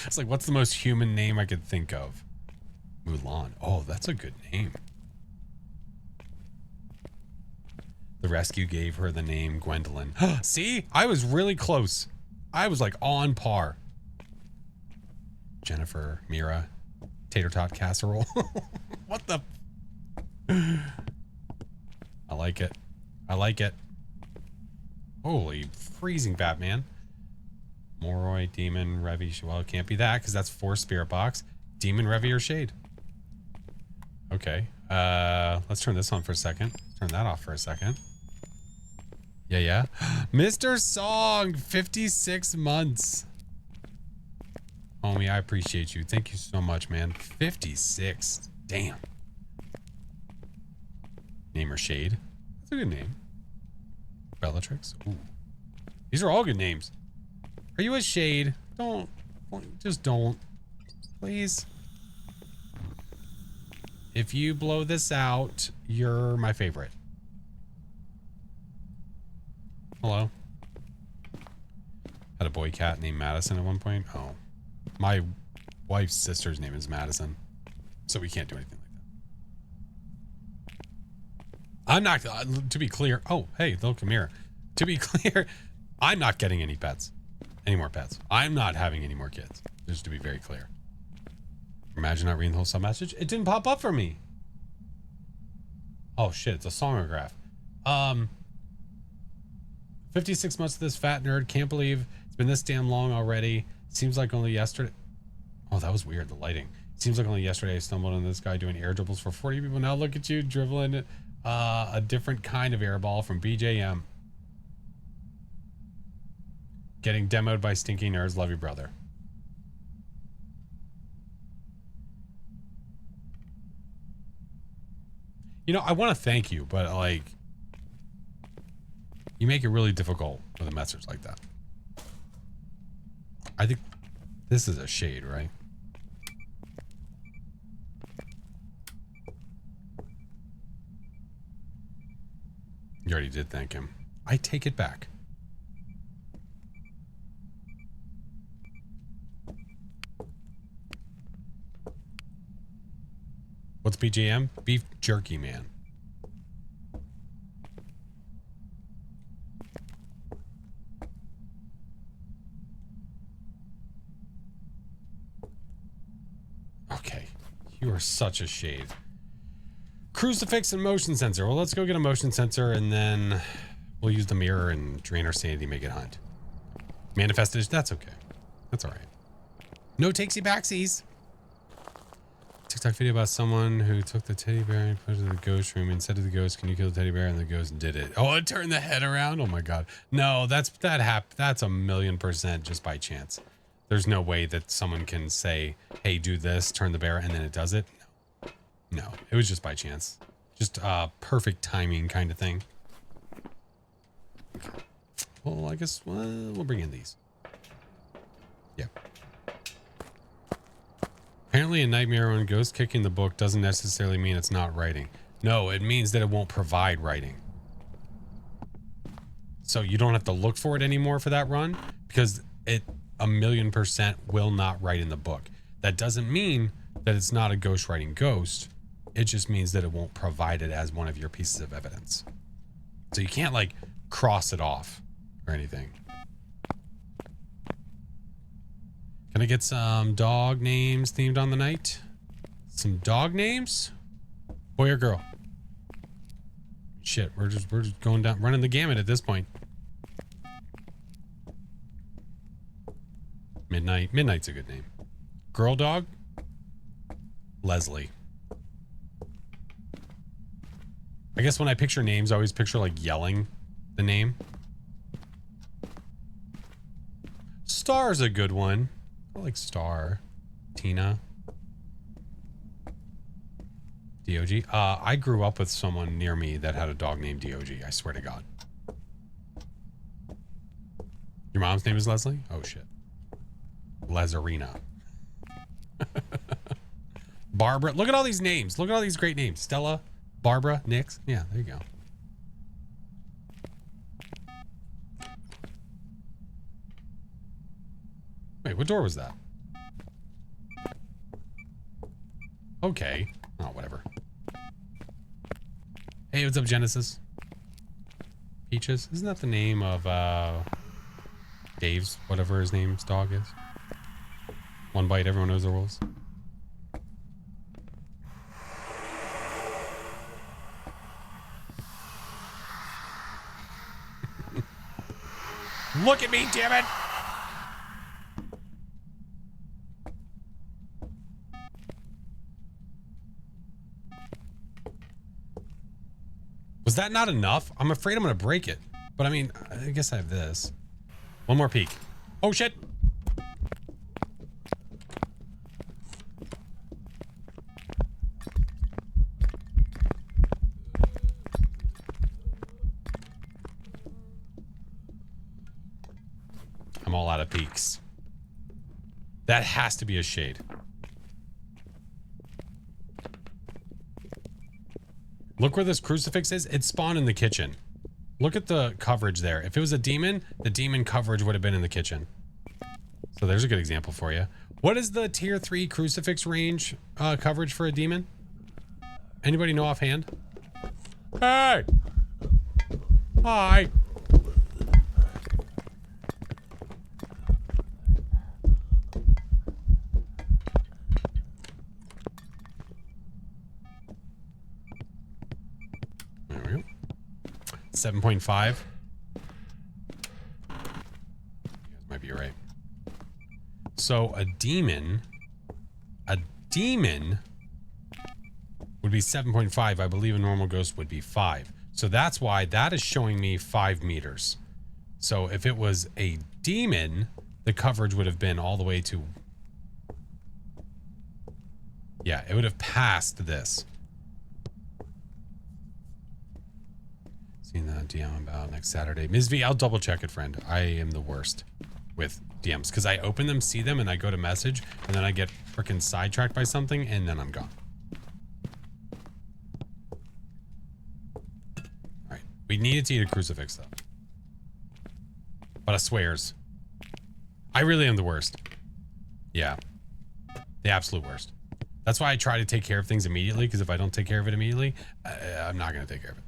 It's like, what's the most human name I could think of? Mulan. Oh, that's a good name. The rescue gave her the name Gwendolyn. See? I was really close. I was like on par. Jennifer, Mira, tater tot casserole. What the? I like it. I like it. Holy freezing Batman. Moroi, Demon, Revy. Well, it can't be that because that's 4 Spirit Box. Demon, Revy, or Shade. Okay. Let's turn this on for a second. Turn that off for a second. Yeah. Mr. Song, 56 months. Homie, I appreciate you. Thank you so much, man. 56. Damn. Name or Shade. That's a good name. Bellatrix. Ooh. These are all good names. Are you a Shade? Don't. Just don't. Please. If you blow this out, you're my favorite. Hello. Had a boy cat named Madison at one point. Oh. My wife's sister's name is Madison. So we can't do anything like that. I'm not, to be clear. Oh, hey, look, come here. To be clear, I'm not getting any pets. Any more pets. I'm not having any more kids. Just to be very clear. Imagine not reading the whole sub message. It didn't pop up for me. Oh shit, it's a songograph. 56 months of this fat nerd. Can't believe it's been this damn long already. Seems like only yesterday. Oh, that was weird. The lighting. Seems like only yesterday I stumbled on this guy doing air dribbles for 40 people. Now look at you dribbling a different kind of air ball from BJM. Getting demoed by stinky nerds. Love you, brother. You know, I want to thank you, but like, you make it really difficult with a message like that. I think this is a Shade, right? You already did thank him. I take it back. What's BJM? Beef Jerky Man. Okay. You are such a Shade. Crucifix and motion sensor. Well, let's go get a motion sensor and then we'll use the mirror and drain our sanity, make it hunt. Manifested. That's okay. That's all right. No takesy backsies. TikTok video about someone who took the teddy bear and put it in the ghost room and said to the ghost, "Can you kill the teddy bear?" And the ghost did it. Oh, it turned the head around. Oh my god. No, that's a 1,000,000% just by chance. There's no way that someone can say, "Hey, do this, turn the bear," and then it does it. No, it was just by chance. Just perfect timing kind of thing. Okay. Well, I guess we'll bring in these. Yeah. Apparently a nightmare on ghost kicking the book doesn't necessarily mean it's not writing. No, it means that it won't provide writing. So you don't have to look for it anymore for that run because it 1,000,000% will not write in the book. That doesn't mean that it's not a ghost writing ghost. It just means that it won't provide it as one of your pieces of evidence. So you can't like cross it off or anything. Can I get some dog names themed on the night? Some dog names? Boy or girl? Shit, we're just going down, running the gamut at this point. Midnight. Midnight's a good name. Girl dog? Leslie. I guess when I picture names, I always picture like yelling the name. Star's a good one. I like Star. Tina. DOG. I grew up with someone near me that had a dog named DOG. I swear to God. Your mom's name is Leslie? Oh shit. Lazarina. Barbara. Look at all these names. Look at all these great names. Stella, Barbara, Nix. Yeah, there you go. Wait, what door was that? Okay. Oh, whatever. Hey, what's up, Genesis? Peaches? Isn't that the name of Dave's, whatever his name's dog is? One bite, everyone knows the rules. Look at me, damn it! Was that not enough? I'm afraid I'm gonna break it. But I mean, I guess I have this. One more peek. Oh shit! I'm all out of peaks. That has to be a shade. Look where this crucifix is. It spawned in the kitchen. Look at the coverage there. If it was a demon, the demon coverage would have been in the kitchen. So there's a good example for you. What is the tier 3 crucifix range coverage for a demon? Anybody know offhand? Hey! Hi! There we go. 7.5. Might be right. So a demon would be 7.5. I believe a normal ghost would be 5. So that's why that is showing me 5 meters. So if it was a demon, the coverage would have been all the way to... Yeah, it would have passed this. Seeing that DM about next Saturday. Ms. V, I'll double check it, friend. I am the worst with DMs because I open them, see them, and I go to message, and then I get freaking sidetracked by something, and then I'm gone. Alright. We needed to eat a crucifix, though. But I swears. I really am the worst. Yeah. The absolute worst. That's why I try to take care of things immediately, because if I don't take care of it immediately, I'm not going to take care of it.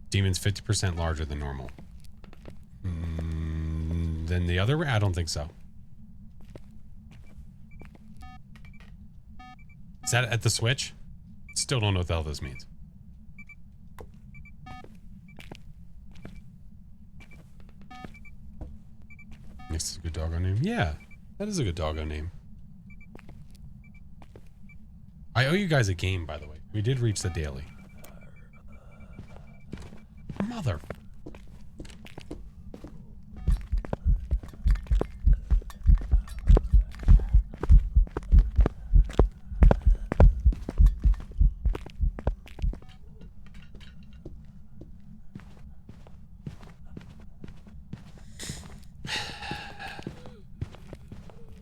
Demon's 50% larger than normal. Then the other? I don't think so. Is that at the switch? Still don't know what the hell this means. This is a good doggo name. Yeah, that is a good doggo name. I owe you guys a game, by the way. We did reach the daily. Mother.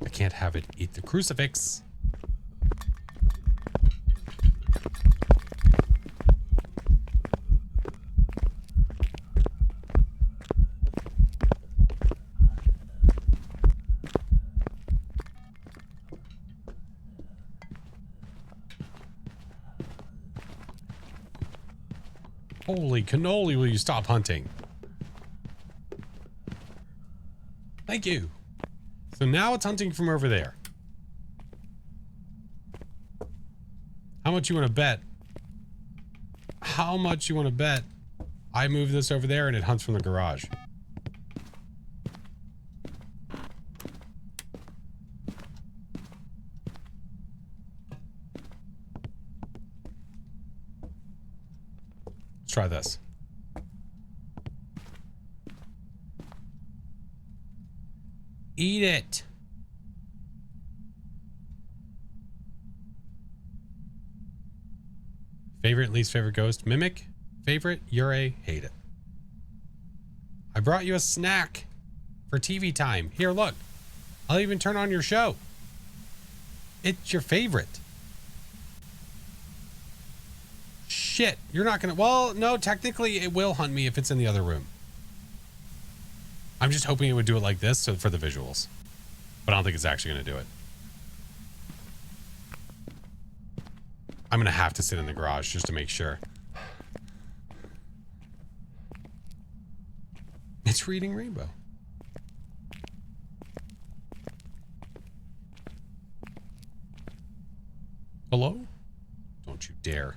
I can't have it eat the crucifix. Holy cannoli, will you stop hunting? Thank you. So now it's hunting from over there. How much you want to bet? How much you want to bet I move this over there and it hunts from the garage? Try this. Eat it. Favorite, least favorite ghost? Mimic. Favorite, Ure, hate it. I brought you a snack for TV time. Here, look. I'll even turn on your show. It's your favorite. Shit, you're not gonna... Well, no, technically it will hunt me if it's in the other room. I'm just hoping it would do it like this for the visuals. But I don't think it's actually gonna do it. I'm gonna have to sit in the garage just to make sure. It's reading Rainbow. Hello? Don't you dare.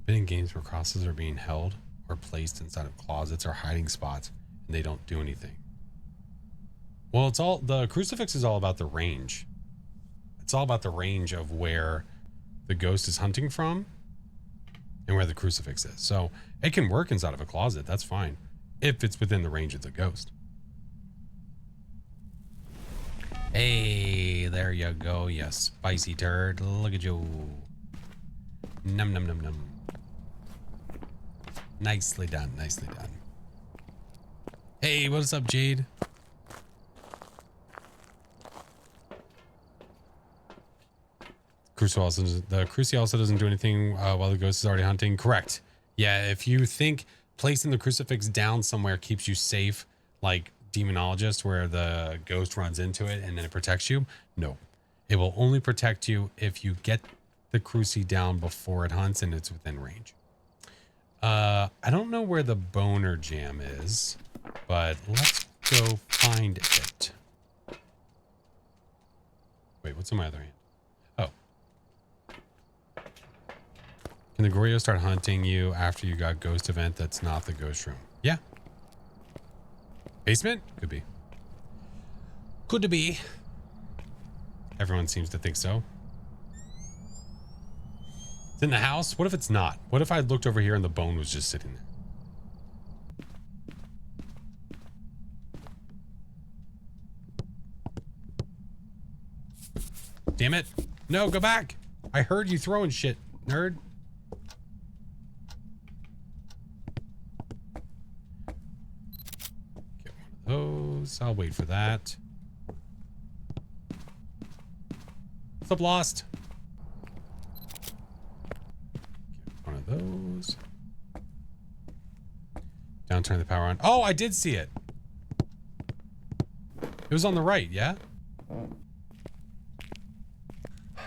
Been in games where crosses are being held or placed inside of closets or hiding spots and they don't do anything. Well, it's all, the crucifix is all about the range. It's all about the range of where the ghost is hunting from and where the crucifix is. So it can work inside of a closet. That's fine. If it's within the range of the ghost. Hey, there you go, you spicy turd. Look at you. Num, num, num, num. Nicely done. Nicely done. Hey, what's up, Jade? The Cruci also doesn't do anything while the ghost is already hunting. Correct. Yeah, if you think placing the crucifix down somewhere keeps you safe, like Demonologist, where the ghost runs into it and then it protects you, no. It will only protect you if you get the Cruci down before it hunts and it's within range. I don't know where the boner jam is, but let's go find it. Wait, what's on my other hand? Oh. Can the Goryo start hunting you after you got ghost event that's not the ghost room? Yeah. Basement? Could be. Could be. Everyone seems to think so. It's in the house? What if it's not? What if I looked over here and the bone was just sitting there? Damn it. No, go back. I heard you throwing shit, nerd. Get one of those. I'll wait for that. What's up, Lost? Get one of those. Down, turn the power on. Oh, I did see it. It was on the right, yeah?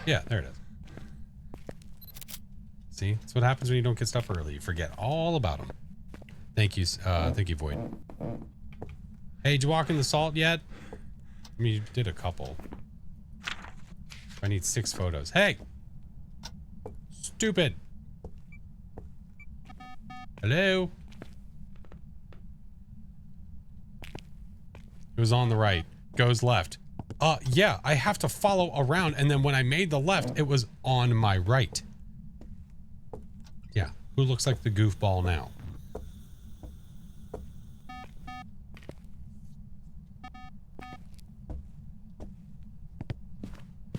Yeah, there it is. See, that's what happens when you don't get stuff early. You forget all about them. Thank you, Void. Hey, did you walk in the salt yet? I mean, you did a couple. I need 6 photos. Hey! Stupid! Hello? It was on the right. Goes left. Yeah, I have to follow around, and then when I made the left, it was on my right. Yeah, who looks like the goofball now?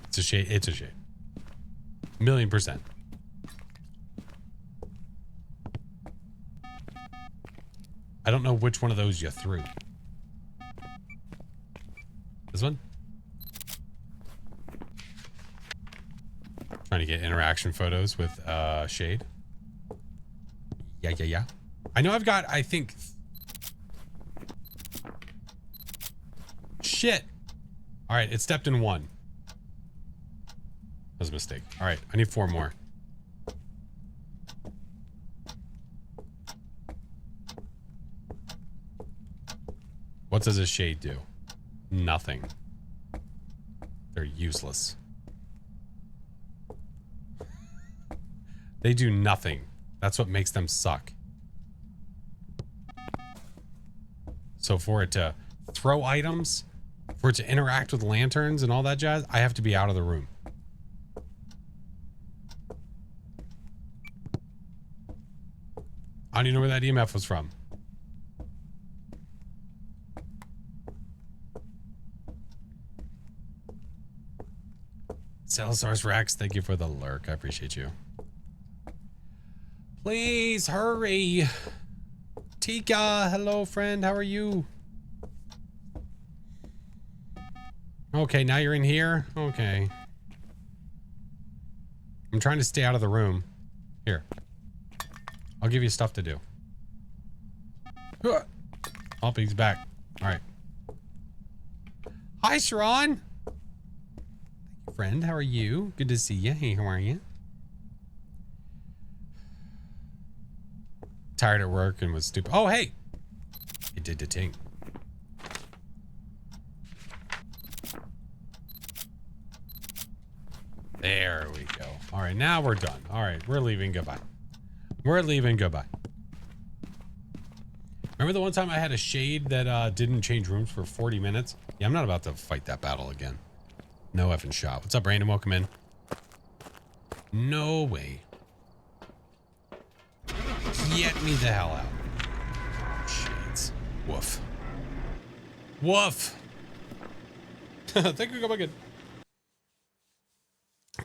It's a shade. It's a shade. 1,000,000%. I don't know which one of those you threw. This one? Trying to get interaction photos with Shade. Yeah. I know I've got, I think... Shit! Alright, it stepped in 1. That was a mistake. Alright, I need 4 more. What does a Shade do? Nothing. They're useless. They do nothing. That's what makes them suck. So for it to throw items, for it to interact with lanterns and all that jazz, I have to be out of the room. I don't even know where that EMF was from. Celosaurus Rex, thank you for the lurk. I appreciate you. Please hurry. Tika, hello friend, how are you? Okay, now you're in here? Okay. I'm trying to stay out of the room. Here. I'll give you stuff to do. Oh, he's back. All right. Hi, Sharon. Friend, how are you? Good to see you. Hey, how are you? Tired at work and was stupid. Oh, hey. It did the ting. There we go. All right, now we're done. All right, we're leaving. Goodbye. We're leaving. Goodbye. Remember the one time I had a shade that didn't change rooms for 40 minutes? Yeah, I'm not about to fight that battle again. No effing shot. What's up, Brandon? Welcome in. No way. Get me the hell out. Shades. Woof. Woof. Thank you. Come again.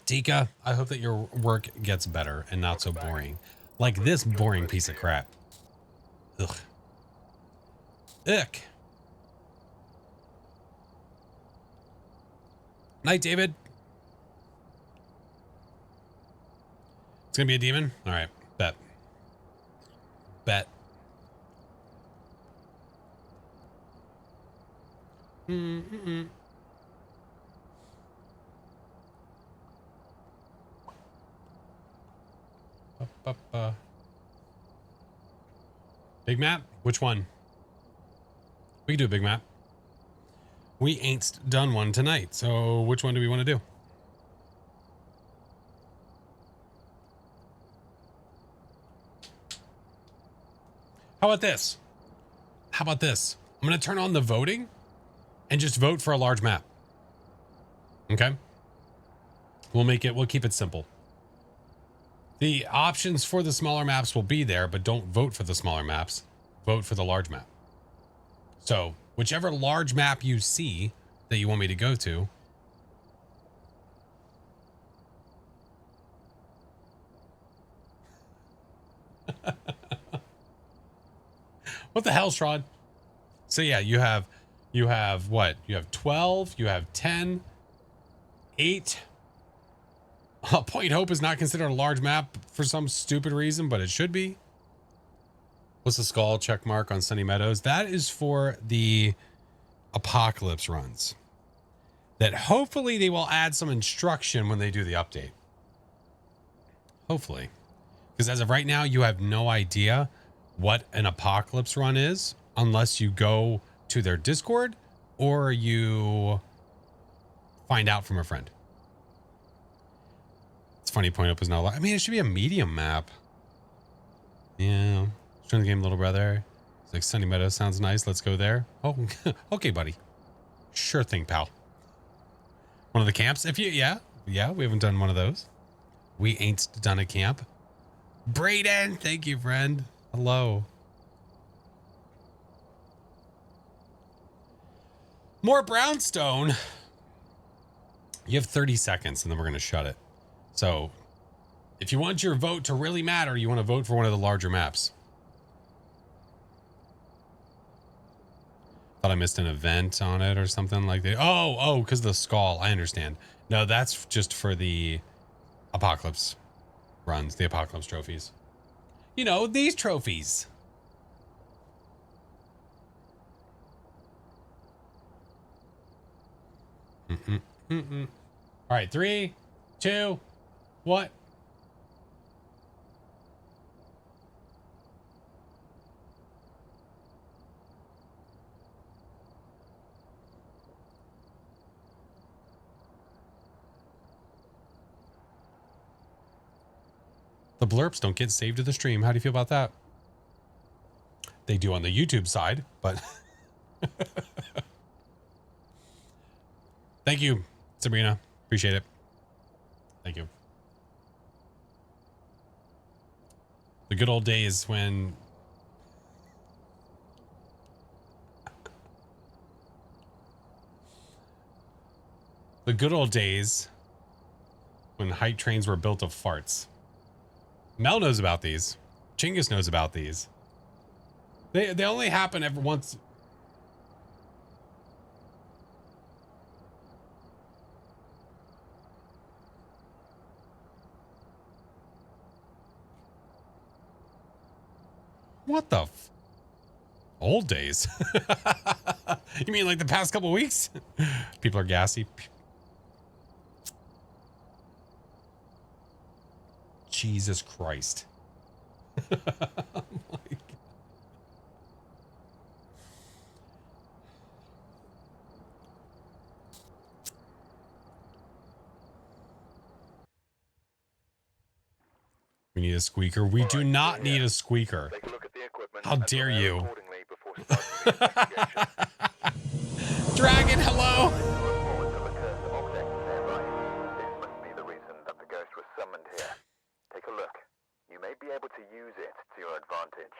Tika, I hope that your work gets better and not so boring. Like this boring piece of crap. Ugh. Ick. Night, David. It's gonna be a demon? All right. Bet. Bet. Mm-mm-mm. Big map? Which one? We can do a big map. We ain't done one tonight, so which one do we want to do? How about this? How about this? I'm going to turn on the voting and just vote for a large map. Okay? We'll keep it simple. The options for the smaller maps will be there, but don't vote for the smaller maps. Vote for the large map. So, whichever large map you see that you want me to go to. What the hell, Shrod? So yeah, you have what? You have 12, you have 10, 8. Point Hope is not considered a large map for some stupid reason, but it should be. What's the skull check mark on Sunny Meadows? That is for the apocalypse runs. That hopefully they will add some instruction when they do the update. Hopefully. Because as of right now, you have no idea what an apocalypse run is unless you go to their Discord or you find out from a friend. It's funny, Point Up is not. I mean, it should be a medium map. Yeah. Trying the game, little brother. It's like Sunny Meadows sounds nice. Let's go there. Oh, okay, buddy. Sure thing, pal. One of the camps. If you, yeah, we haven't done one of those. We ain't done a camp. Brayden, thank you, friend. Hello. More brownstone. You have 30 seconds and then we're going to shut it. So if you want your vote to really matter, you want to vote for one of the larger maps. Thought I missed an event on it or something like that. Oh, because the skull. I understand. No, that's just for the apocalypse runs, the apocalypse trophies. You know, these trophies. All right, 3, 2, what? The blurps don't get saved to the stream. How do you feel about that? They do on the YouTube side, but thank you, Sabrina. Appreciate it. Thank you. The good old days when hype trains were built of farts. Mel knows about these. Chinggis knows about these. They only happen every once. What the f? Old days. You mean like the past couple weeks? People are gassy. Jesus Christ. Oh my God. We need a squeaker. We do not need a squeaker. How dare you? Dragon, hello.
Take a look. You may be able to use it to your advantage.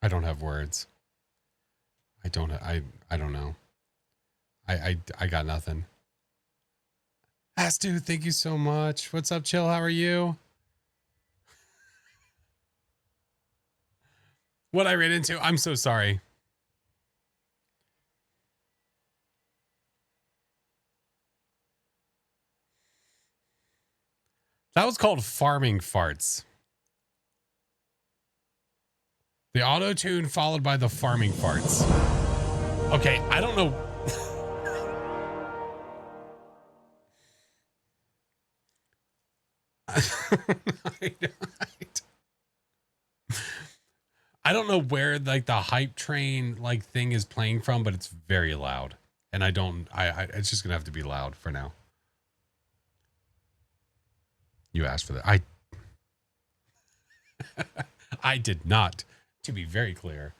I don't have words. I don't know. I got nothing. Astu, thank you so much. What's up, Chill? How are you? What I ran into, I'm so sorry. That was called farming farts. The auto tune followed by the farming farts. Okay, I don't know. I don't know where like the hype train like thing is playing from, but it's very loud. And I it's just gonna have to be loud for now. You asked for that. I did not, to be very clear.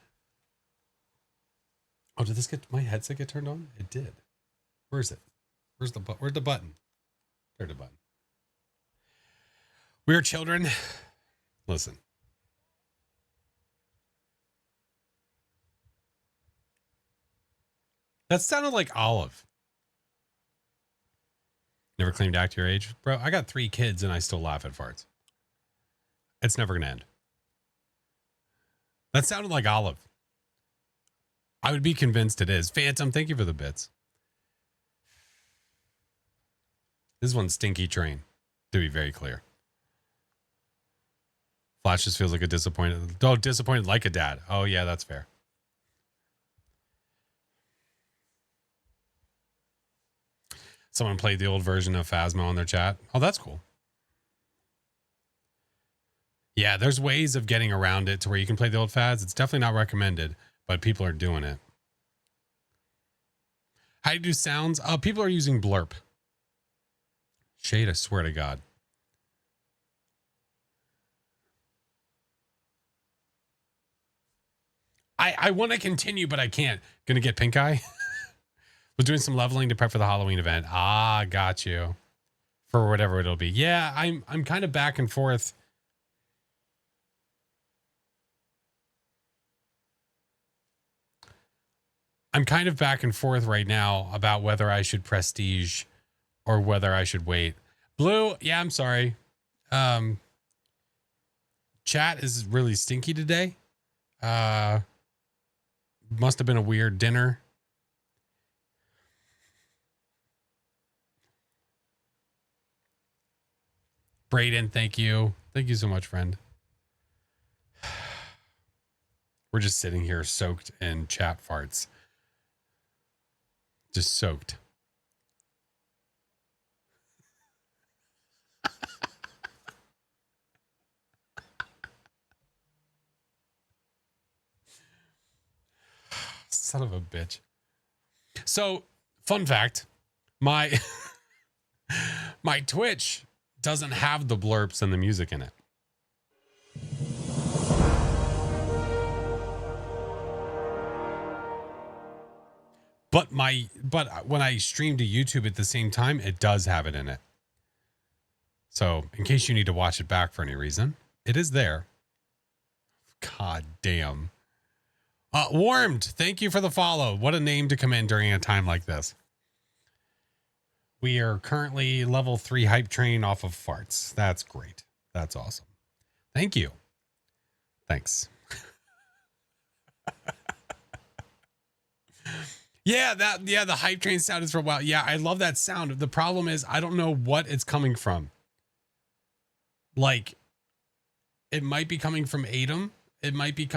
Oh, did my headset get turned on? It did. Where is it? Where's the button? There's the button. We're children. Listen. That sounded like Olive. Never claimed to act your age. Bro, I got 3 kids and I still laugh at farts. It's never going to end. That sounded like Olive. I would be convinced it is. Phantom, thank you for the bits. This one's Stinky Train, to be very clear. Flash just feels like a disappointed. Oh, disappointed like a dad. Oh, yeah, that's fair. Someone played the old version of Phasmo in their chat. Oh, that's cool. Yeah, there's ways of getting around it to where you can play the old Phas. It's definitely not recommended, but people are doing it. How do you do sounds? People are using Blurp. Shade, I swear to God. I want to continue, but I can't. Gonna get pink eye. Was doing some leveling to prep for the Halloween event. Ah, got you. For whatever it'll be. Yeah, I'm kind of back and forth. I'm kind of back and forth right now about whether I should prestige or whether I should wait. Blue, yeah, I'm sorry. Chat is really stinky today. Must have been a weird dinner. Brayden, thank you. Thank you so much, friend. We're just sitting here soaked in chat farts. Just soaked. Son of a bitch. So, fun fact, my my Twitch doesn't have the blurps and the music in it. But when I stream to YouTube at the same time, it does have it in it. So, in case you need to watch it back for any reason, it is there. God damn. Warmed, thank you for the follow. What a name to come in during a time like this. We are currently level 3 hype train off of farts. That's great. That's awesome. Thank you. Thanks. Yeah, the hype train sound is for a while. Yeah, I love that sound. The problem is I don't know what it's coming from. Like, it might be coming from Adam. It might be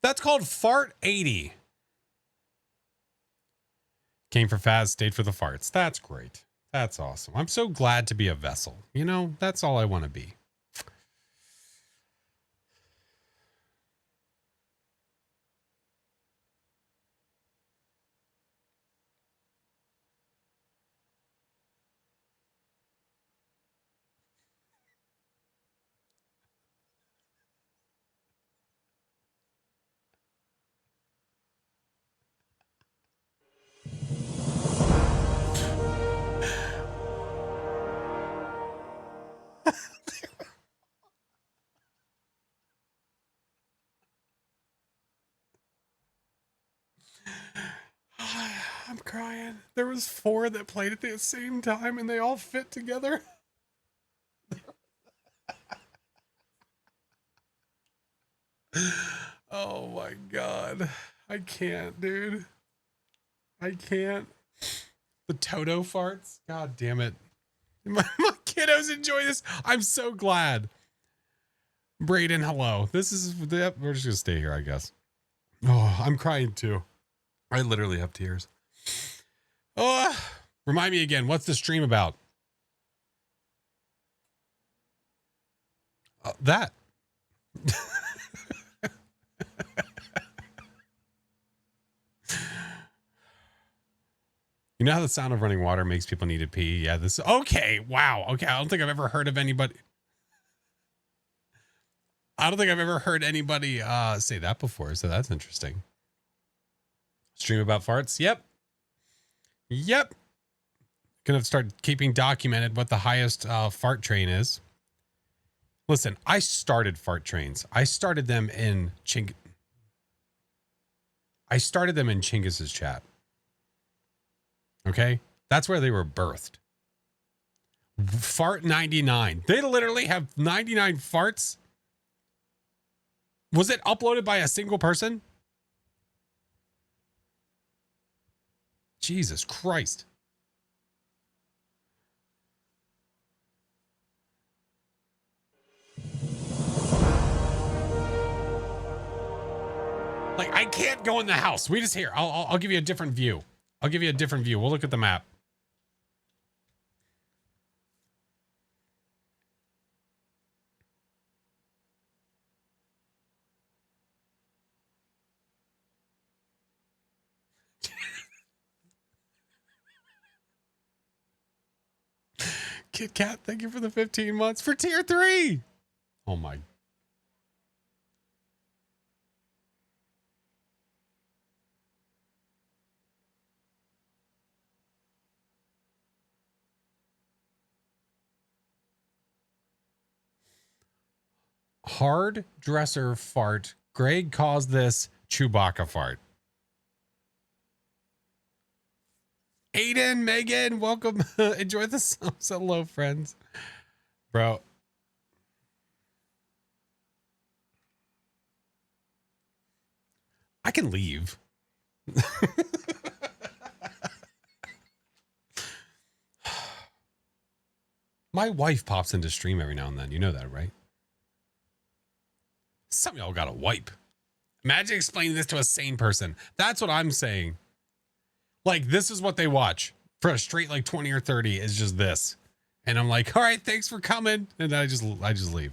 That's called Fart 80. Came for Faz, stayed for the farts. That's great. That's awesome. I'm so glad to be a vessel. You know, that's all I want to be. I'm crying. There was 4 that played at the same time and they all fit together. Oh my God. I can't, dude. I can't. The Toto farts. God damn it. My kiddos enjoy this. I'm so glad. Brayden, hello. We're just gonna stay here, I guess. Oh, I'm crying too. I literally have tears. Oh, remind me again. What's the stream about? That. You know how the sound of running water makes people need to pee? Yeah, this. Okay. Wow. Okay. I don't think I've ever heard anybody say that before. So that's interesting. Stream about farts. Yep. Gonna start keeping documented what the highest fart train is. Listen, I started fart trains. I started them in Chingiz's chat. Okay? That's where they were birthed. Fart 99. They literally have 99 farts. Was it uploaded by a single person? Jesus Christ. Like, I can't go in the house. We just here. I'll give you a different view. We'll look at the map. Kit Kat, thank you for the 15 months for tier 3. Oh my. Hard dresser fart. Greg calls this Chewbacca fart. Aiden, Megan, welcome. Enjoy the subs. Hello, friends. Bro. I can leave. My wife pops into stream every now and then. You know that, right? Some of y'all got to wipe. Imagine explaining this to a sane person. That's what I'm saying. Like, this is what they watch for a straight like 20 or 30 is just this. And I'm like, all right, thanks for coming. And then I just leave.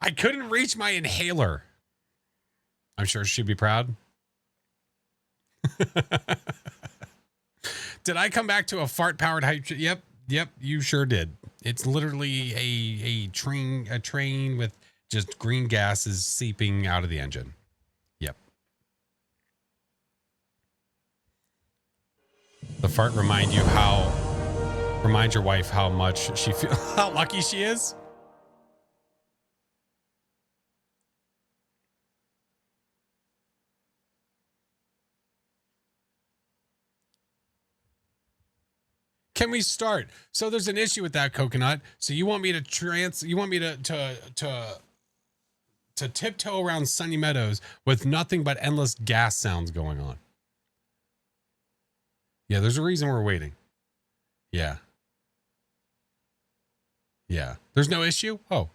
I couldn't reach my inhaler. I'm sure she'd be proud. Did I come back to a fart powered hype? Yep, you sure did. It's literally a train with just green gases seeping out of the engine. Yep. The fart remind your wife how much she how lucky she is. Can we start? So there's an issue with that, Coconut. So you want me to to tiptoe around Sunny Meadows with nothing but endless gas sounds going on. Yeah, there's a reason we're waiting. Yeah. Yeah. There's no issue? Oh.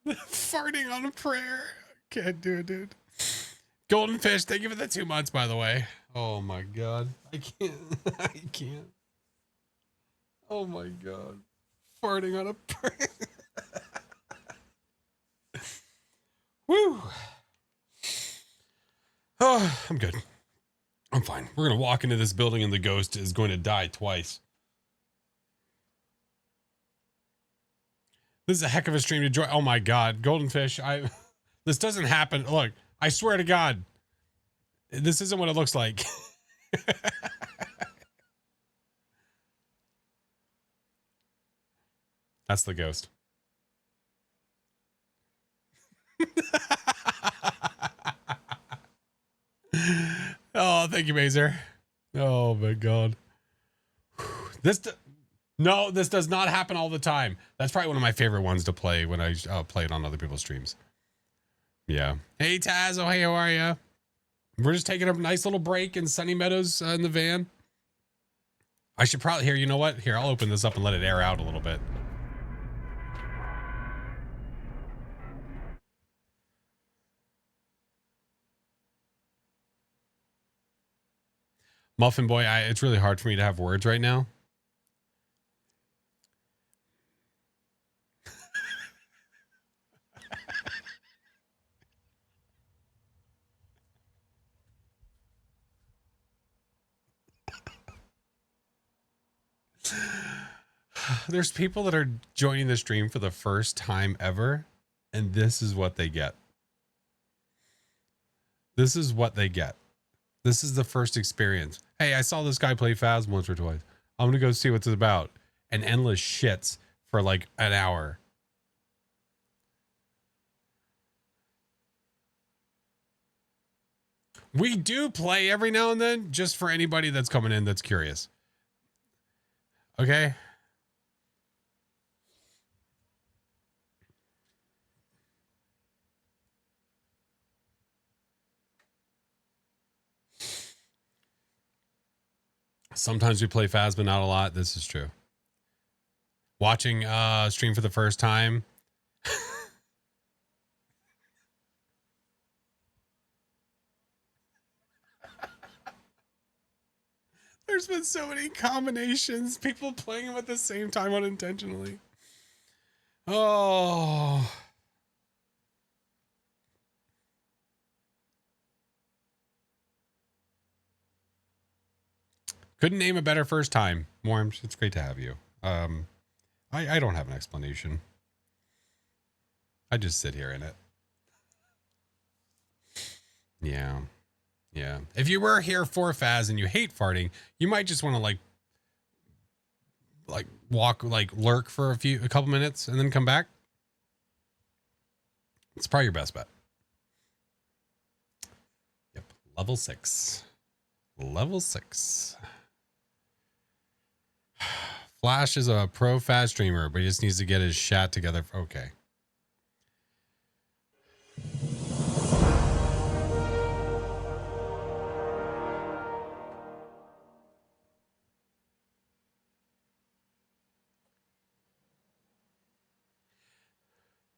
Farting on a prayer. Can't do it, dude. Golden Fish, thank you for the 2 months, by the way. Oh my god. I can't. I can't. Oh my god. Farting on a prayer. Woo. Oh, I'm good. I'm fine. We're going to walk into this building and the ghost is going to die twice. This is a heck of a stream to join. Oh my god. Golden Fish, this doesn't happen. Look, I swear to god. This isn't what it looks like. That's the ghost. Oh, thank you, Mazer. Oh my god. This does not happen all the time. That's probably one of my favorite ones to play when I play it on other people's streams. Yeah. Hey Taz, oh hey, how are you? We're just taking a nice little break in Sunny Meadows in the van. I should probably here. You know what? Here, I'll open this up and let it air out a little bit. Muffin Boy, it's really hard for me to have words right now. There's people that are joining the stream for the first time ever, and this is what they get. This is what they get. This is the first experience. Hey, I saw this guy play Phas once or twice. I'm gonna go see what it's about. And endless shits for like an hour. We do play every now and then, just for anybody that's coming in that's curious. Okay. Sometimes we play Phas, but not a lot. This is true. Watching stream for the first time. There's been so many combinations. People playing them at the same time unintentionally. Oh. Couldn't name a better first time. Worms, it's great to have you. I don't have an explanation. I just sit here in it. Yeah. Yeah. If you were here for Phas and you hate farting, you might just want to lurk for a couple minutes and then come back. It's probably your best bet. Yep. Level 6. Level 6. Flash is a pro Phas streamer, but he just needs to get his chat together. Okay.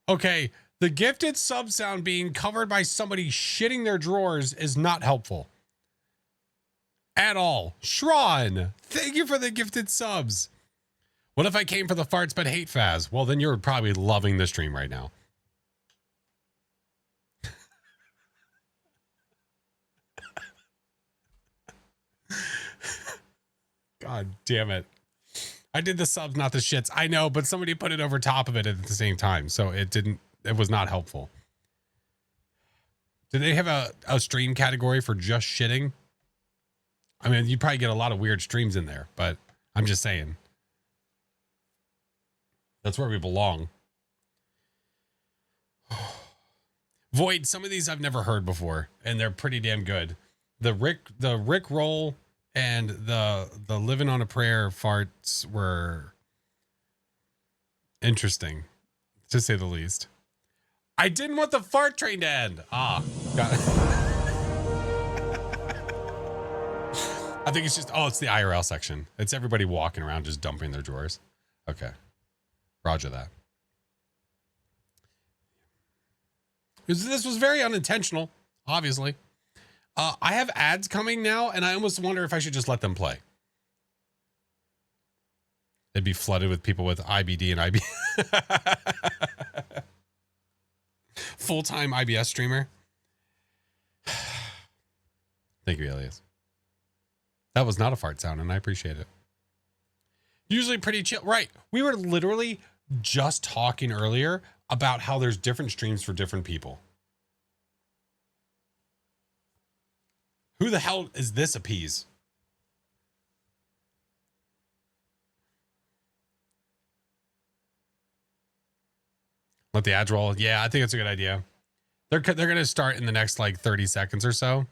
Okay, the gifted sub sound being covered by somebody shitting their drawers is not helpful. At all. Shron, thank you for the gifted subs. What if I came for the farts but hate Phas? Well, then you're probably loving the stream right now. God damn it. I did the subs, not the shits. I know, but somebody put it over top of it at the same time. So it was not helpful. Do they have a stream category for just shitting? I mean, you'd probably get a lot of weird streams in there, but I'm just saying. That's where we belong. Void, some of these I've never heard before, and they're pretty damn good. The Rick roll and the living on a prayer farts were interesting, to say the least. I didn't want the fart train to end. Got it. I think it's just, it's the IRL section. It's everybody walking around just dumping their drawers. Okay. Roger that. This was very unintentional, obviously. I have ads coming now, and I almost wonder if I should just let them play. It'd be flooded with people with IBD and IB. Full-time IBS streamer. Thank you, Elias. That was not a fart sound, and I appreciate it. Usually pretty chill. Right. We were literally just talking earlier about how there's different streams for different people. Who the hell is this appease? Let the ads roll. Yeah, I think it's a good idea. They're going to start in the next like 30 seconds or so.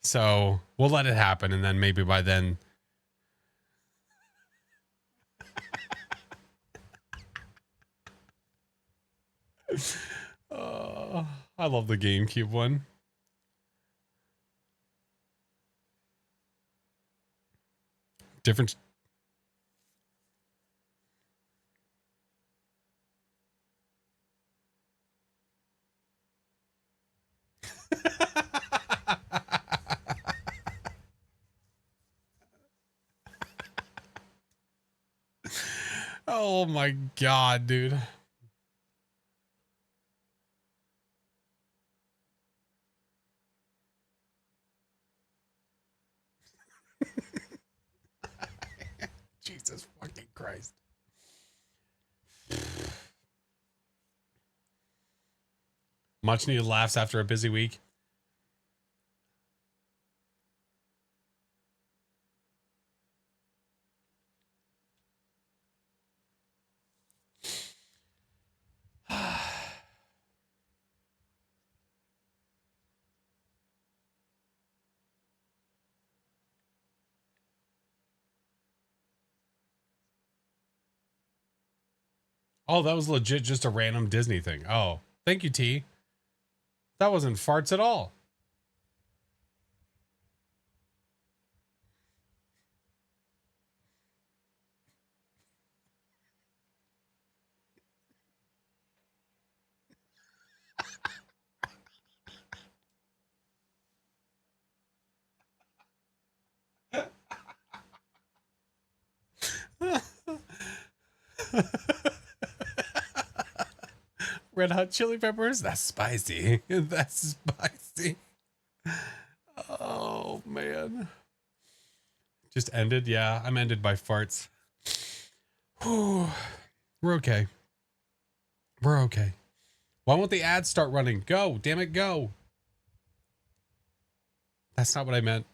So we'll let it happen. And then maybe by then. I love the GameCube one. Different. Oh my God, dude. Jesus fucking Christ. Much needed laughs after a busy week. Oh, that was legit just a random Disney thing. Oh, thank you, T. That wasn't farts at all. Red Hot Chili Peppers? That's spicy. That's spicy. Oh, man. Just ended? Yeah, I'm ended by farts. Whew. We're okay. We're okay. Why won't the ads start running? Go. Damn it, go. That's not what I meant.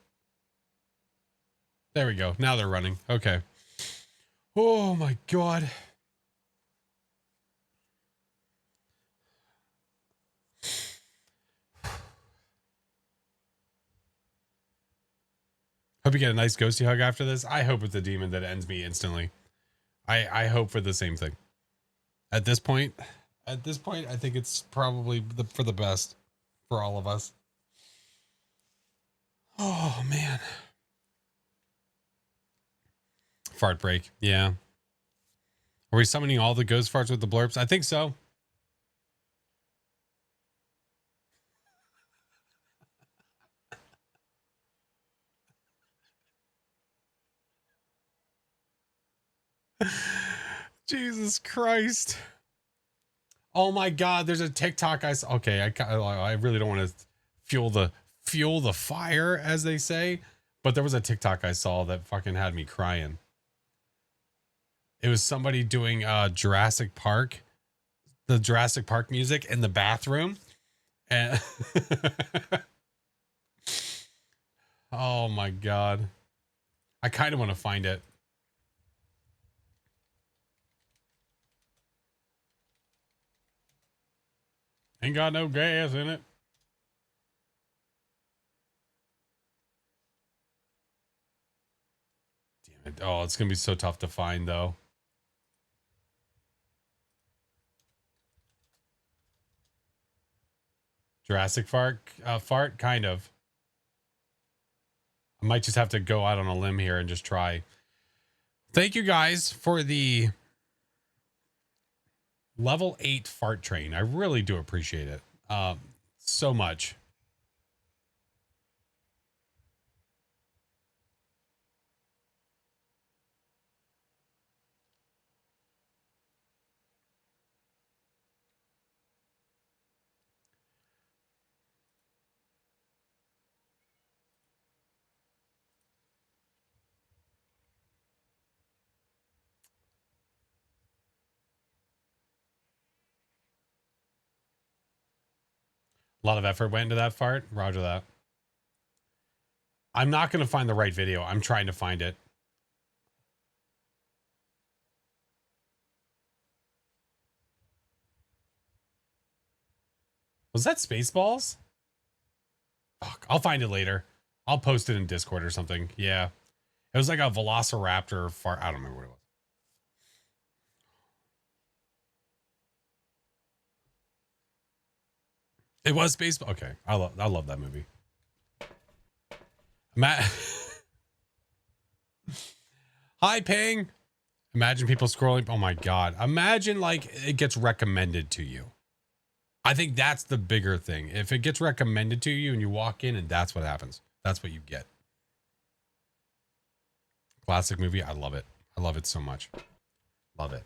There we go. Now they're running. Okay. Oh, my God. Hope you get a nice ghosty hug after this. I hope it's a demon that ends me instantly. I hope for the same thing. At this point, I think it's probably for the best for all of us. Oh, man. Fart break. Yeah. Are we summoning all the ghost farts with the blurps? I think so. Jesus Christ. Oh my God, there's a TikTok I saw. Okay, I really don't want to fuel the fire, as they say, but there was a TikTok I saw that fucking had me crying. It was somebody doing Jurassic Park, the Jurassic Park music in the bathroom, And oh my God. I kind of want to find it. Ain't got no gas in it. Damn it. Oh, it's going to be so tough to find, though. Jurassic fart, kind of. I might just have to go out on a limb here and just try. Thank you guys for the level 8 fart train. I really do appreciate it. So much. A lot of effort went into that fart. Roger that. I'm not going to find the right video. I'm trying to find it. Was that Spaceballs? Fuck, I'll find it later. I'll post it in Discord or something. Yeah. It was like a Velociraptor fart. I don't remember what it was. It was Spaceball. Okay. I love that movie. Hi, Ping. Imagine people scrolling. Oh my God. Imagine like it gets recommended to you. I think that's the bigger thing. If it gets recommended to you and you walk in and that's what happens. That's what you get. Classic movie. I love it. I love it so much. Love it.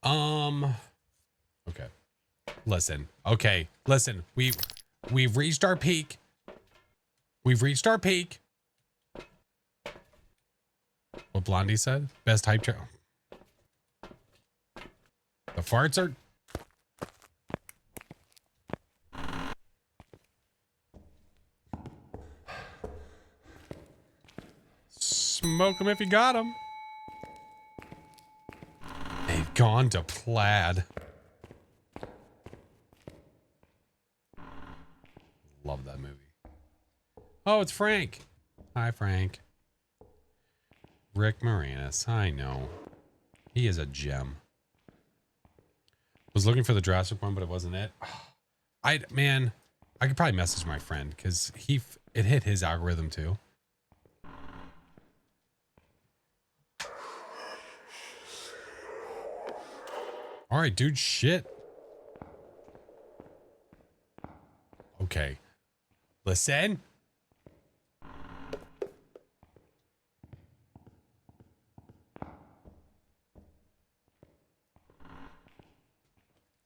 Okay. Listen. Okay. Listen. We've reached our peak. We've reached our peak. What Blondie said? Best hype trail. The farts are... Smoke them if you got them. They've gone to plaid. Love that movie. Oh, it's Frank. Hi, Frank. Rick Moranis. I know. He is a gem. Was looking for the Jurassic one, but it wasn't it. Man, I could probably message my friend because it hit his algorithm too. All right, dude, shit. Okay. Listen.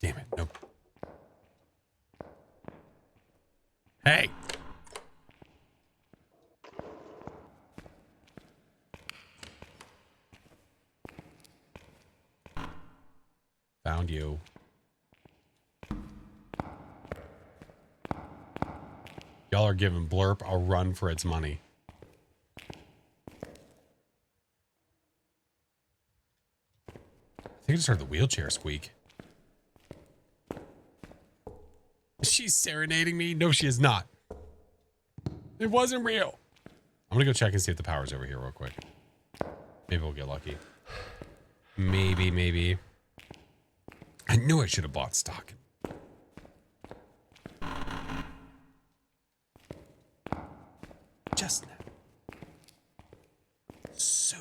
Damn it. Nope. Hey. Found you. Y'all are giving Blurp a run for its money. I think I just heard the wheelchair squeak. She's serenading me? No, she is not. It wasn't real. I'm gonna go check and see if the power's over here real quick. Maybe we'll get lucky. Maybe. I knew I should have bought stock. Just now. So.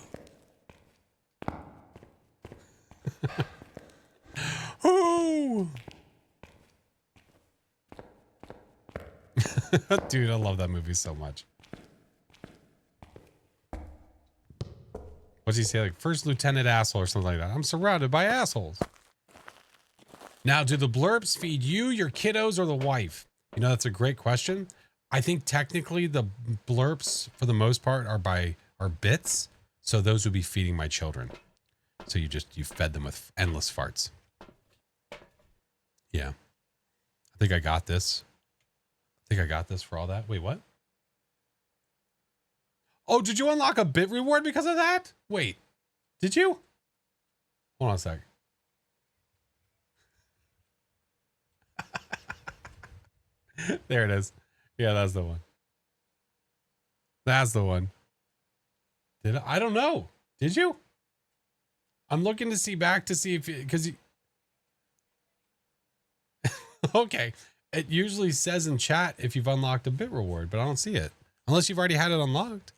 Ooh. Dude, I love that movie so much. What's he say? Like, first lieutenant asshole or something like that. I'm surrounded by assholes. Now, do the blurps feed you, your kiddos, or the wife? You know, that's a great question. I think technically the blurps, for the most part, are bits. So those would be feeding my children. So you fed them with endless farts. Yeah. I think I got this. think I got this for all that. Wait, what? Oh, did you unlock a bit reward because of that? Wait, did you? Hold on a sec. There it is. Yeah, that's the one. That's the one. Did I don't know. Did you? I'm looking to see back to see if, because okay. It usually says in chat if you've unlocked a bit reward, but I don't see it. Unless you've already had it unlocked.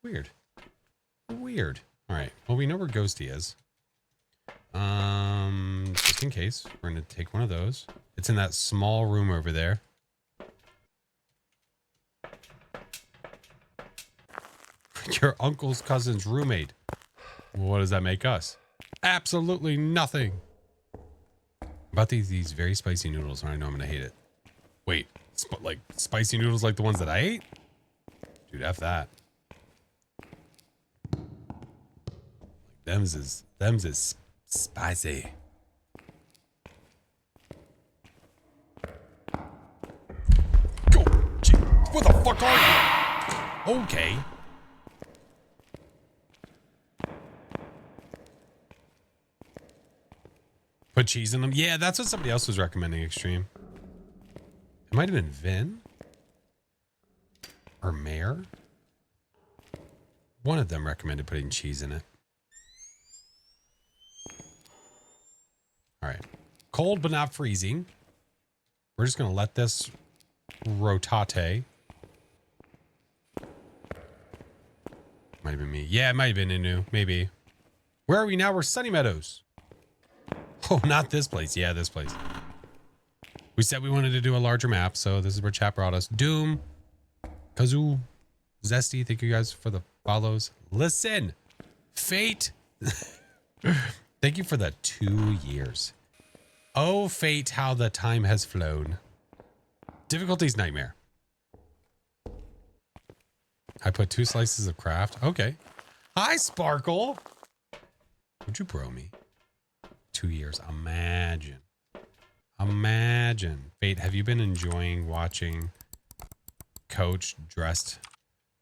Weird. Weird. All right. Well, we know where Ghosty is. Just in case, we're going to take one of those. It's in that small room over there. Your uncle's cousin's roommate. Well, what does that make us? Absolutely nothing. About these very spicy noodles, and I know I'm gonna hate it. Wait, like spicy noodles like the ones that I ate? Dude, F that. Them's is spicy. Go, gee, what the fuck are you? Okay. Put cheese in them? Yeah, that's what somebody else was recommending, Extreme. It might have been Vin. Or Mayor. One of them recommended putting cheese in it. All right. Cold but not freezing. We're just going to let this rotate. Might have been me. Yeah, it might have been Inu. Maybe. Where are we now? We're Sunny Meadows. Oh, not this place. Yeah, this place. We said we wanted to do a larger map, so this is where chat brought us. Doom, Kazoo, Zesty, thank you guys for the follows. Listen, Fate. Thank you for the 2 years. Oh, Fate, how the time has flown. Difficulties nightmare. I put 2 slices of craft. Okay. Hi, Sparkle. Would you bro me? 2 years. Imagine. Imagine. Fate, have you been enjoying watching Coach dressed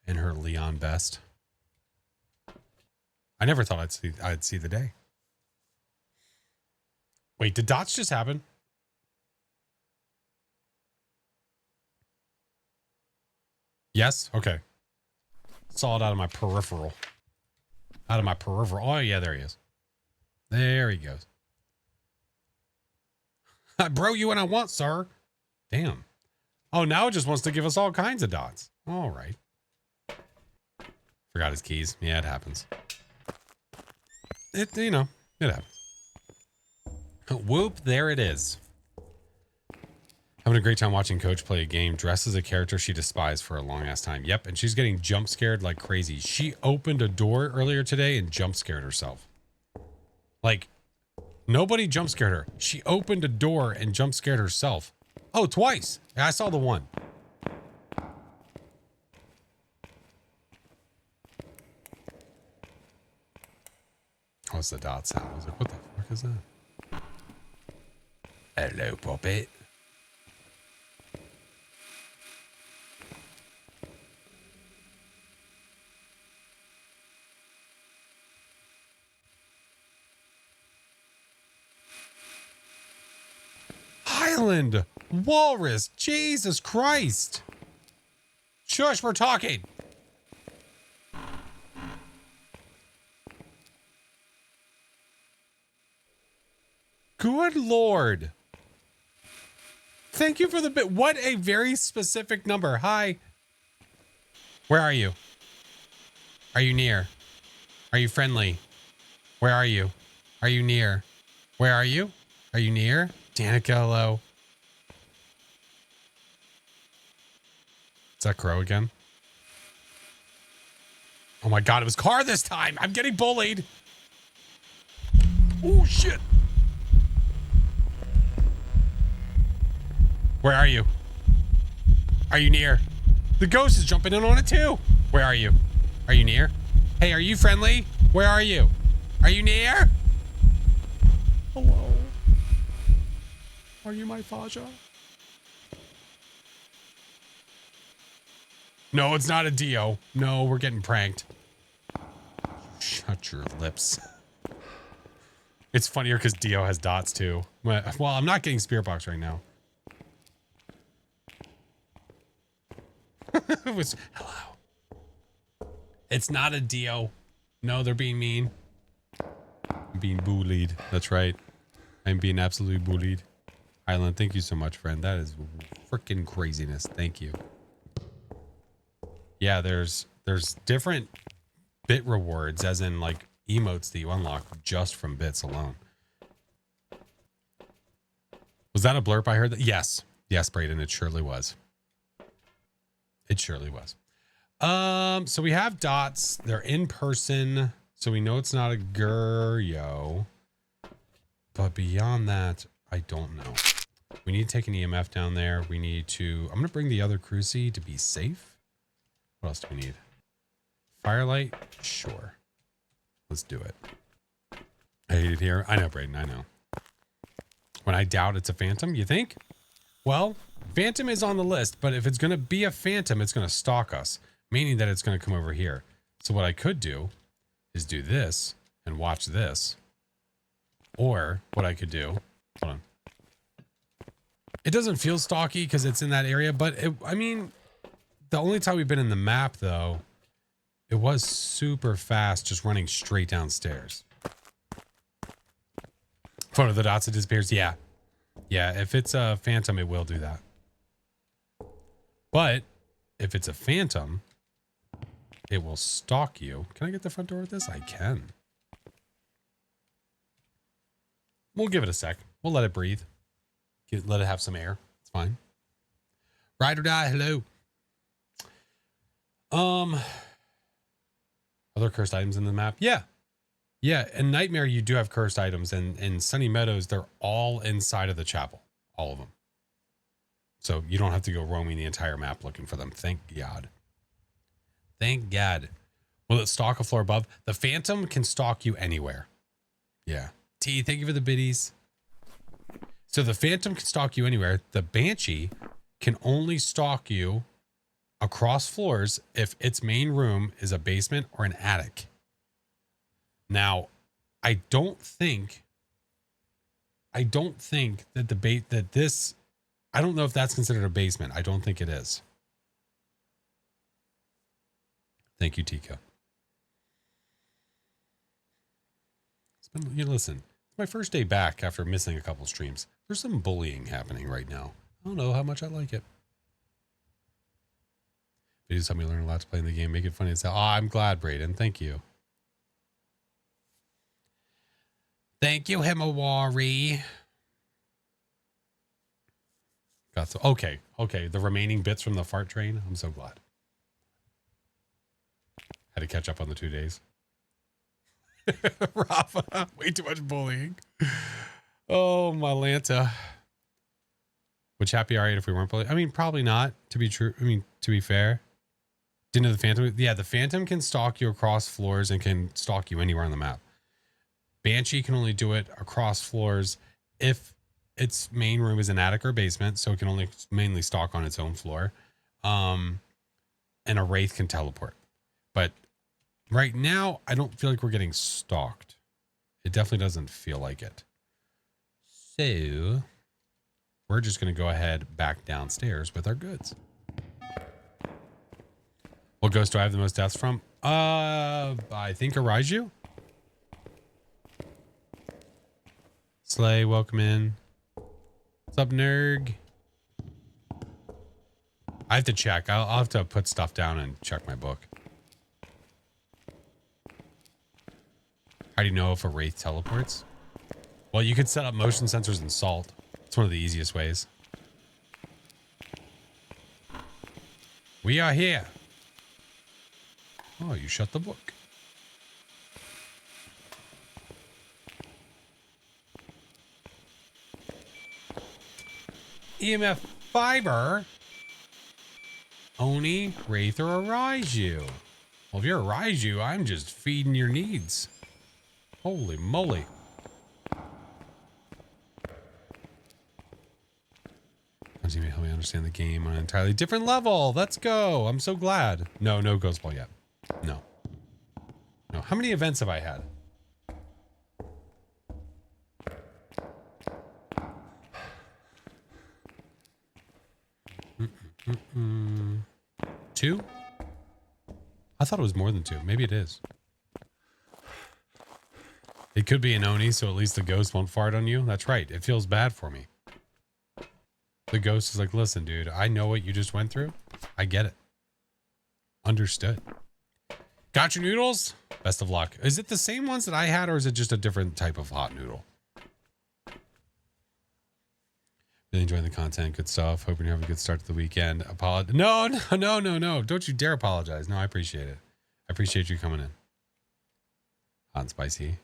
in her Leon vest? I never thought I'd see the day. Wait, did dots just happen? Yes? Okay. Saw it out of my peripheral. Out of my peripheral. Oh, yeah, there he is. There he goes. I bro you when I want, sir. Damn. Oh, now it just wants to give us all kinds of dots. All right. Forgot his keys. Yeah, it happens. It happens. Whoop, there it is. Having a great time watching Coach play a game dressed as a character she despised for a long ass time. Yep, and she's getting jump scared like crazy. She opened a door earlier today and jump scared herself. Like, nobody jump scared her. She opened a door and jump scared herself. Oh, twice. I saw the one. What's the dot sound? I was like, what the fuck is that? Hello, puppet. Highland Walrus. Jesus Christ. Shush, we're talking. Good Lord. Thank you for the bit. What a very specific number. Hi. Where are you? Are you near? Are you friendly? Where are you? Are you near? Where are you? Are you near? Danica, hello. Is that Crow again? Oh my God, it was Car this time. I'm getting bullied. Oh shit. Where are you? Are you near? The ghost is jumping in on it too. Where are you? Are you near? Hey, are you friendly? Where are you? Are you near? Hello. Are you my Faja? No, it's not a Dio. No, we're getting pranked. Shut your lips. It's funnier because Dio has dots too. Well, I'm not getting Spirit Box right now. It was, hello. It's not a Dio. No, they're being mean. I'm being bullied. That's right. I'm being absolutely bullied. Island, thank you so much, friend. That is freaking craziness. Thank you. Yeah, there's different bit rewards, as in like emotes that you unlock just from bits alone. Was that a blurb I heard? That? Yes. Yes, Brayden, it surely was. It surely was. So we have dots. They're in person, so we know it's not a Guryo. But beyond that, I don't know. We need to take an EMF down there. We need to... I'm going to bring the other Cruci to be safe. What else do we need? Firelight? Sure. Let's do it. I hate it here. I know, Brayden. I know. When I doubt it's a phantom, you think? Well, phantom is on the list, but if it's going to be a phantom, it's going to stalk us, meaning that it's going to come over here. So what I could do is do this and watch this. Or what I could do... Hold on. It doesn't feel stalky because it's in that area, but I mean, the only time we've been in the map, though, it was super fast, just running straight downstairs. Photo of the dots, it disappears. Yeah. Yeah, if it's a phantom, it will do that. But if it's a phantom, it will stalk you. Can I get the front door with this? I can. We'll give it a sec. We'll let it breathe. Let it have some air. It's fine. Ride or die. Hello. Other cursed items in the map? Yeah. Yeah. In Nightmare, you do have cursed items, and in Sunny Meadows, they're all inside of the chapel. All of them. So you don't have to go roaming the entire map looking for them. Thank God. Thank God. Will it stalk a floor above? The Phantom can stalk you anywhere. Yeah. T, thank you for the biddies. So the Phantom can stalk you anywhere. The Banshee can only stalk you across floors if its main room is a basement or an attic. Now, I don't think that I don't know if that's considered a basement. I don't think it is. Thank you, Tika. Listen, it's my first day back after missing a couple streams. There's some bullying happening right now. I don't know how much I like it. Videos help me learn a lot to play in the game. Make it funny and say, oh, I'm glad, Brayden. Thank you. Thank you, Himawari. Got so okay. The remaining bits from the fart train. I'm so glad. Had to catch up on the 2 days. Rafa, way too much bullying. Oh, my Lanta. Would chat be alright if we weren't bullying? I mean, probably not, to be true. I mean, to be fair. Didn't know the Phantom. Yeah, the Phantom can stalk you across floors and can stalk you anywhere on the map. Banshee can only do it across floors if its main room is an attic or basement, so it can only mainly stalk on its own floor. And a Wraith can teleport. But right now, I don't feel like we're getting stalked. It definitely doesn't feel like it. So, we're just going to go ahead back downstairs with our goods. What ghost do I have the most deaths from? I think Araiju. Slay, welcome in. What's up, Nerg? I have to check. I'll have to put stuff down and check my book. How do you know if a Wraith teleports? Well, you could set up motion sensors in Salt. It's one of the easiest ways. We are here. Oh, you shut the book. EMF fiber. Oni, Wraith, or Araiju. Well, if you're Araiju, I'm just feeding your needs. Holy moly. Sometimes you may help me understand the game on an entirely different level. Let's go. I'm so glad. No ghost ball yet. No. How many events have I had? Two? I thought it was more than two. Maybe it is. It could be an Oni, so at least the ghost won't fart on you. That's right. It feels bad for me. The ghost is like, listen, dude, I know what you just went through. I get it. Understood. Got your noodles? Best of luck. Is it the same ones that I had, or is it just a different type of hot noodle? Really enjoying the content. Good stuff. Hoping you have a good start to the weekend. No. Don't you dare apologize. No, I appreciate it. I appreciate you coming in. Hot and spicy.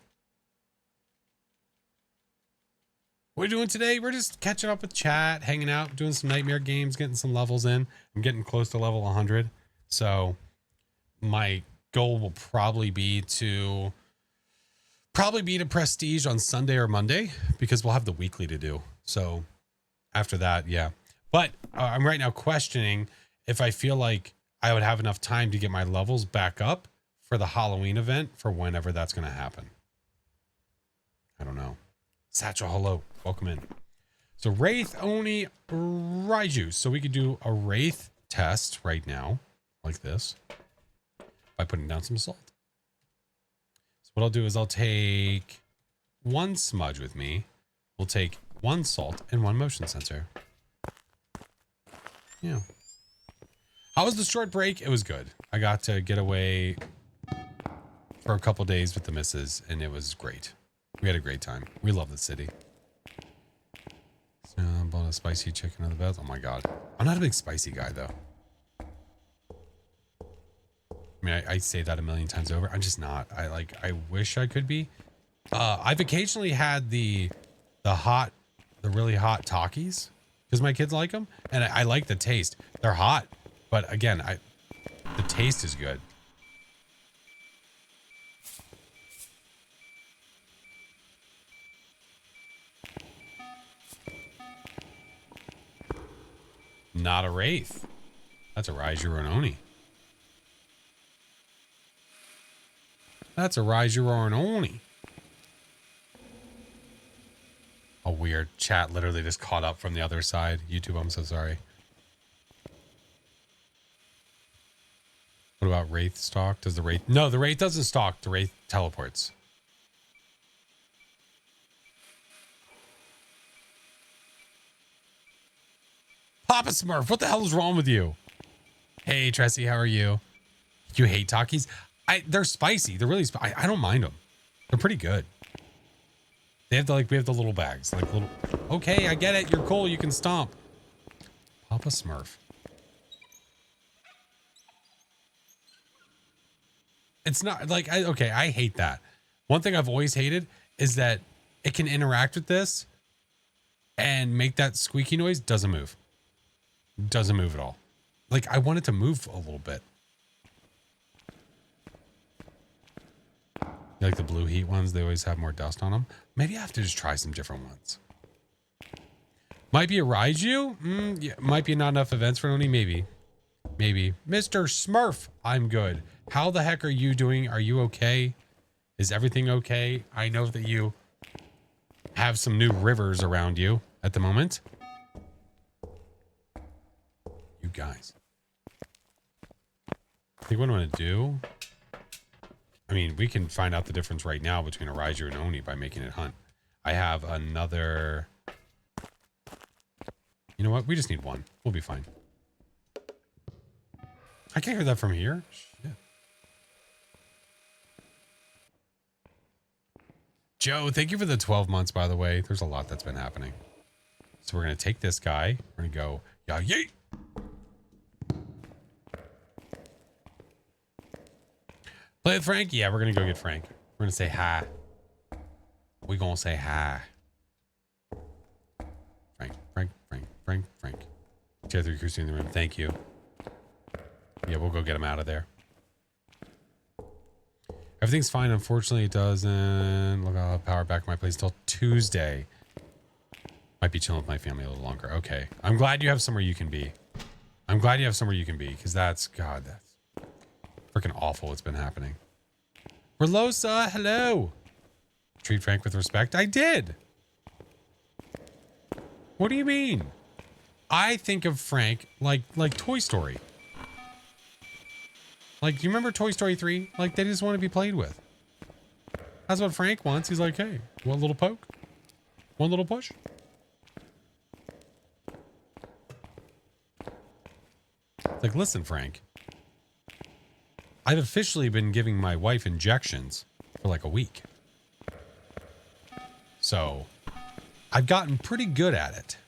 What are we doing today? We're just catching up with chat, hanging out, doing some nightmare games, getting some levels in. I'm getting close to level 100. So my goal will probably be to prestige on Sunday or Monday, because we'll have the weekly to do. So after that, yeah. But I'm right now questioning if I feel like I would have enough time to get my levels back up for the Halloween event for whenever that's going to happen. I don't know. Satchel, hello. Welcome in. So Wraith, Oni, Raiju. So we could do a Wraith test right now, like this, by putting down some salt. So what I'll do is I'll take one smudge with me. We'll take one salt and one motion sensor. Yeah. How was the short break? It was good. I got to get away for a couple days with the missus, and it was great. We had a great time. We love the city. So I bought a spicy chicken on the bed. Oh my god. I'm not a big spicy guy though. I mean, I say that a million times over. I'm just not. I wish I could be. I've occasionally had the really hot Takis because my kids like them, and I like the taste. They're hot, but again, the taste is good. Not a Wraith. That's a Raiju or an Oni. That's a Raiju or an Oni. Oh, weird. Chat literally just caught up from the other side. YouTube, I'm so sorry. What about Wraith stalk? Does the Wraith... No, the Wraith doesn't stalk. The Wraith teleports. Papa Smurf, what the hell is wrong with you? Hey, Tressie, how are you? You hate Takis? They're spicy. They're really spicy. I don't mind them. They're pretty good. They have we have the little bags. Like little... Okay, I get it. You're cool. You can stomp. Papa Smurf. It's not like... Okay, I hate that. One thing I've always hated is that it can interact with this and make that squeaky noise. Doesn't move. Doesn't move at all. Like, I want it to move a little bit. You like the blue heat ones? They always have more dust on them. Maybe I have to just try some different ones. Might be a Raiju? Yeah, might be not enough events for Oni. Maybe. Maybe. Mr. Smurf, I'm good. How the heck are you doing? Are you okay? Is everything okay? I know that you have some new rivers around you at the moment. You guys. I think what I'm going to do... I mean, we can find out the difference right now between a Raiju and Oni by making it hunt. I have another... You know what? We just need one. We'll be fine. I can't hear that from here. Shit. Joe, thank you for the 12 months, by the way. There's a lot that's been happening. So we're going to take this guy. We're going to go, yeah, yeet. Play with Frank? Yeah, we're going to go get Frank. We're going to say hi. We're going to say hi. Frank. Tier 3 Cruise in the room. Thank you. Yeah, we'll go get him out of there. Everything's fine. Unfortunately, it doesn't. Look, I'll have power back in my place till Tuesday. Might be chilling with my family a little longer. Okay. I'm glad you have somewhere you can be. I'm glad you have somewhere you can be, because that's freaking awful what's been happening. Relosa, hello. Treat Frank with respect. I did. What do you mean? I think of Frank like Toy Story. Like, do you remember Toy Story 3? Like, they just want to be played with. That's what Frank wants. He's like, hey, one little poke? One little push? It's like, listen, Frank. I've officially been giving my wife injections for like a week. So, I've gotten pretty good at it.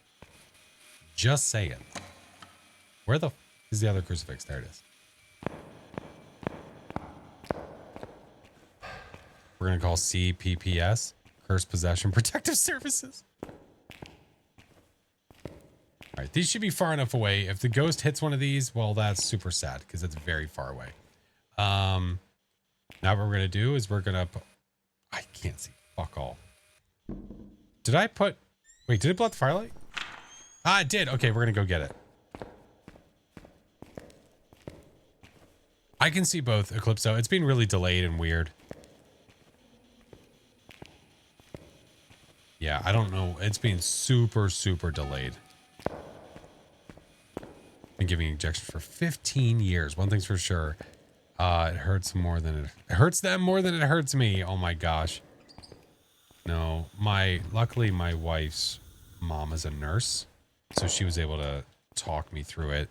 Just saying. Where the f is the other crucifix? There it is. We're going to call CPPS, Curse Possession Protective Services. All right, these should be far enough away. If the ghost hits one of these, well, that's super sad because it's very far away. Now what we're going to do is we're going to put... I can't see. Fuck all. Did I put... Wait, did it blow out the firelight? Ah, it did. Okay, we're going to go get it. I can see both, Eclipso. It's been really delayed and weird. Yeah, I don't know. It's been super, super delayed. Been giving injections for 15 years. One thing's for sure. It hurts more than it hurts them more than it hurts me. Oh my gosh. No, luckily my wife's mom is a nurse, so she was able to talk me through it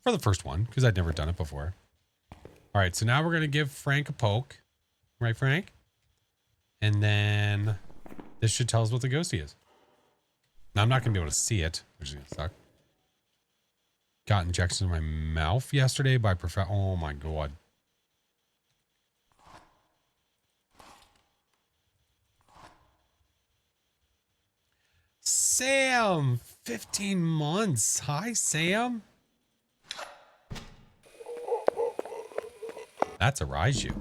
for the first one because I'd never done it before. All right, so now we're gonna give Frank a poke, right, Frank? And then this should tell us what the ghosty is. Now I'm not gonna be able to see it, which is gonna suck. Got injections in my mouth yesterday by oh my god. Sam, 15 months. Hi, Sam. That's a Raiju.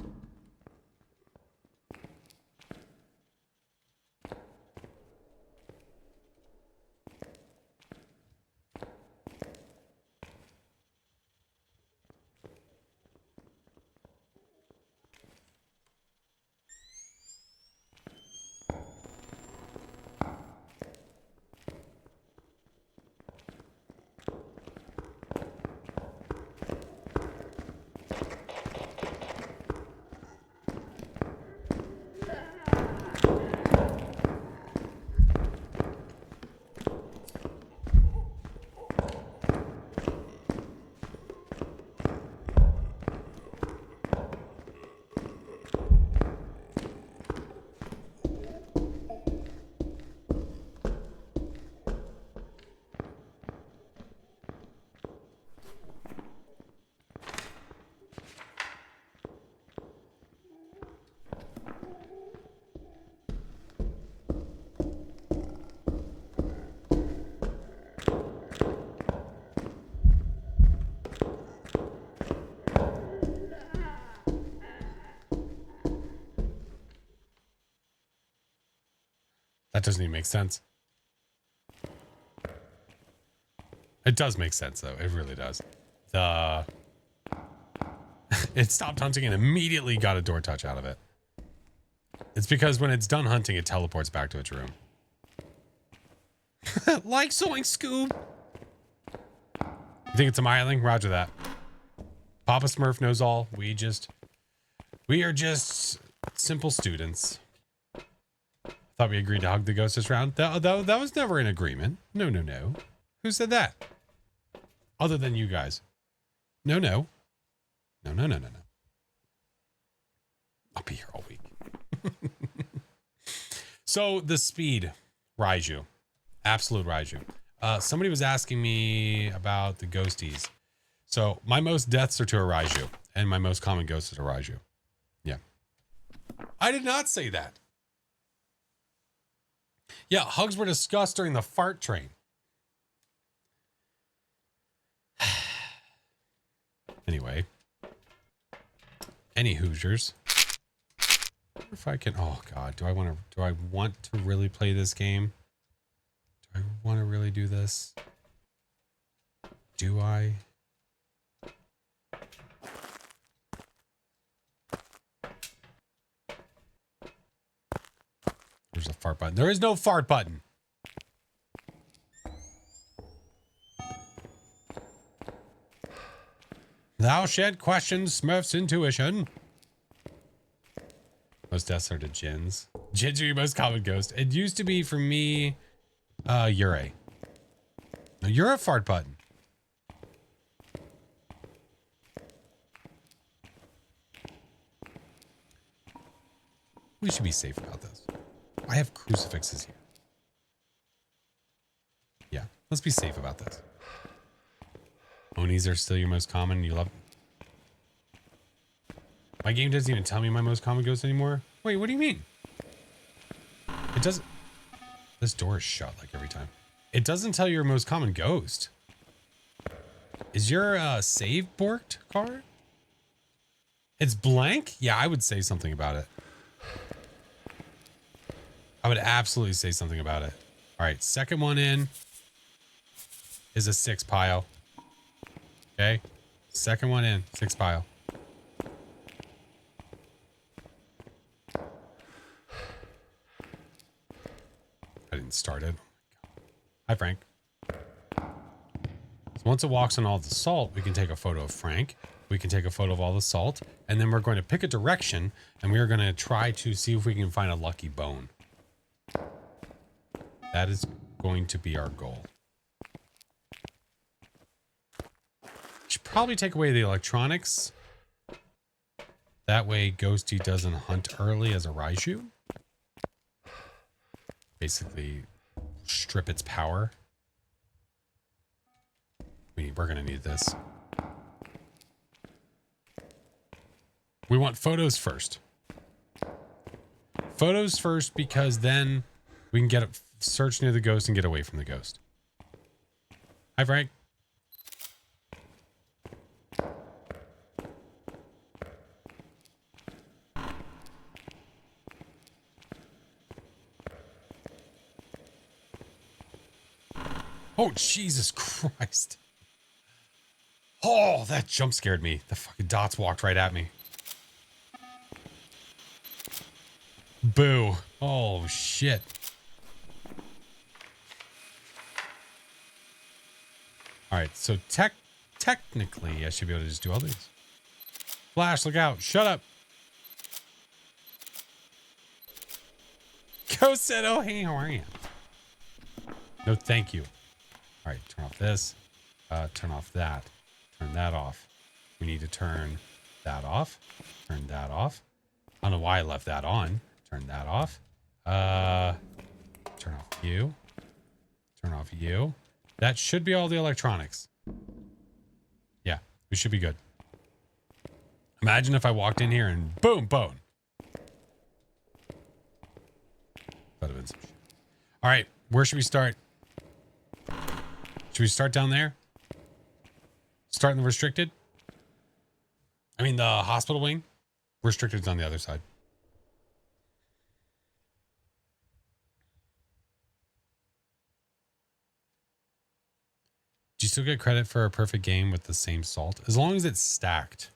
That doesn't even make sense. It does make sense, though. It really does. It stopped hunting and immediately got a door touch out of it. It's because when it's done hunting, it teleports back to its room. Like Zoink Scoob. You think it's a myling? Roger that. Papa Smurf knows all. We are just simple students. Thought we agreed to hug the ghost this round. That was never an agreement. No, no, no. Who said that? Other than you guys. No, no. No, no, no, no, no. I'll be here all week. So the speed, Raiju. Absolute Raiju. Somebody was asking me about the ghosties. So my most deaths are to a Raiju, and my most common ghost is a Raiju. Yeah. I did not say that. Yeah, hugs were discussed during the fart train. Anyway. Any Hoosiers. If I can, oh God, do I want to really play this game? Do I want to really do this? Do I? There's a fart button. There is no fart button. Thou shan't question Smurf's intuition. Most deaths are to Jins. Jins are your most common ghost. It used to be for me, Ure. No, you're a fart button. We should be safe about this. I have crucifixes here. Yeah, let's be safe about this. Onis are still your most common. You love. My game doesn't even tell me my most common ghost anymore. Wait, what do you mean? It doesn't. This door is shut like every time. It doesn't tell you your most common ghost. Is your save borked card? It's blank? Yeah, I would say something about it. I would absolutely say something about it. All right, second one in is a 6 pile. Okay, second one in, 6 pile. I didn't start it. Hi, Frank. So once it walks on all the salt, we can take a photo of Frank. We can take a photo of all the salt, and then we're going to pick a direction, and we are going to try to see if we can find a lucky bone. That is going to be our goal. Should probably take away the electronics. That way Ghosty doesn't hunt early as a Raiju. Basically strip its power. We're going to need this. We want photos first. Photos first because then we can get a search near the ghost and get away from the ghost. Hi, Frank. Oh, Jesus Christ. Oh, that jump scared me. The fucking dots walked right at me. Boo. Oh, shit. All right, so technically, I should be able to just do all these. Flash, look out. Shut up. Ghost said, oh, hey, how are you? No, thank you. All right, turn off this. Turn off that. Turn that off. We need to turn that off. Turn that off. I don't know why I left that on. Turn that off. Turn off you. Turn off you. That should be all the electronics. Yeah, we should be good. Imagine if I walked in here and boom, bone. That would have been some shit. All right, where should we start? Should we start down there? Start in the restricted? I mean, the hospital wing? Restricted's on the other side. Do you still get credit for a perfect game with the same salt? As long as it's stacked.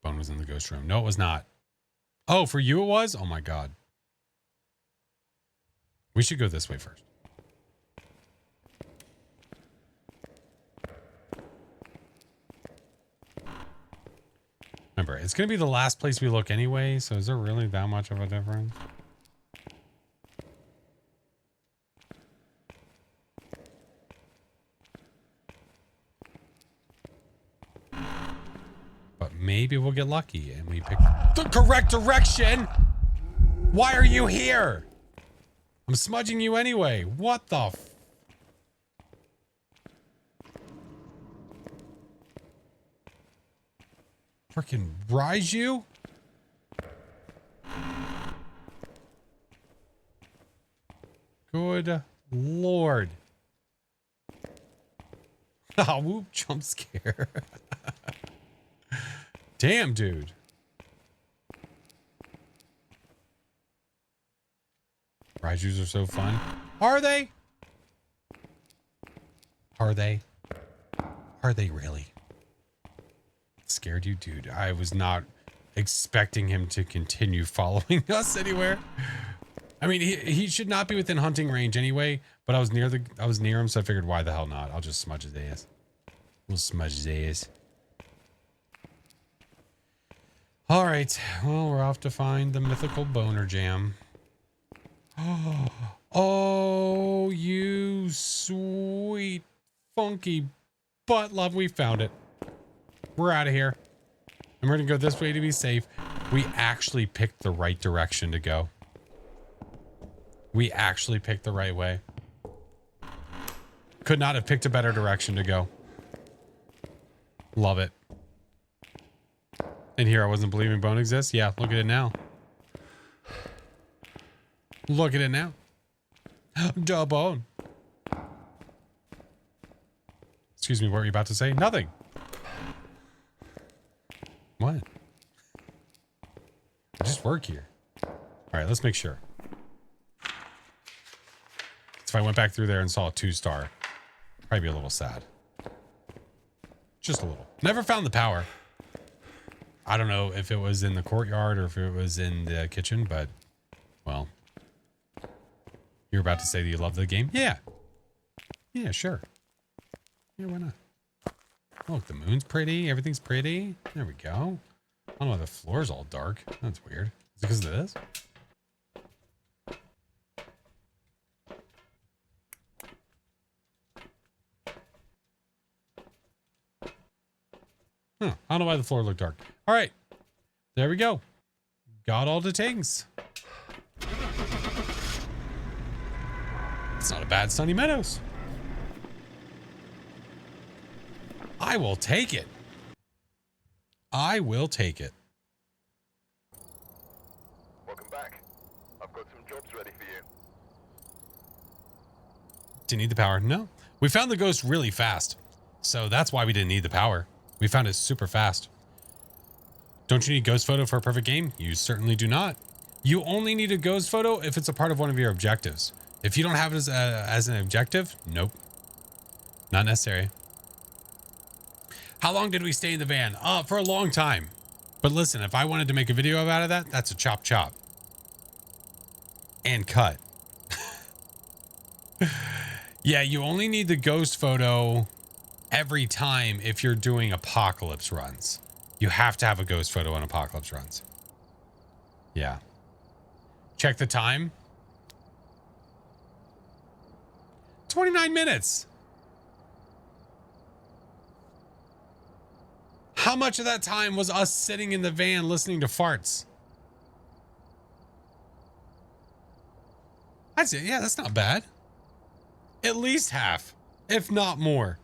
Bone was in the ghost room. No, it was not. Oh, for you it was? Oh my God. We should go this way first. Remember, it's going to be the last place we look anyway, so is there really that much of a difference? But maybe we'll get lucky and we pick the correct direction. Why are you here? I'm smudging you anyway. What the f... Freaking Raiju? Good Lord. Ah, whoop, jump scare. Damn, dude. Raijus are so fun. Are they? Are they? Are they really? Scared you, dude? I was not expecting him to continue following us anywhere. I mean, he should not be within hunting range anyway, but I was near him, so I figured why the hell not? I'll just smudge his ass. We'll smudge his ass. All right, well, we're off to find the mythical boner jam. Oh, you sweet, funky butt love. We found it. We're out of here. And we're going to go this way to be safe. We actually picked the right direction to go. We actually picked the right way. Could not have picked a better direction to go. Love it. And here I wasn't believing bone exists. Yeah, look at it now. Look at it now. Duh bone. Excuse me, what were you about to say? Nothing. What? I just work here. All right, let's make sure. If I went back through there and saw a 2-star, probably be a little sad. Just a little. Never found the power. I don't know if it was in the courtyard or if it was in the kitchen, but, well. You're about to say that you love the game? Yeah. Yeah, sure. Yeah, why not? Look, the moon's pretty. Everything's pretty. There we go. I don't know why the floor's all dark. That's weird. Is it because of this? Huh. I don't know why the floor looked dark. All right. There we go. Got all the things. It's not a bad Sunny Meadows. I will take it. I will take it.
Welcome back. I've got some jobs ready for you.
Didn't need the power. No. We found the ghost really fast. So that's why we didn't need the power. We found it super fast. Don't you need ghost photo for a perfect game? You certainly do not. You only need a ghost photo if it's a part of one of your objectives. If you don't have it as an objective, nope. Not necessary. How long did we stay in the van? For a long time. But listen, if I wanted to make a video out of that, that's a chop chop. And cut. Yeah, you only need the ghost photo every time if you're doing apocalypse runs. You have to have a ghost photo on apocalypse runs. Yeah. Check the time. 29 minutes. How much of that time was us sitting in the van listening to farts? I'd say, yeah, that's not bad. At least half, if not more.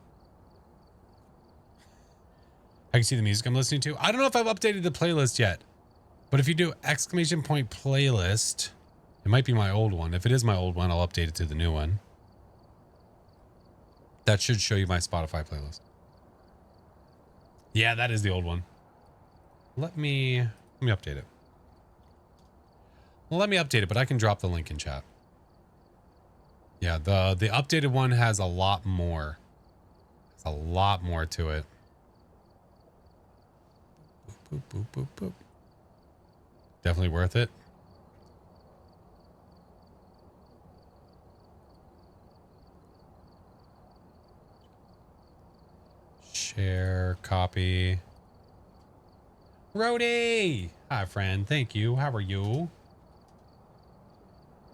I can see the music I'm listening to. I don't know if I've updated the playlist yet, but if you do ! Playlist, it might be my old one. If it is my old one, I'll update it to the new one. That should show you my Spotify playlist. Yeah, that is the old one. Let me update it. Let me update it, but I can drop the link in chat. Yeah, the updated one has a lot more. There's a lot more to it. Boop, boop, boop, boop. Definitely worth it. Share, copy. Rody! Hi, friend. Thank you. How are you?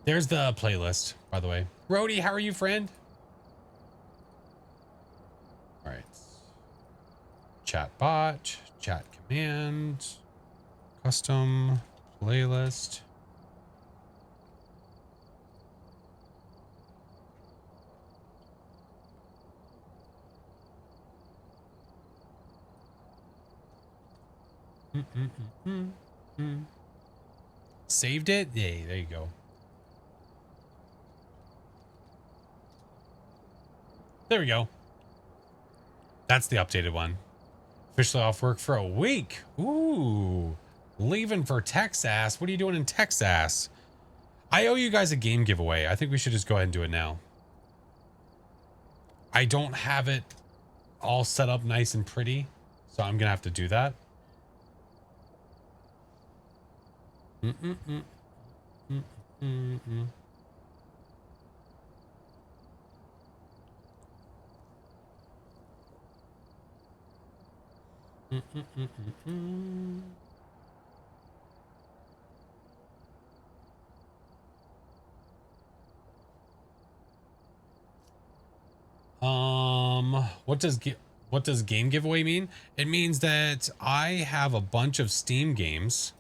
There's the playlist, by the way. Rody, how are you, friend? All right. Chat bot, chat command, custom playlist. Saved it? Yay, there you go. There we go. That's the updated one. Officially off work for a week. Ooh. Leaving for Texas. What are you doing in Texas? I owe you guys a game giveaway. I think we should just go ahead and do it now. I don't have it all set up nice and pretty, so I'm gonna have to do that. What does game giveaway mean? It means that I have a bunch of Steam games,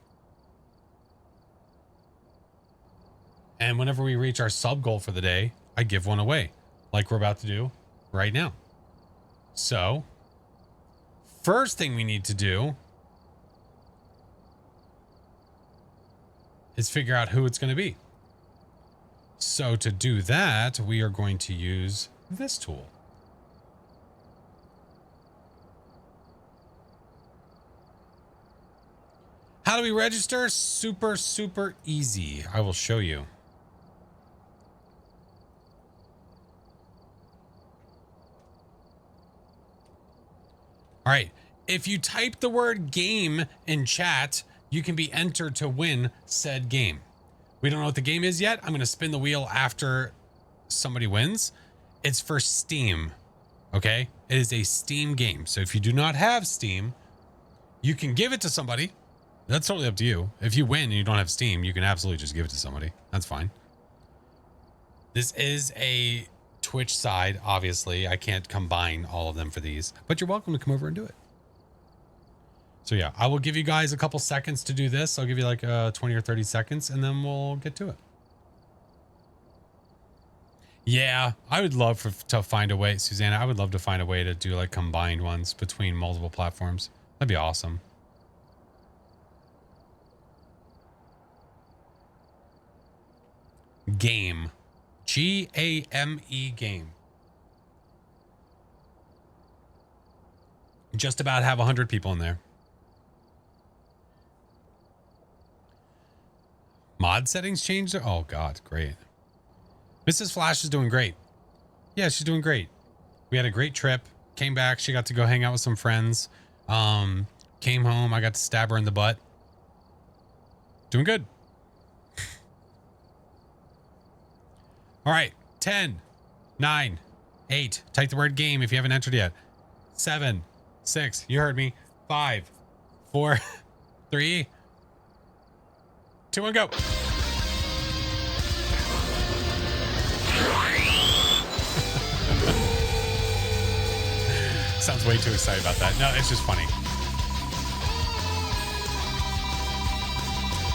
and whenever we reach our sub goal for the day, I give one away, like we're about to do right now. So, first thing we need to do is figure out who it's going to be. So to do that, we are going to use this tool. How do we register? Super, super easy. I will show you. All right. If you type the word game in chat, you can be entered to win said game. We don't know what the game is yet. I'm going to spin the wheel after somebody wins. It's for Steam. Okay. It is a Steam game. So if you do not have Steam, you can give it to somebody. That's totally up to you. If you win and you don't have Steam, you can absolutely just give it to somebody. That's fine. This is a Twitch side, obviously. I can't combine all of them for these, but you're welcome to come over and do it. So yeah, I will give you guys a couple seconds to do this. I'll give you like 20 or 30 seconds and then we'll get to it. Yeah, I would love to find a way, Susanna, I would love to find a way to do like combined ones between multiple platforms. That'd be awesome. Game. G-A-M-E game. Just about have 100 people in there. Mod settings changed? Oh God, great. Mrs. Flash is doing great. Yeah, she's doing great. We had a great trip. Came back. She got to go hang out with some friends. Came home. I got to stab her in the butt. Doing good. All right. 10, 9, 8. Type the word game if you haven't entered yet. 7, 6. You heard me. 5, 4, 3, 2, 1, go. Sounds way too excited about that. No, it's just funny.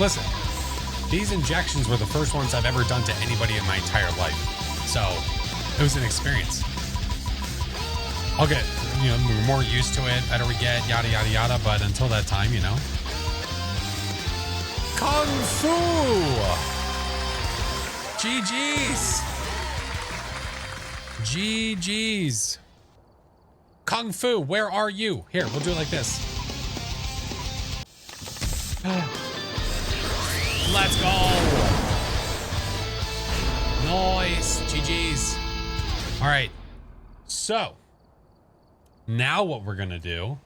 Listen, these injections were the first ones I've ever done to anybody in my entire life. So it was an experience. I'll get, more used to it, better we get, yada, yada, yada. But until that time, Kung Fu! GG's! GG's! Kung Fu, where are you? Here, we'll do it like this. Let's go! Nice! GG's! Alright. So, now what we're gonna do...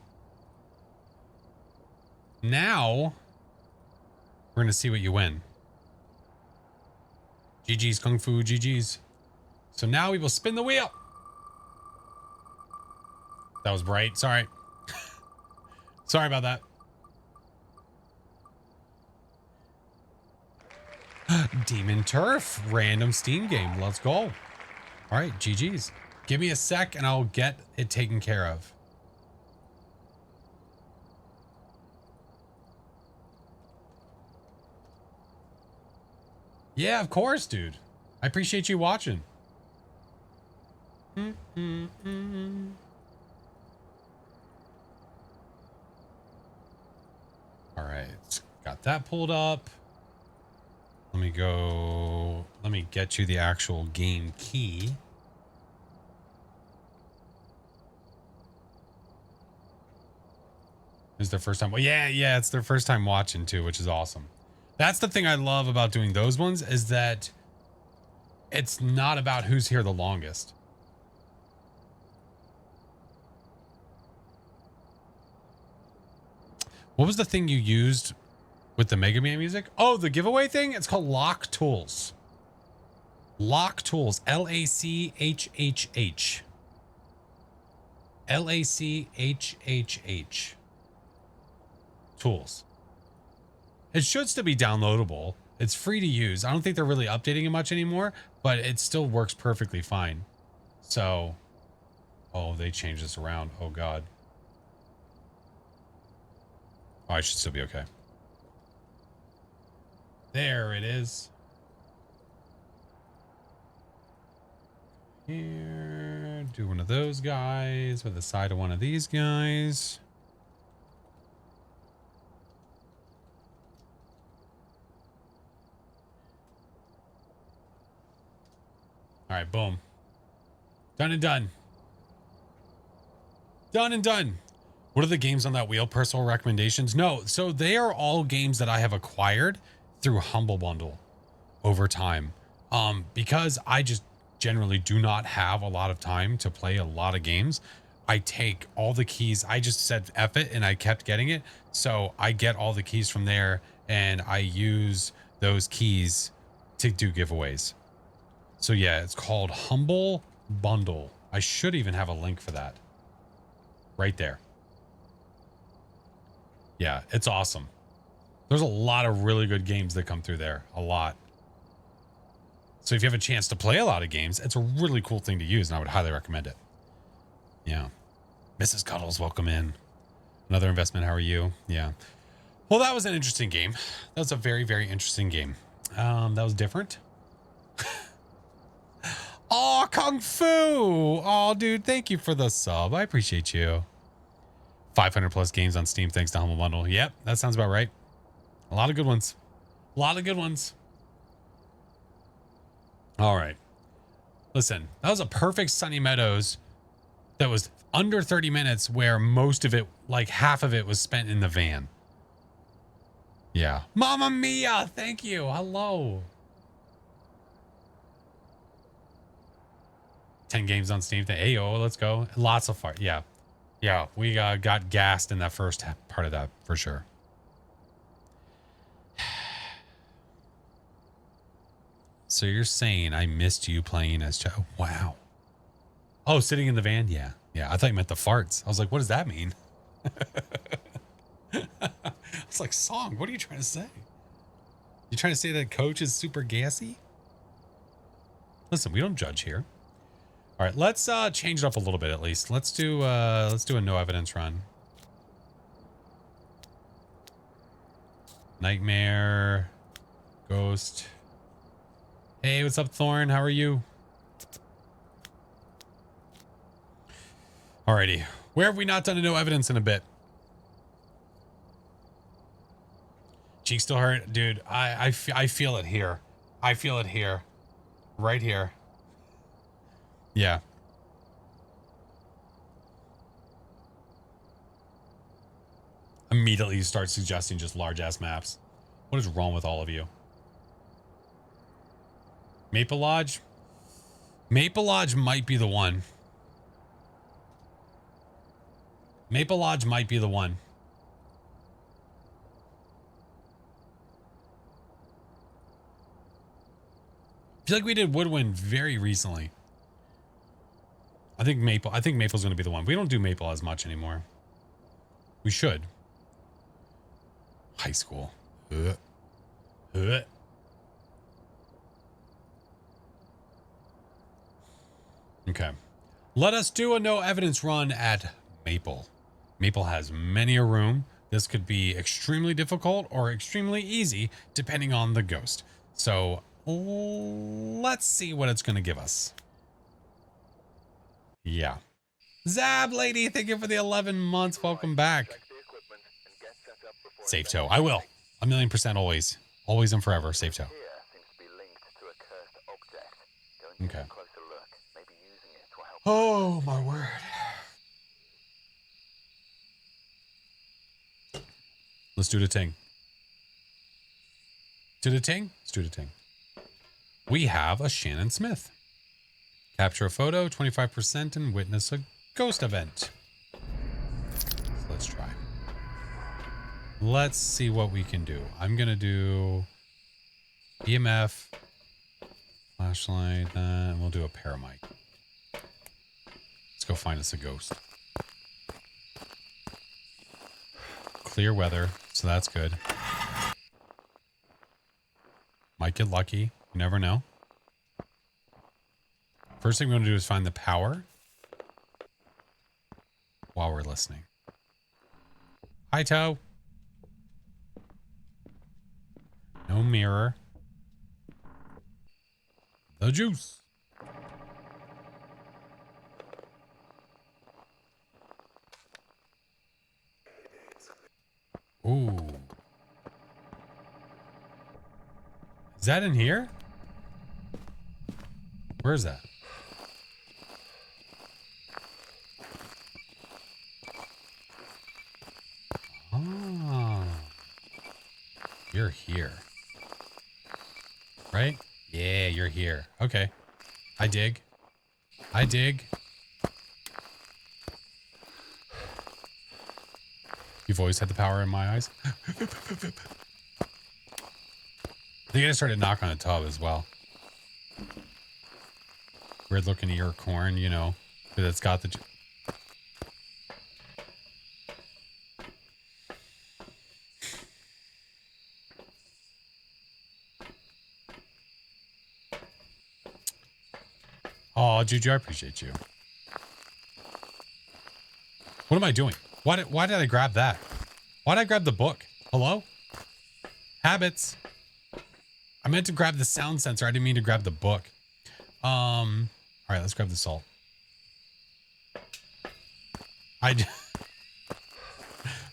Now... We're gonna see what you win. GG's Kung Fu, GG's. So now we will spin the wheel. That was bright. Sorry. Sorry about that. Demon Turf. Random Steam game. Let's go. All right. GG's. Give me a sec and I'll get it taken care of. Yeah, of course, dude. I appreciate you watching. All right, got that pulled up. Let me get you the actual game key. This is their first time. Well, yeah, it's their first time watching too, which is awesome. That's the thing I love about doing those ones, is that it's not about who's here the longest. What was the thing you used with the Mega Man music? Oh, the giveaway thing? It's called Lock Tools. Lock Tools. Lachhh. Lachhh. Tools. It should still be downloadable. It's free to use. I don't think they're really updating it much anymore, but it still works perfectly fine. So, oh, they changed this around. Oh, God. Oh, I should still be okay. There it is. Here, do one of those guys with the side of one of these guys. All right, boom. Done and done. Done and done. What are the games on that wheel? Personal recommendations? No, so they are all games that I have acquired through Humble Bundle over time. Because I just generally do not have a lot of time to play a lot of games. I take all the keys. I just said F it and I kept getting it. So I get all the keys from there and I use those keys to do giveaways. So yeah, it's called Humble Bundle. I should even have a link for that. Right there. Yeah, it's awesome. There's a lot of really good games that come through there. A lot. So if you have a chance to play a lot of games, it's a really cool thing to use, and I would highly recommend it. Yeah. Mrs. Cuddles, welcome in. Another investment, how are you? Yeah. Well, that was an interesting game. That was a very, very interesting game. That was different. Oh, Kung Fu. Oh, dude, thank you for the sub. I appreciate you. 500 plus games on Steam thanks to Humble Bundle. Yep, that sounds about right. A lot of good ones. A lot of good ones. All right. Listen, that was a perfect Sunny Meadows that was under 30 minutes where most of it, like half of it, was spent in the van. Yeah. Mamma Mia, thank you. Hello. 10 games on Steam. Hey, oh, let's go. Lots of fun. Yeah. Yeah, we got gassed in that first part of that for sure. So you're saying I missed you playing as Joe? Wow. Oh, sitting in the van? Yeah. Yeah, I thought you meant the farts. I was like, what does that mean? It's like, Song, what are you trying to say? You trying to say that Coach is super gassy? Listen, we don't judge here. All right, let's change it up a little bit at least. Let's do a no evidence run. Nightmare, Ghost. Hey, what's up, Thorn? How are you? Alrighty, where have we not done a no evidence in a bit? Cheek still hurt, dude. I feel it here. I feel it here, right here. Yeah. Immediately you start suggesting just large ass maps. What is wrong with all of you? Maple Lodge? Maple Lodge might be the one. Maple Lodge might be the one. I feel like we did Woodwind very recently. I think Maple's going to be the one. We don't do Maple as much anymore. We should. High school. Okay. Let us do a no evidence run at Maple. Maple has many a room. This could be extremely difficult or extremely easy depending on the ghost. So let's see what it's going to give us. Yeah. Zab lady, thank you for the 11 months. Welcome back. Safe toe. I will. 1,000,000% always. Always and forever. Safe toe. Okay. Oh, my word. Let's do the thing. Did a ting? Let's do the ting. We have a Shannon Smith. Capture a photo, 25%, and witness a ghost event. So let's try. Let's see what we can do. I'm going to do EMF, flashlight, and we'll do a paramic. Let's go find us a ghost. Clear weather, so that's good. Might get lucky. You never know. First thing we're going to do is find the power while we're listening. Hi, Toe. No mirror. The juice. Ooh. Is that in here? Where is that? Oh. You're here. Right? Yeah, you're here. Okay. I dig. I dig. You've always had the power in my eyes. I think I started knocking on a tub as well. Weird looking ear corn, you know, because it's got the... Oh, Juju, I appreciate you. What am I doing? Why did I grab that? Why did I grab the book? Hello? Habits. I meant to grab the sound sensor. I didn't mean to grab the book. All right, let's grab the salt.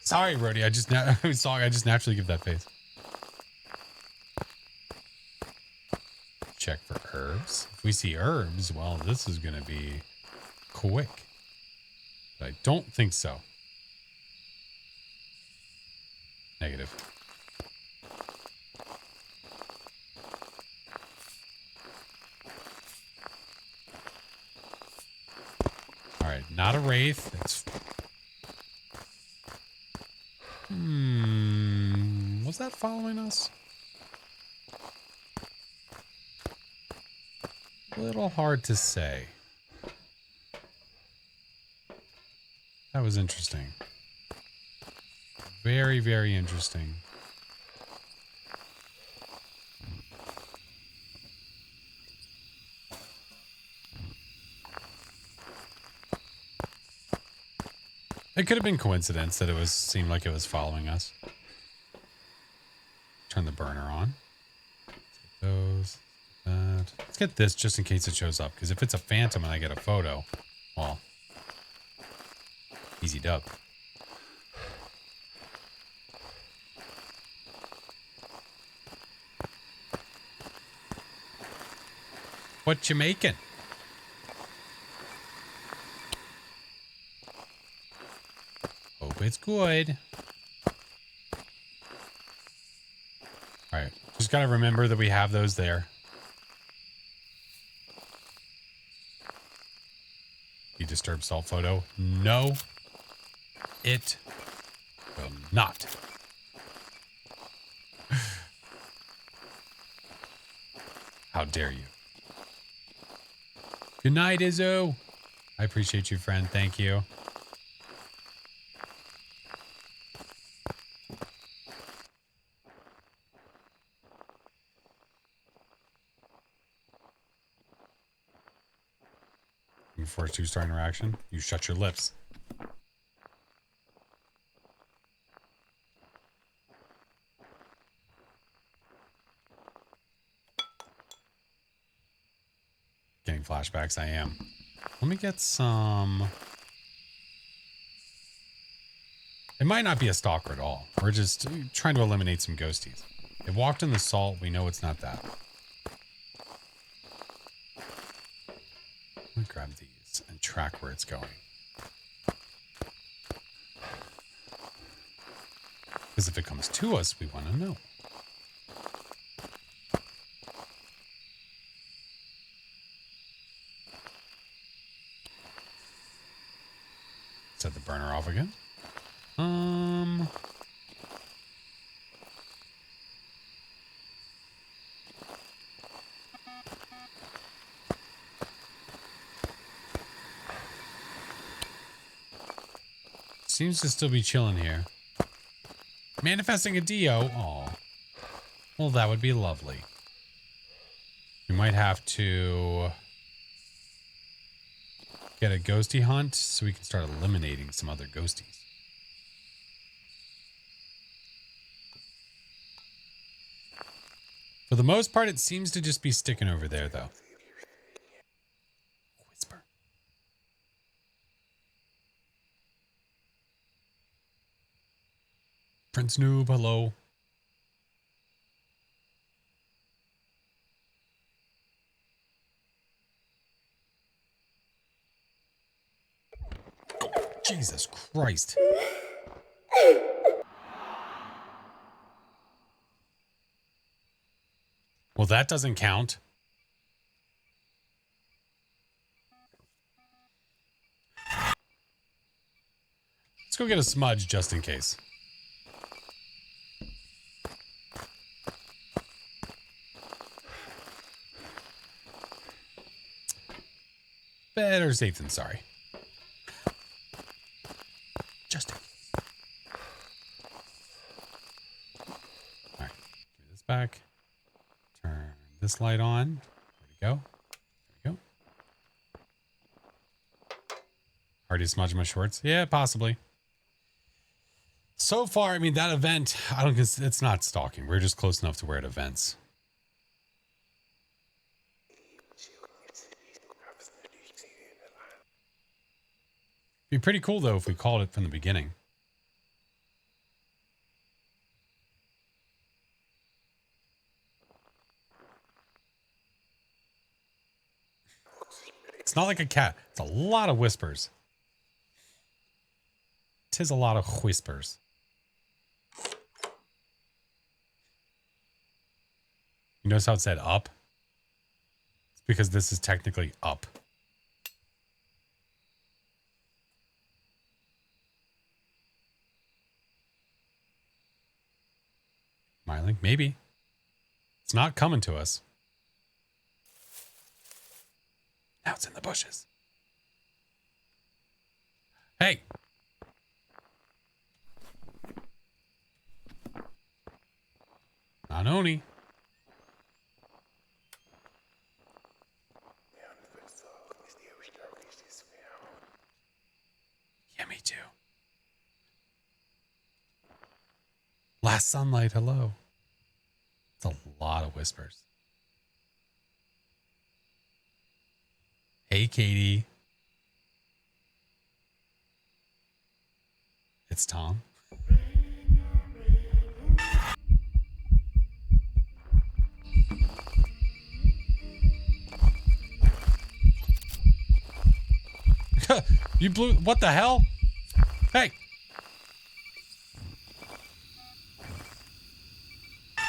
Sorry, Rody. I just naturally give that face. Check for herbs. If we see herbs, well, this is going to be quick. But I don't think so. Negative. All right, not a wraith. It's... Was that following us? A little hard to say. That was interesting. Very, very interesting. It could have been coincidence that it seemed like it was following us. Turn the burner on. Let's get those. That. Let's get this just in case it shows up. Because if it's a phantom and I get a photo, well, easy dub. What you making? Hope it's good. All right. Just got to remember that we have those there. You disturb salt photo? No, it will not. How dare you? Good night, Izzo. I appreciate you, friend. Thank you. Before a two-star interaction, you shut your lips. Getting flashbacks, I am. Let me get some... It might not be a stalker at all. We're just trying to eliminate some ghosties. It walked in the salt. We know it's not that. Let me grab these and track where it's going. Because if it comes to us, we want to know. Set the burner off again. Seems to still be chilling here. Manifesting a Dio. Aw. Well, that would be lovely. We might have to get a ghosty hunt so we can start eliminating some other ghosties. For the most part, it seems to just be sticking over there, though. Whisper. Prince Noob, hello. Jesus Christ. Well, that doesn't count. Let's go get a smudge just in case. Better safe than sorry. Just in case. All right, give this back. Turn this light on. There we go. There we go. Already smudged my shorts? Yeah, possibly. So far, I mean, that event, I don't guess it's not stalking. We're just close enough to where it events. Be pretty cool though if we called it from the beginning. It's not like a cat. It's a lot of whispers. 'Tis a lot of whispers. You notice how it said up? It's because this is technically up. Smiling? Maybe. It's not coming to us. Now it's in the bushes. Hey! Nanoni. Yeah, me too. Last sunlight, hello. It's a lot of whispers. Hey, Katie. It's Tom. You blew... What the hell? Hey.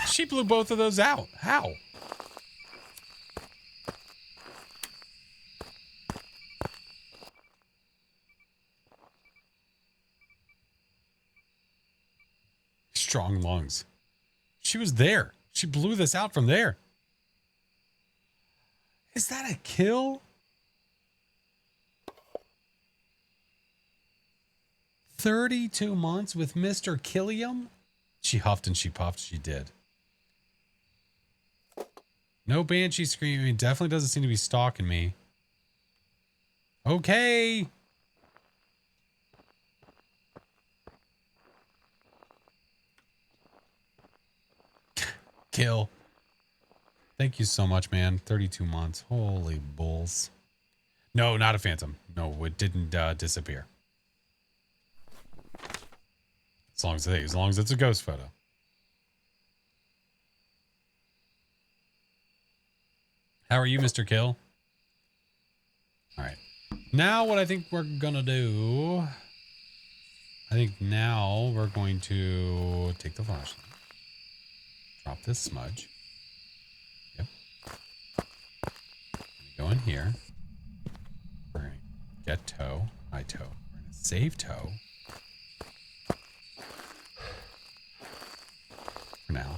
She blew both of those out. How? Strong lungs. She was there. She blew this out from there. Is that a kill? 32 months with Mr. Killiam? She huffed and she puffed. She did. No banshee screaming. Definitely doesn't seem to be stalking me. Okay. Kill. Thank you so much, man. 32 months. Holy bulls. No, not a phantom. No, it didn't disappear. As long as it's a ghost photo. How are you, Mr. Kill? All right. Now what I think we're going to do... I think now we're going to take the flashlight. Drop this smudge. Yep. Go in here. We're going to get toe. I toe. We're going to Save Toe. For now.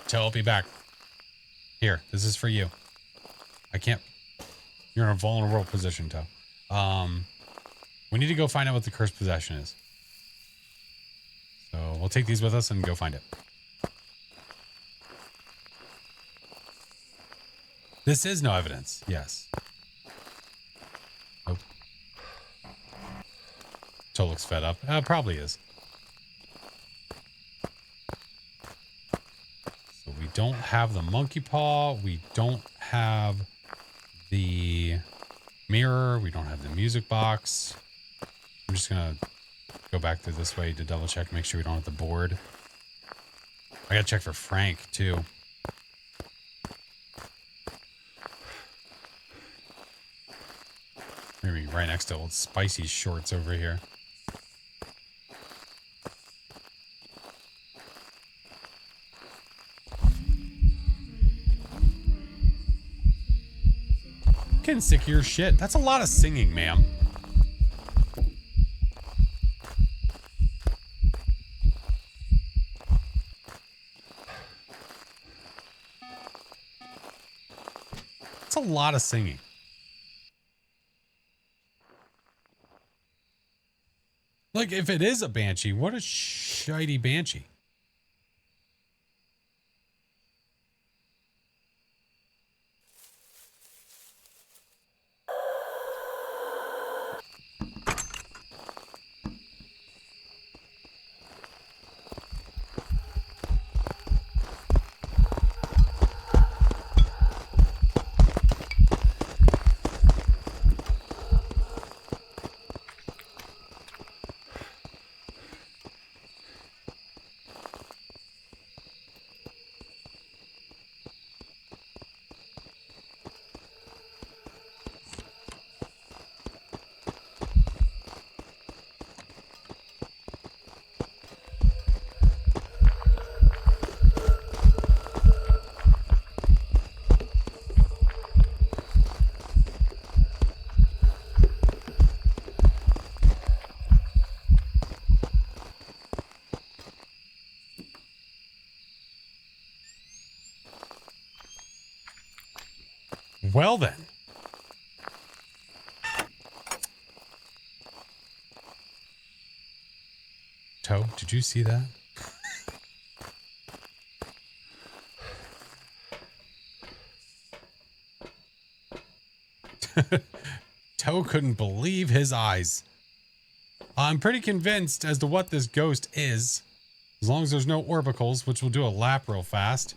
Toe, I'll be back. Here, this is for you. I can't. You're in a vulnerable position, Toe. We need to go find out what the cursed possession is. So we'll take these with us and go find it. This is no evidence. Yes. Nope. Toe looks fed up. Probably is. So we don't have the monkey paw. We don't have the mirror. We don't have the music box. I'm just going to go back through this way to double check, make sure we don't have the board. I got to check for Frank, too. Maybe right next to Old Spicy Shorts over here. Getting sick of your shit. That's a lot of singing, ma'am. That's a lot of singing. Like, if it is a banshee, what a shitey banshee. Well then. Toe, did you see that? Toe couldn't believe his eyes. I'm pretty convinced as to what this ghost is. As long as there's no orbicals, which will do a lap real fast.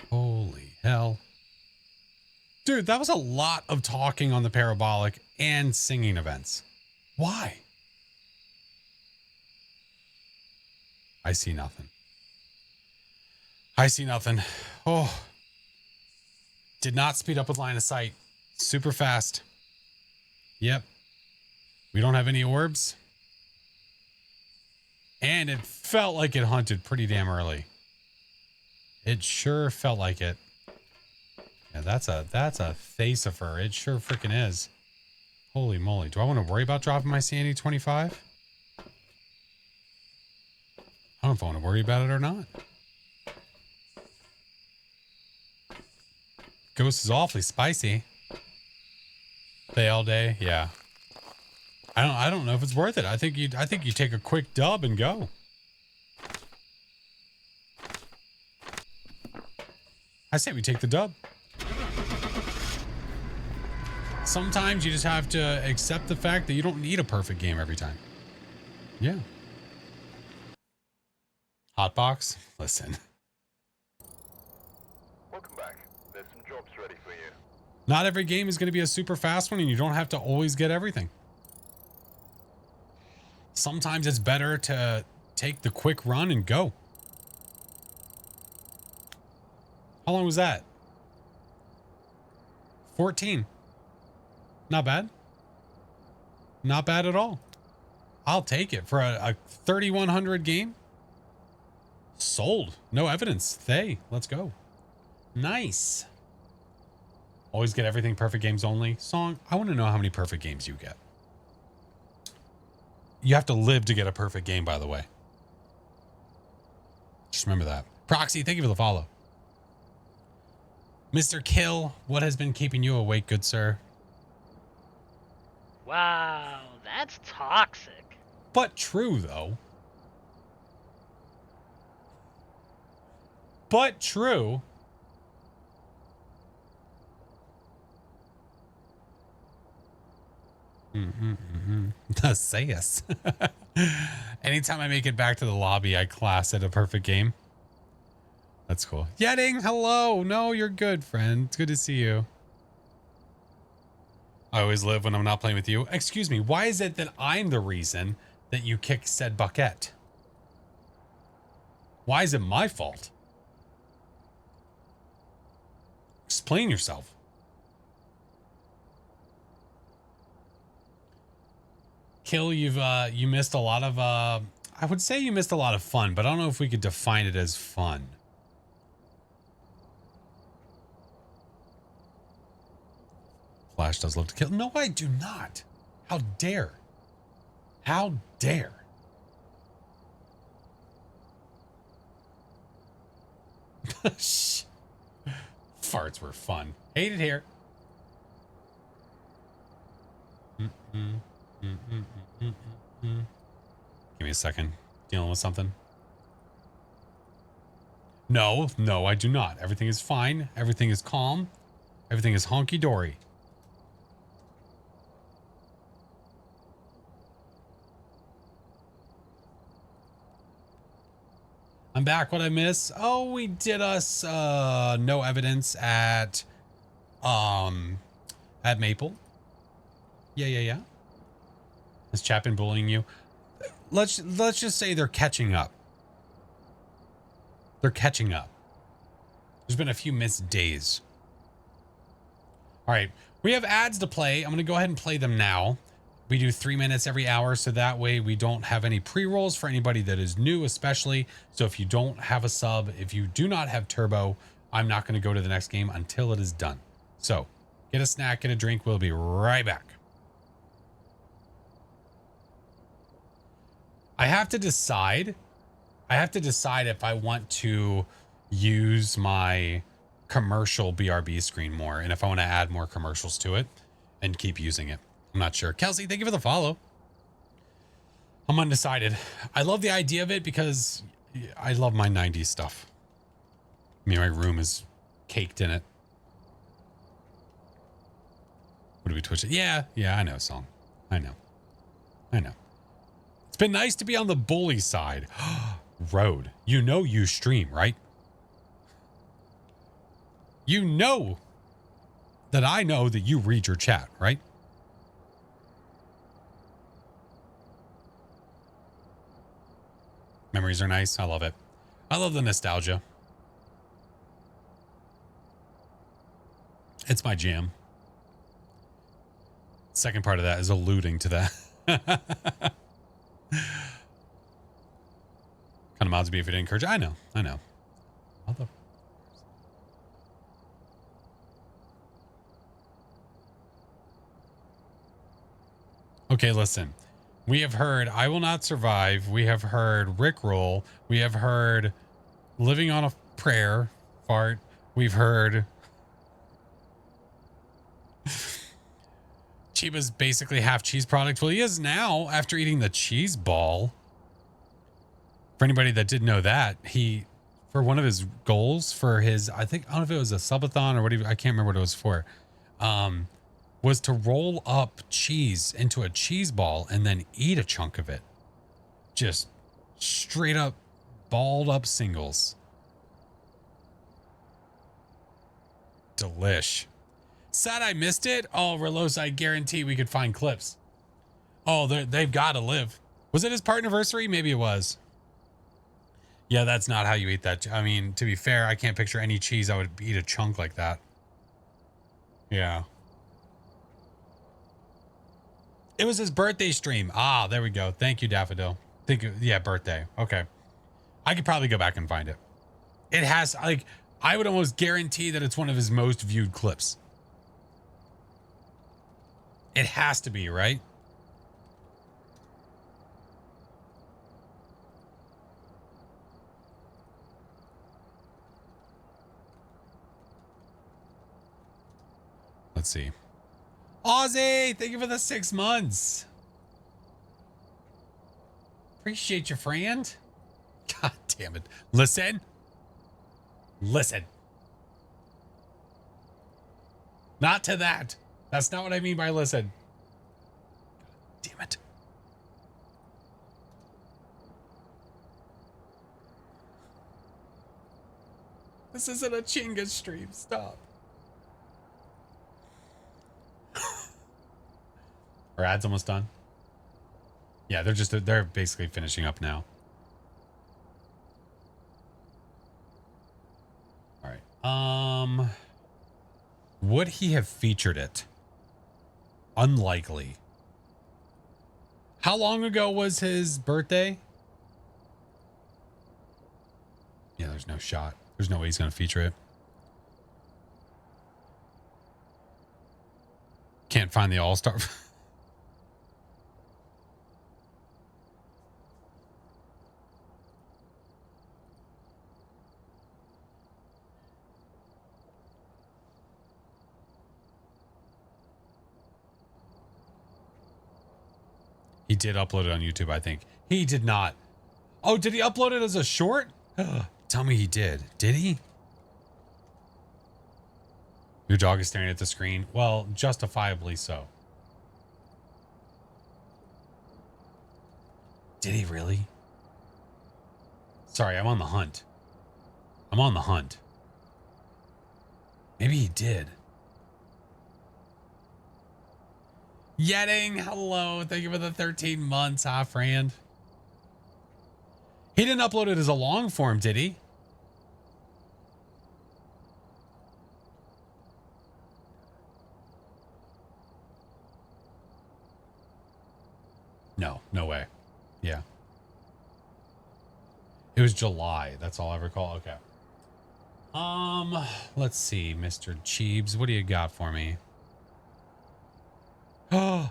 Holy hell. Dude, that was a lot of talking on the parabolic and singing events. Why? I see nothing. I see nothing. Oh. Did not speed up with line of sight. Super fast. Yep. We don't have any orbs. And it felt like it hunted pretty damn early. It sure felt like it. Yeah, that's a Phasmophobia. It sure freaking is. Holy moly. Do I want to worry about dropping my sanity 25? I don't know if I want to worry about it or not. Ghost is awfully spicy. Play all day, yeah. I don't know if it's worth it. I think you take a quick dub and go. I say we take the dub. Sometimes you just have to accept the fact that you don't need a perfect game every time. Yeah. Hotbox, listen.
Welcome back. There's some jobs ready for you.
Not every game is going to be a super fast one, and you don't have to always get everything. Sometimes it's better to take the quick run and go. How long was that? 14. Not bad. Not bad at all. I'll take it for a 3100 game. Sold. No evidence. Let's go. Nice. Always get everything perfect games only. Song, I want to know how many perfect games you get. You have to live to get a perfect game, by the way. Just remember that. Proxy, thank you for the follow. Mr. Kill, what has been keeping you awake, good sir?
Wow, that's toxic.
But true, though. But true. Say yes. Anytime I make it back to the lobby, I class it a perfect game. That's cool. Yeting, hello. No, you're good, friend. It's good to see you. I always live when I'm not playing with you. Excuse me, why is it that I'm the reason that you kick said bucket? Why is it my fault? Explain yourself. Kill, you missed a lot of I would say you missed a lot of fun, but I don't know if we could define it as fun. Flash does love to kill. No, I do not. How dare? How dare? Farts were fun. Hate it here. Give me a second. Dealing with something. No, I do not. Everything is fine. Everything is calm. Everything is honky-dory. I'm back. What I miss? Oh, we did us no evidence at Maple. Yeah. Has chat been bullying you? Let's just say they're catching up. They're catching up. There's been a few missed days. All right, we have ads to play. I'm going to go ahead and play them now. We do 3 minutes every hour, so that way we don't have any pre-rolls for anybody that is new, especially. So if you don't have a sub, if you do not have turbo, I'm not going to go to the next game until it is done. So get a snack, get a drink. We'll be right back. I have to decide if I want to use my commercial BRB screen more and if I want to add more commercials to it and keep using it. I'm not sure. Kelsey, thank you for the follow. I'm undecided. I love the idea of it because I love my 90s stuff. I mean, my room is caked in it. What do we twitch it? Yeah, I know, song. I know. It's been nice to be on the bully side. Road, you stream, right? You know that I know that you read your chat, right? Memories are nice. I love it. I love the nostalgia. It's my jam. Second part of that is alluding to that. Kind of mods be if it encourage. I know. Okay, listen. We have heard I Will Not Survive. We have heard Rickroll. We have heard Living on a Prayer. Fart. We've heard Chiba's basically half cheese product. Well, he is now after eating the cheese ball. For anybody that didn't know that, for one of his goals for his, I don't know if it was a subathon or I can't remember what it was for, was to roll up cheese into a cheese ball and then eat a chunk of it. Just straight up balled up singles. Delish. Sad I missed it. Oh, Relos, I guarantee we could find clips. Oh, they've got to live. Was it his partnerversary? Maybe it was. Yeah, that's not how you eat that. I mean, to be fair, I can't picture any cheese I would eat a chunk like that. Yeah. It was his birthday stream. Ah, there we go. Thank you, Daffodil. Yeah, birthday. Okay. I could probably go back and find it. It has, I would almost guarantee that it's one of his most viewed clips. It has to be, right? Let's see. Ozzy, thank you for the 6 months. Appreciate you, friend. God damn it. Listen. Listen. Not to that. That's not what I mean by listen. God damn it. This isn't a Chinga stream. Stop. Our ad's almost done. Yeah, they're basically finishing up now. All right. Would he have featured it? Unlikely. How long ago was his birthday? Yeah, there's no shot. There's no way he's going to feature it. Can't find the All-Star. He did upload it on YouTube, I think. He did not. Oh, did he upload it as a short? Tell me he did. Did he? Your dog is staring at the screen. Well, justifiably so. Did he really? Sorry, I'm on the hunt. I'm on the hunt. Maybe he did. Yetting, hello. Thank you for the 13 months, friend. He didn't upload it as a long form, did he? No, no way. Yeah. It was July. That's all I recall. Okay. Let's see, Mr. Cheebs. What do you got for me? Oh,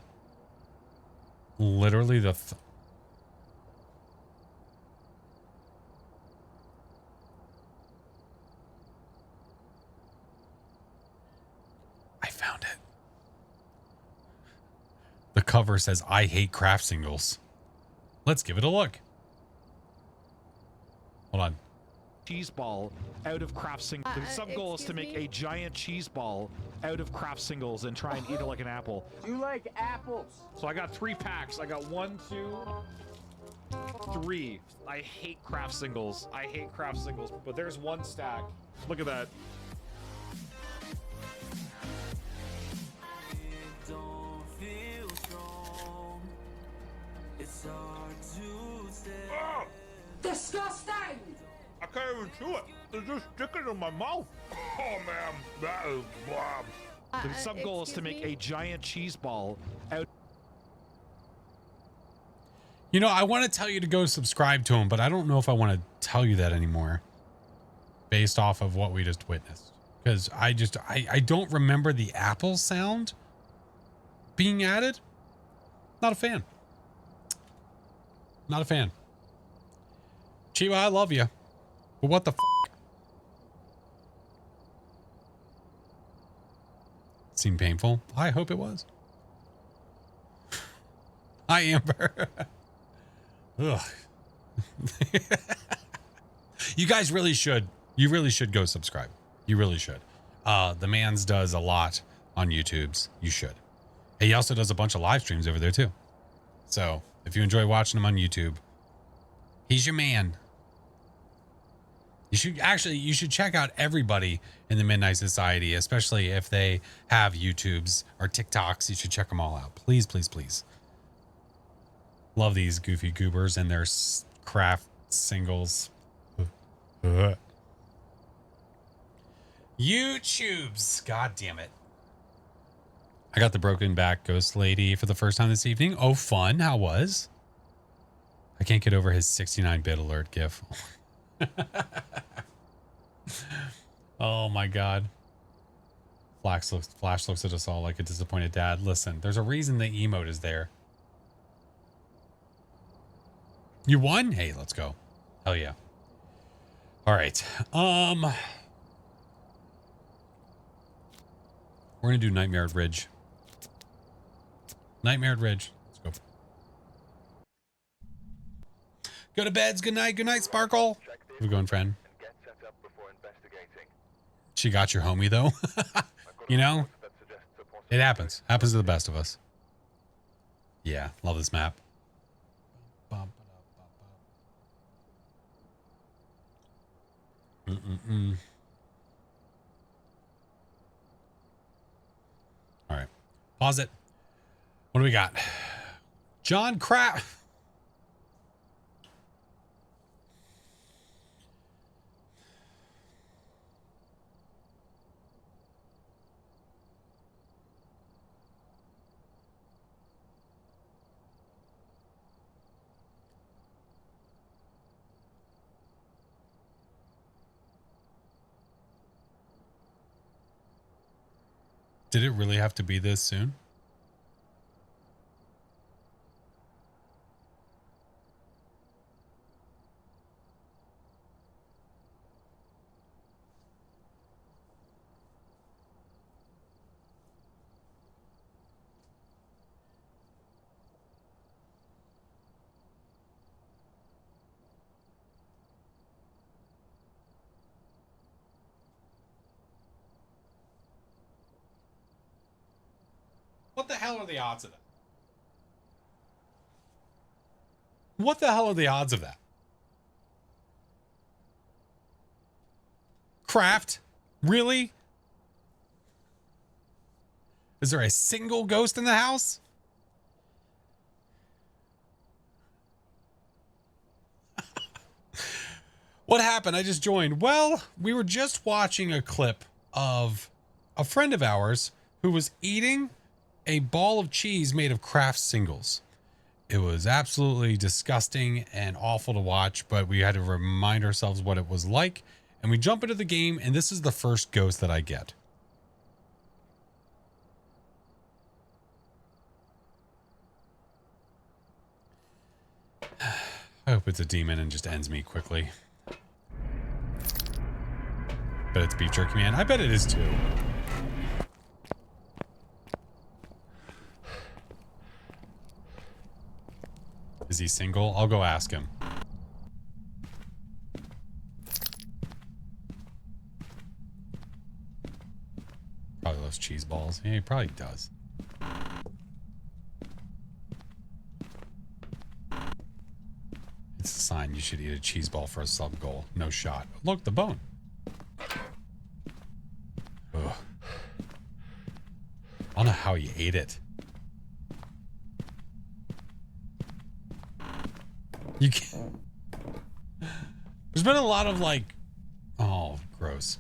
literally I found it. The cover says, I hate craft singles. Let's give it a look. Hold on.
Cheese ball out of craft singles. The sub goal is to make a giant cheese ball out of craft singles and try and eat it like an apple.
You like apples?
So I got 3 packs. I got 1, 2, 3. I hate craft singles. I hate craft singles. But there's 1 stack. Look at that.
Oh! Disgusting!
I can't even chew it. It's just sticking in my mouth. Oh man, that is blah. The sub goal is to make a giant cheese ball out.
You know, I want to tell you to go subscribe to him, but I don't know if I want to tell you that anymore based off of what we just witnessed. Because I don't remember the apple sound being added. Not a fan. Not a fan. Chiba, I love you. But what the f***? Seemed painful. I hope it was. Hi, Amber. Ugh. You guys really should. You really should go subscribe. You really should. The man's does a lot on YouTube's. You should. And he also does a bunch of live streams over there too. So if you enjoy watching him on YouTube, he's your man. You should check out everybody in the Midnight Society, especially if they have YouTubes or TikToks. You should check them all out. Please, please, please. Love these goofy goobers and their craft singles. YouTubes. God damn it. I got the broken back ghost lady for the first time this evening. Oh, fun. How was? I can't get over his 69-bit alert gif. Oh my God. Flash looks at us all like a disappointed dad. Listen, there's a reason the emote is there. You won? Hey, let's go. Hell yeah. All right. We're gonna do Nightmare Ridge. Nightmare Ridge. Let's go. Go to beds. Good night. Good night, Sparkle. How's it going, friend? She got your homie though. You know, it happens. Happens to the best of us. Yeah, love this map. All right, pause it. What do we got? John Crap. Did it really have to be this soon? What the hell are the odds of that? What the hell are the odds of that? Craft? Really? Is there a single ghost in the house? What happened? I just joined. Well, we were just watching a clip of a friend of ours who was eating a ball of cheese made of Kraft singles. It was absolutely disgusting and awful to watch, but we had to remind ourselves what it was like. And we jump into the game, and this is the first ghost that I get. I hope it's a demon and just ends me quickly. Bet it's Beef Jerky Man. I bet it is too. Is he single? I'll go ask him. Probably loves cheese balls. Yeah, he probably does. It's a sign you should eat a cheese ball for a sub goal. No shot. Look, the bone. Ugh. I don't know how he ate it. You can't. There's been a lot of like, oh, gross.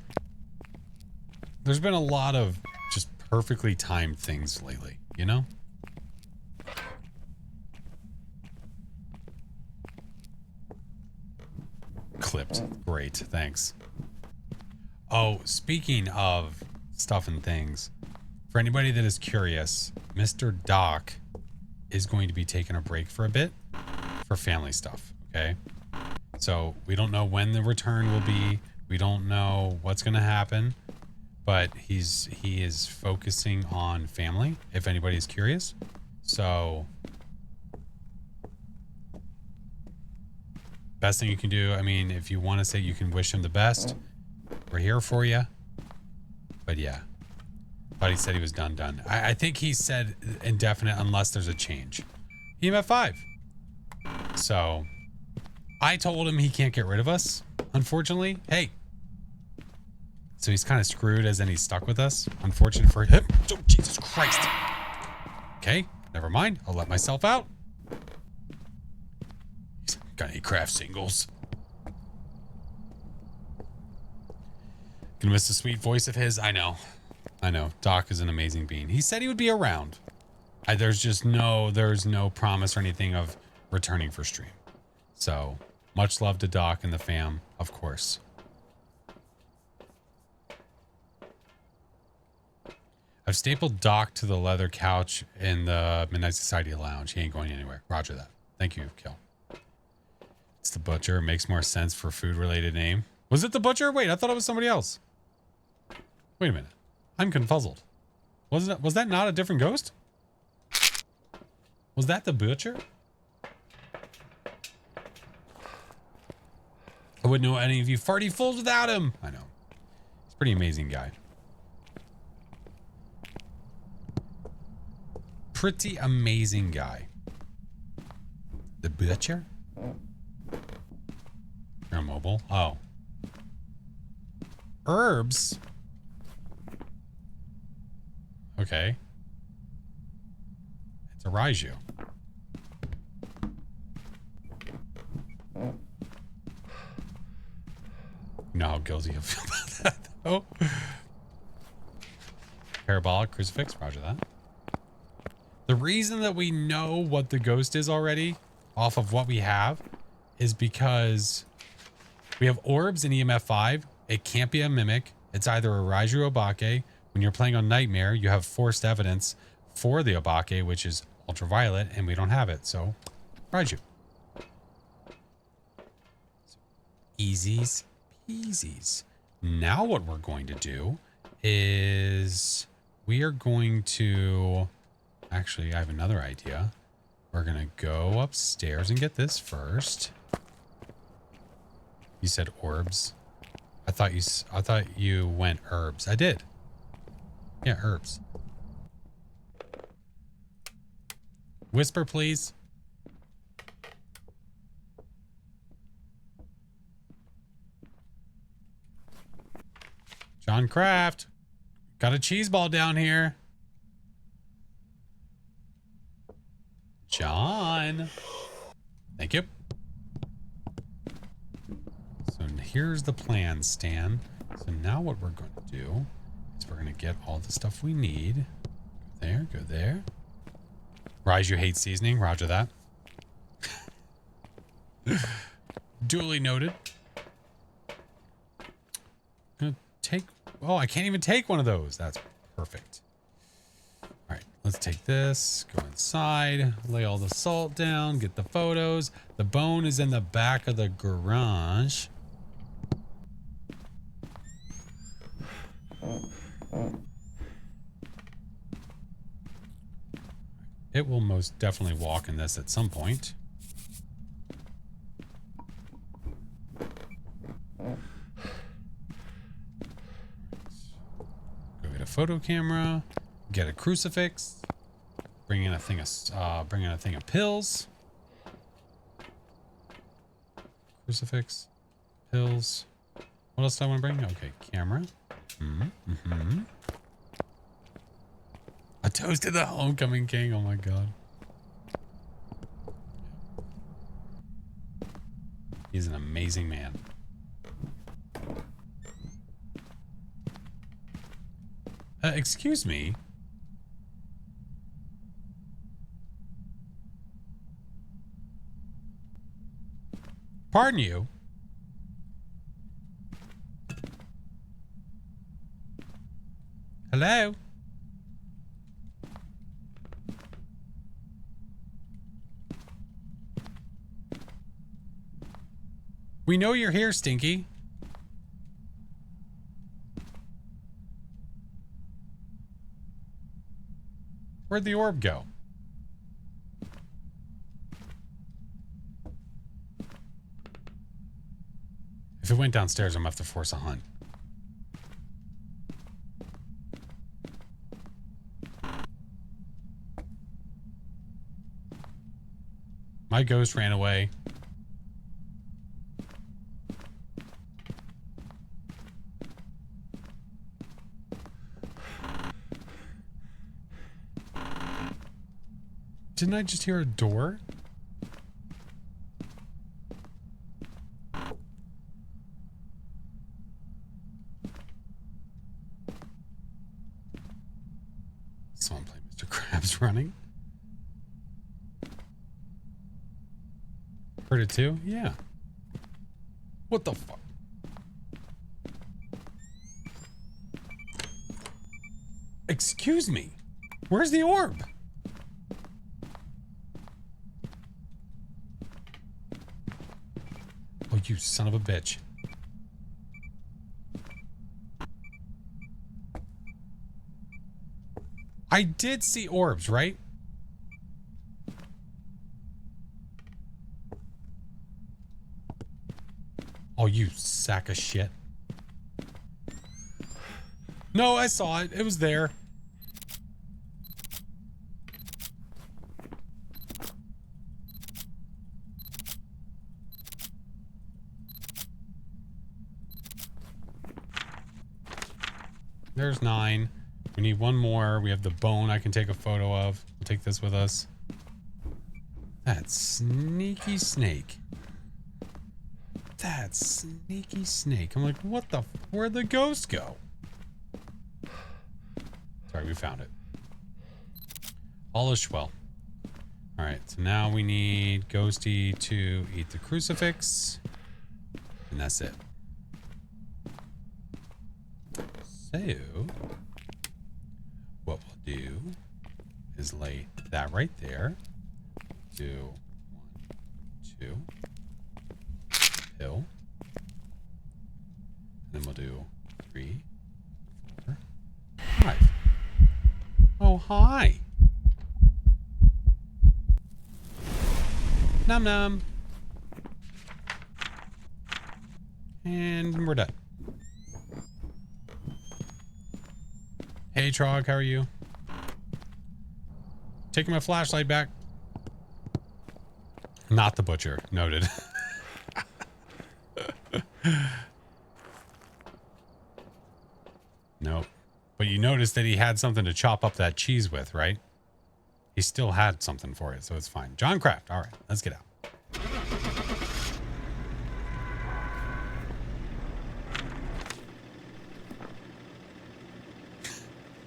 There's been a lot of just perfectly timed things lately, you know? Clipped. Great. Thanks. Oh, speaking of stuff and things, for anybody that is curious, Mr. Doc is going to be taking a break for a bit for family stuff. Okay. So we don't know when the return will be. We don't know what's going to happen, but he is focusing on family, if anybody's curious. So best thing you can do, I mean, if you want to say you can wish him the best, we're here for you. But yeah, but he said he was done. I think he said indefinite unless there's a change. EMF 5. So I told him he can't get rid of us, unfortunately. Hey. So he's kind of screwed, as in he's stuck with us. Unfortunate for him. Oh, Jesus Christ. Okay, never mind. I'll let myself out. He's got any craft singles. Gonna miss the sweet voice of his. I know. Doc is an amazing being. He said he would be around. There's no promise or anything of returning for stream. So much love to Doc and the fam, of course. I've stapled Doc to the leather couch in the Midnight Society lounge. He ain't going anywhere. Roger that. Thank you, Kill. It's the Butcher. It makes more sense for food-related name. Was it the Butcher? Wait, I thought it was somebody else. Wait a minute. I'm confuzzled. Was that not a different ghost? Was that the Butcher? I wouldn't know any of you farty fools without him. I know. He's a pretty amazing guy. Pretty amazing guy. The Butcher? You're mobile? Oh. Herbs? Okay. It's a Raiju. You know how guilty you'll feel about that, though. Parabolic crucifix, roger that. The reason that we know what the ghost is already, off of what we have, is because we have orbs in EMF 5. It can't be a mimic. It's either a Raiju Obake. When you're playing on Nightmare, you have forced evidence for the Obake, which is ultraviolet, and we don't have it. So, Raiju. Easies peasies. Now what we're going to do is we are going to... Actually, I have another idea. We're going to go upstairs and get this first. You said orbs. I thought you went herbs. I did. Yeah, herbs. Whisper, please. John Kraft. Got a cheese ball down here. John. Thank you. So here's the plan, Stan. So now what we're going to do is we're going to get all the stuff we need. Go there, go there. Raiju hates seasoning. Roger that. Duly noted. Gonna take... Oh, I can't even take one of those. That's perfect. All right, let's take this, go inside, lay all the salt down, get the photos. The bone is in the back of the garage. It will most definitely walk in this at some point. Go get a photo camera, get a crucifix, bring in a thing of pills. Crucifix, pills. What else do I want to bring? Okay, camera. A toast to the homecoming king. Oh my god. He's an amazing man. Excuse me. Pardon you. Hello? We know you're here, Stinky. Where'd the orb go? If it went downstairs, I'm gonna have to force a hunt. My ghost ran away. Didn't I just hear a door? Someone play Mr. Krabs running. Heard it too? Yeah. What the fuck? Excuse me. Where's the orb? Oh, you son of a bitch. I did see orbs, right? Oh, you sack of shit. No, I saw it. It was there. There's 9. We need one more. We have the bone I can take a photo of. We'll take this with us. That sneaky snake. That sneaky snake. I'm like, what the? Where'd the ghost go? Sorry, we found it. All is well. All right, so now we need Ghosty to eat the crucifix. And that's it. So, what we'll do is lay that right there. Do 1, 2. Pill. And then we'll do 3, 4, 5. Oh, hi. Num num. And we're done. Hey, Trog, how are you? Taking my flashlight back. Not the butcher. Noted. Nope. But you noticed that he had something to chop up that cheese with, right? He still had something for it, so it's fine. John Kraft. All right, let's get out.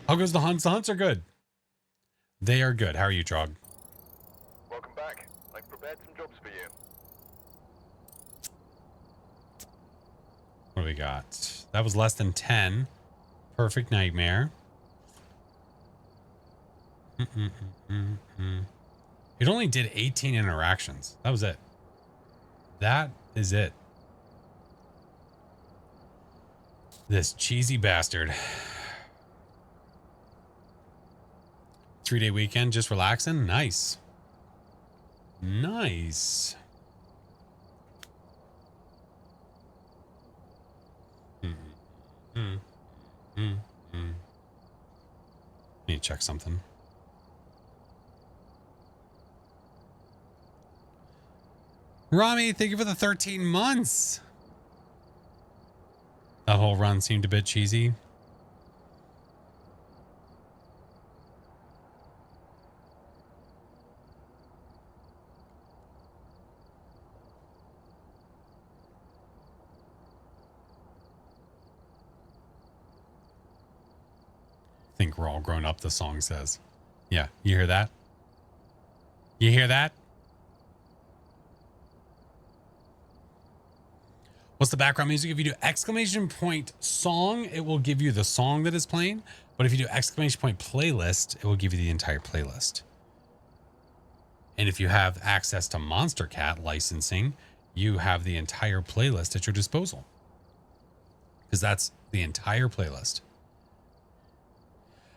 How goes the hunts? The hunts are good. They are good. How are you, Trog?
Welcome back. I've prepared some jobs for you.
What do we got? That was less than 10. Perfect nightmare. It only did 18 interactions. That was it. That is it. This cheesy bastard. 3-day weekend, just relaxing. Nice. Nice. Need to check something. Rami, thank you for the 13 months. That whole run seemed a bit cheesy. Think we're all grown up, the song says. Yeah, you hear that? You hear that? What's the background music? If you do exclamation point song, it will give you the song that is playing. But if you do exclamation point playlist, it will give you the entire playlist. And if you have access to Monster Cat licensing, you have the entire playlist at your disposal. Because that's the entire playlist.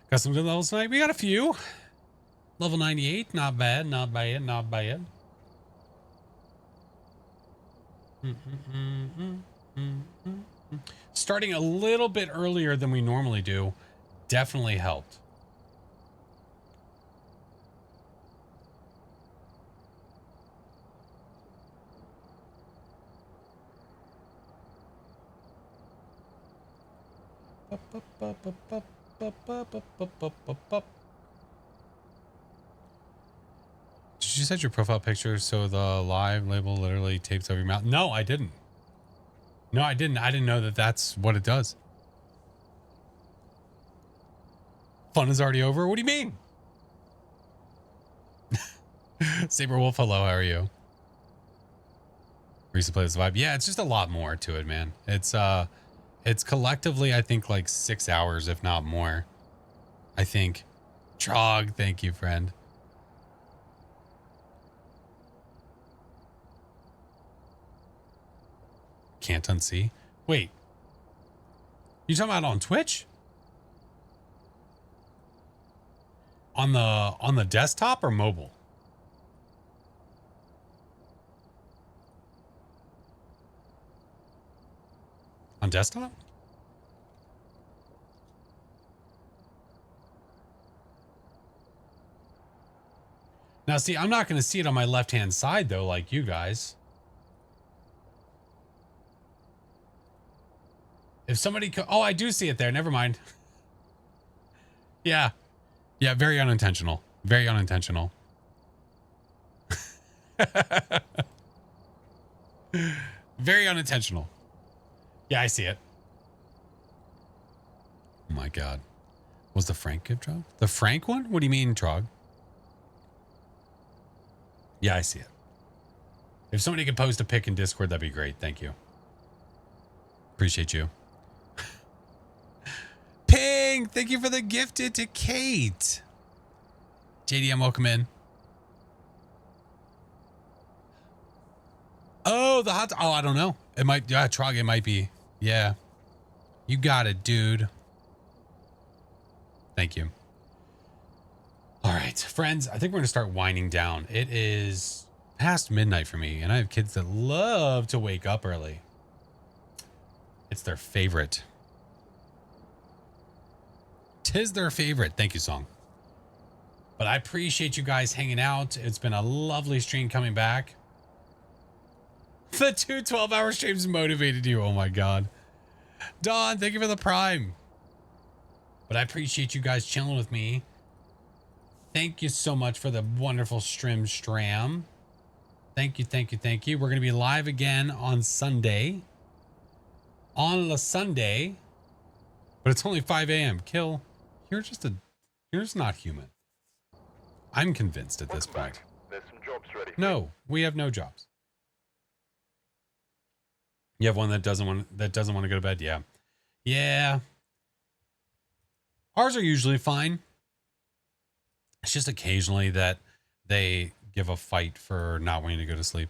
Got some good levels tonight. We got a few. Level 98, not bad, not bad, not bad. Starting a little bit earlier than we normally do definitely helped. Did you set your profile picture so the live label literally tapes over your mouth? No, I didn't. No, I didn't. I didn't know that that's what it does. Fun is already over? What do you mean? Saber Wolf, hello, how are you? Recently play this vibe. Yeah, it's just a lot more to it, man. It's collectively, I think, like 6 hours, if not more. I think. Trog, thank you, friend. Can't unsee. Wait. You talking about on Twitch? On the desktop or mobile? On desktop? Now, see, I'm not going to see it on my left-hand side, though, like you guys. If somebody... Oh, I do see it there. Never mind. Yeah. Yeah, very unintentional. Very unintentional. Very unintentional. Yeah, I see it. Oh, my God. Was the Frank gift drop? The Frank one? What do you mean, Trog? Yeah, I see it. If somebody could post a pic in Discord, that'd be great. Thank you. Appreciate you. Ping! Thank you for the gifted to Kate. JDM, welcome in. Oh, the hot... Oh, I don't know. It might... Yeah, Trog, it might be. Yeah. You got it, dude. Thank you. All right, friends, I think we're going to start winding down. It is past midnight for me, and I have kids that love to wake up early. It's their favorite. 'Tis their favorite. Thank you, Song. But I appreciate you guys hanging out. It's been a lovely stream coming back. The 2 12-hour streams motivated you. Oh, my God. Dawn, thank you for the prime. But I appreciate you guys chilling with me. Thank you so much for the wonderful stram. Thank you, thank you, thank you. We're going to be live again on Sunday. On the Sunday. But it's only 5 a.m. Kill, you're just not human. I'm convinced at this point.
There's some jobs ready.
No, we have no jobs. You have one that doesn't want to go to bed? Yeah. Yeah. Ours are usually fine. It's just occasionally that they give a fight for not wanting to go to sleep.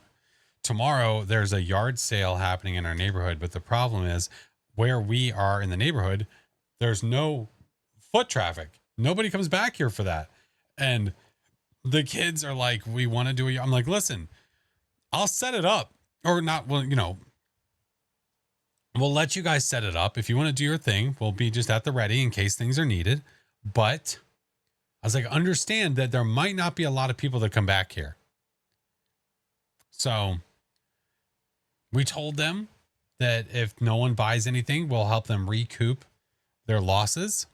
Tomorrow, there's a yard sale happening in our neighborhood, but the problem is where we are in the neighborhood, there's no foot traffic. Nobody comes back here for that. And the kids are like, we want to do it. I'm like, listen, I'll set it up or not. Well, you know, we'll let you guys set it up. If you want to do your thing, we'll be just at the ready in case things are needed. But I was like, understand that there might not be a lot of people that come back here. So we told them that if no one buys anything, we'll help them recoup their losses.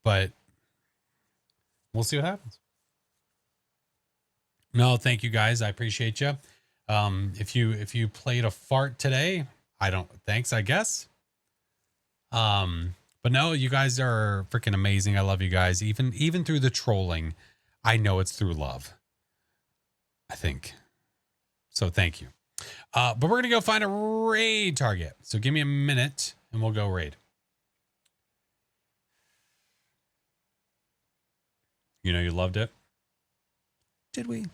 But we'll see what happens. No, thank you guys. I appreciate you. If you played a fart today, thanks, I guess. But no, you guys are freaking amazing. I love you guys. Even through the trolling, I know it's through love. I think. So thank you. But we're going to go find a raid target. So give me a minute and we'll go raid. You know, you loved it. Did we?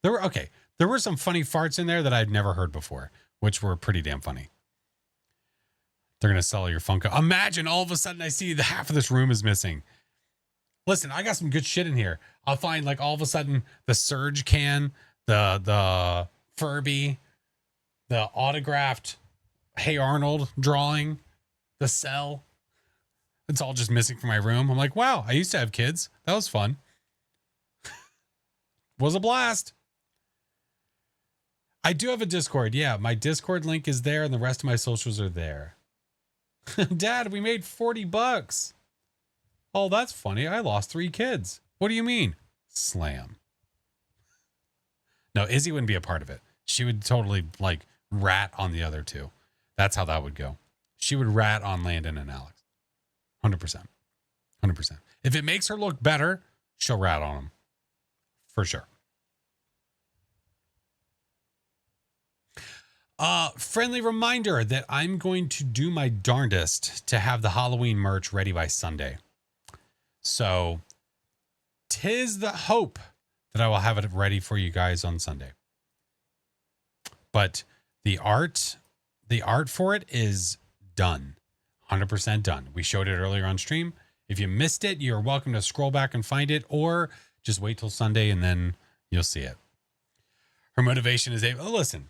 There were some funny farts in there that I'd never heard before, which were pretty damn funny. They're going to sell your Funko. Imagine all of a sudden I see the half of this room is missing. Listen, I got some good shit in here. I'll find like all of a sudden the Surge can, the Furby, the autographed Hey Arnold drawing, the cell. It's all just missing from my room. I'm like, wow, I used to have kids. That was fun. Was a blast. I do have a Discord. Yeah, my Discord link is there and the rest of my socials are there. Dad, we made $40. Oh, that's funny. I lost 3 kids. What do you mean? Slam. No, Izzy wouldn't be a part of it. She would totally like rat on the other 2. That's how that would go. She would rat on Landon and Alex. 100%. 100%. If it makes her look better, she'll rat on them. For sure. Friendly reminder that I'm going to do my darndest to have the Halloween merch ready by Sunday. So 'tis the hope that I will have it ready for you guys on Sunday. But the art for it is done. 100% done. We showed it earlier on stream. If you missed it, you're welcome to scroll back and find it, or just wait till Sunday and then you'll see it. Her motivation is listen.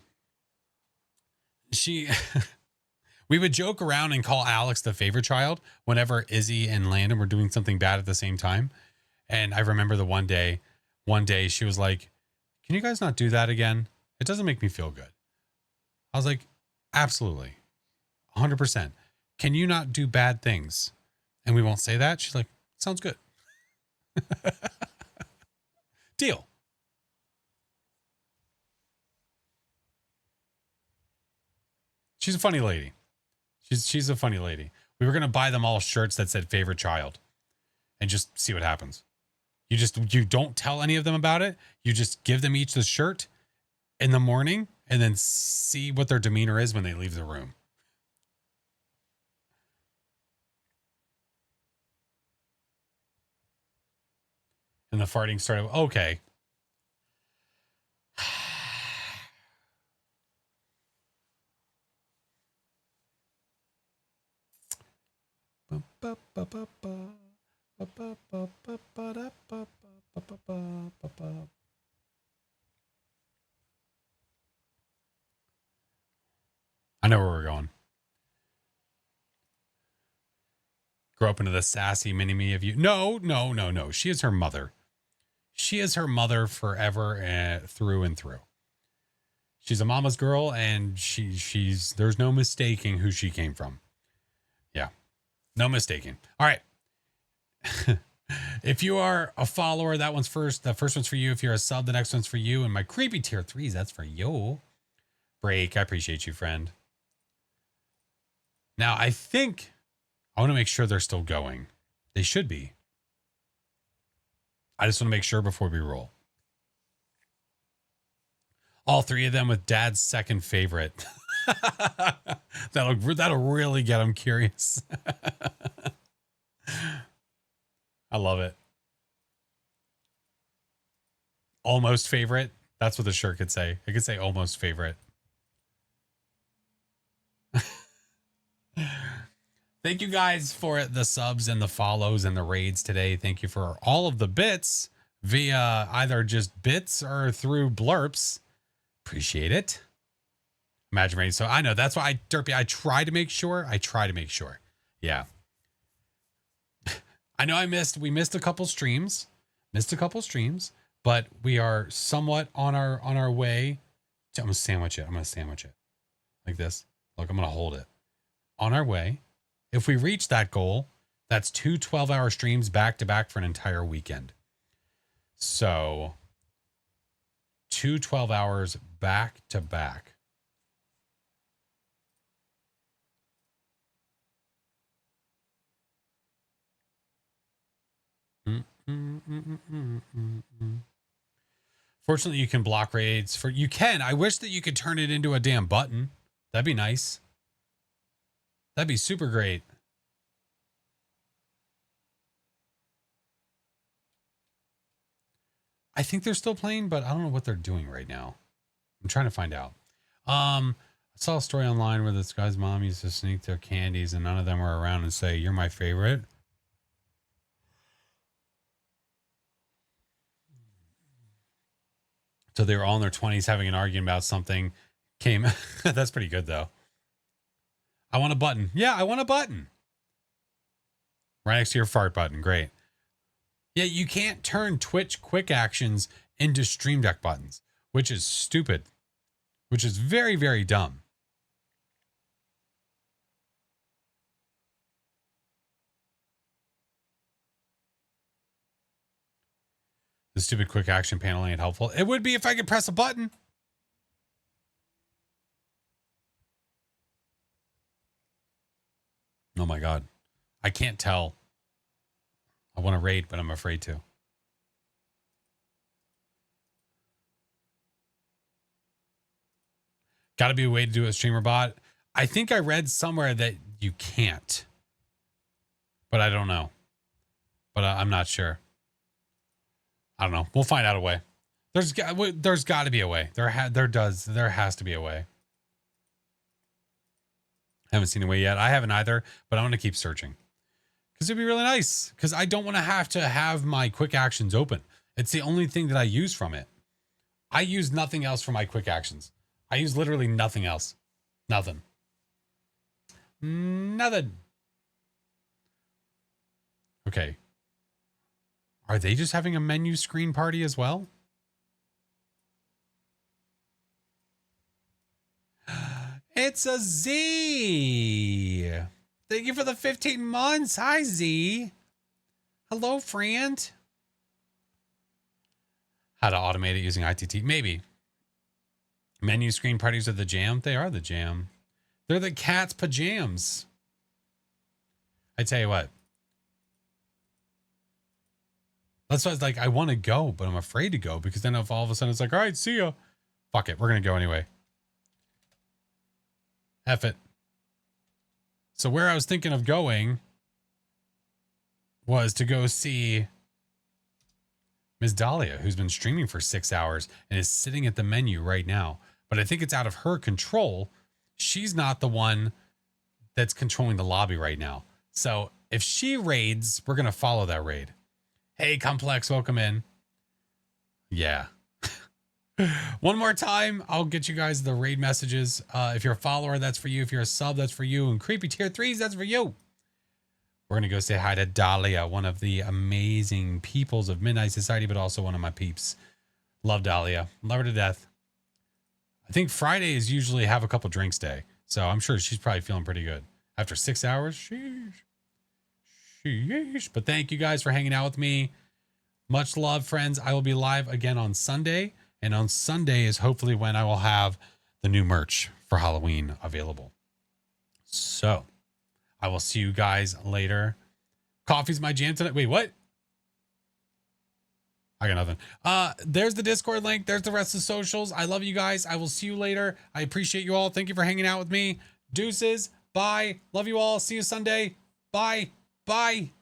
We would joke around and call Alex the favorite child whenever Izzy and Landon were doing something bad at the same time. And I remember the one day she was like, "Can you guys not do that again? It doesn't make me feel good." I was like, "Absolutely. 100%. Can you not do bad things? And we won't say that?" She's like, "Sounds good." Deal. She's a funny lady. She's a funny lady. We were going to buy them all shirts that said favorite child and just see what happens. You don't tell any of them about it. You just give them each the shirt in the morning and then see what their demeanor is when they leave the room. And the farting started. Okay. I know where we're going. Grow up into the sassy mini-me of you. No. She is her mother. She is her mother forever, through and through. She's a mama's girl, and she's there's no mistaking who she came from. Yeah, no mistaking. All right. If you are a follower, that one's first. The first one's for you. If you're a sub, the next one's for you. And my creepy tier 3s, that's for you. Break, I appreciate you, friend. Now, I think I want to make sure they're still going. They should be. I just want to make sure before we roll. All three of them with Dad's second favorite. That'll really get him curious. I love it. Almost favorite. That's what the shirt could say. It could say almost favorite. Thank you guys for the subs and the follows and the raids today. Thank you for all of the bits via either just bits or through blurps. Appreciate it. Imagine rating. So I know that's why I try to make sure. Yeah. I know we missed a couple streams, but we are somewhat on our way. I'm going to sandwich it like this. Look, I'm going to hold it on our way. If we reach that goal, that's 2 12-hour streams back to back for an entire weekend. So 2 12 hours back to back. Fortunately, you can block raids you can. I wish that you could turn it into a damn button. That'd be nice. That'd be super great. I think they're still playing, but I don't know what they're doing right now. I'm trying to find out. I saw a story online where this guy's mom used to sneak their candies and none of them were around and say, "You're my favorite." So they were all in their 20s having an argument about something. That's pretty good, though. I want a button. Yeah, I want a button. Right next to your fart button. Great. Yeah, you can't turn Twitch quick actions into Stream Deck buttons, which is stupid. Which is very, very dumb. The stupid quick action panel ain't helpful. It would be if I could press a button. Oh my God. I can't tell. I want to raid, but I'm afraid to. Got to be a way to do a streamer bot. I think I read somewhere that you can't, but I don't know. But I'm not sure. I don't know. We'll find out a way. There's got to be a way. There has to be a way. Haven't seen a way yet. I haven't either, but I'm going to keep searching because it'd be really nice because I don't want to have my quick actions open. It's the only thing that I use from it. I use nothing else for my quick actions. I use literally nothing else. Nothing. Nothing. Okay. Are they just having a menu screen party as well? It's a Z. Thank you for the 15 months. Hi, Z. Hello, friend. How to automate it using ITT? Maybe. Menu screen parties are the jam. They are the jam. They're the cat's pajamas. I tell you what. That's why it's like, I want to go, but I'm afraid to go because then if all of a sudden it's like, all right, see ya. Fuck it. We're going to go anyway. F it. So where I was thinking of going was to go see Ms. Dahlia, who's been streaming for 6 hours and is sitting at the menu right now. But I think it's out of her control. She's not the one that's controlling the lobby right now. So if she raids, we're going to follow that raid. Hey, Complex, welcome in. Yeah. One more time, I'll get you guys the raid messages. If you're a follower, that's for you. If you're a sub, that's for you. And Creepy Tier 3s, that's for you. We're going to go say hi to Dahlia, one of the amazing peoples of Midnight Society, but also one of my peeps. Love Dahlia. Love her to death. I think Friday is usually have a couple drinks day. So I'm sure she's probably feeling pretty good. After 6 hours, sheesh. Sheesh. But thank you guys for hanging out with me. Much love, friends. I will be live again on Sunday. And on Sunday is hopefully when I will have the new merch for Halloween available. So I will see you guys later. Coffee's my jam tonight. Wait, what? I got nothing. There's the Discord link. There's the rest of the socials. I love you guys. I will see you later. I appreciate you all. Thank you for hanging out with me. Deuces. Bye. Love you all. See you Sunday. Bye. Bye.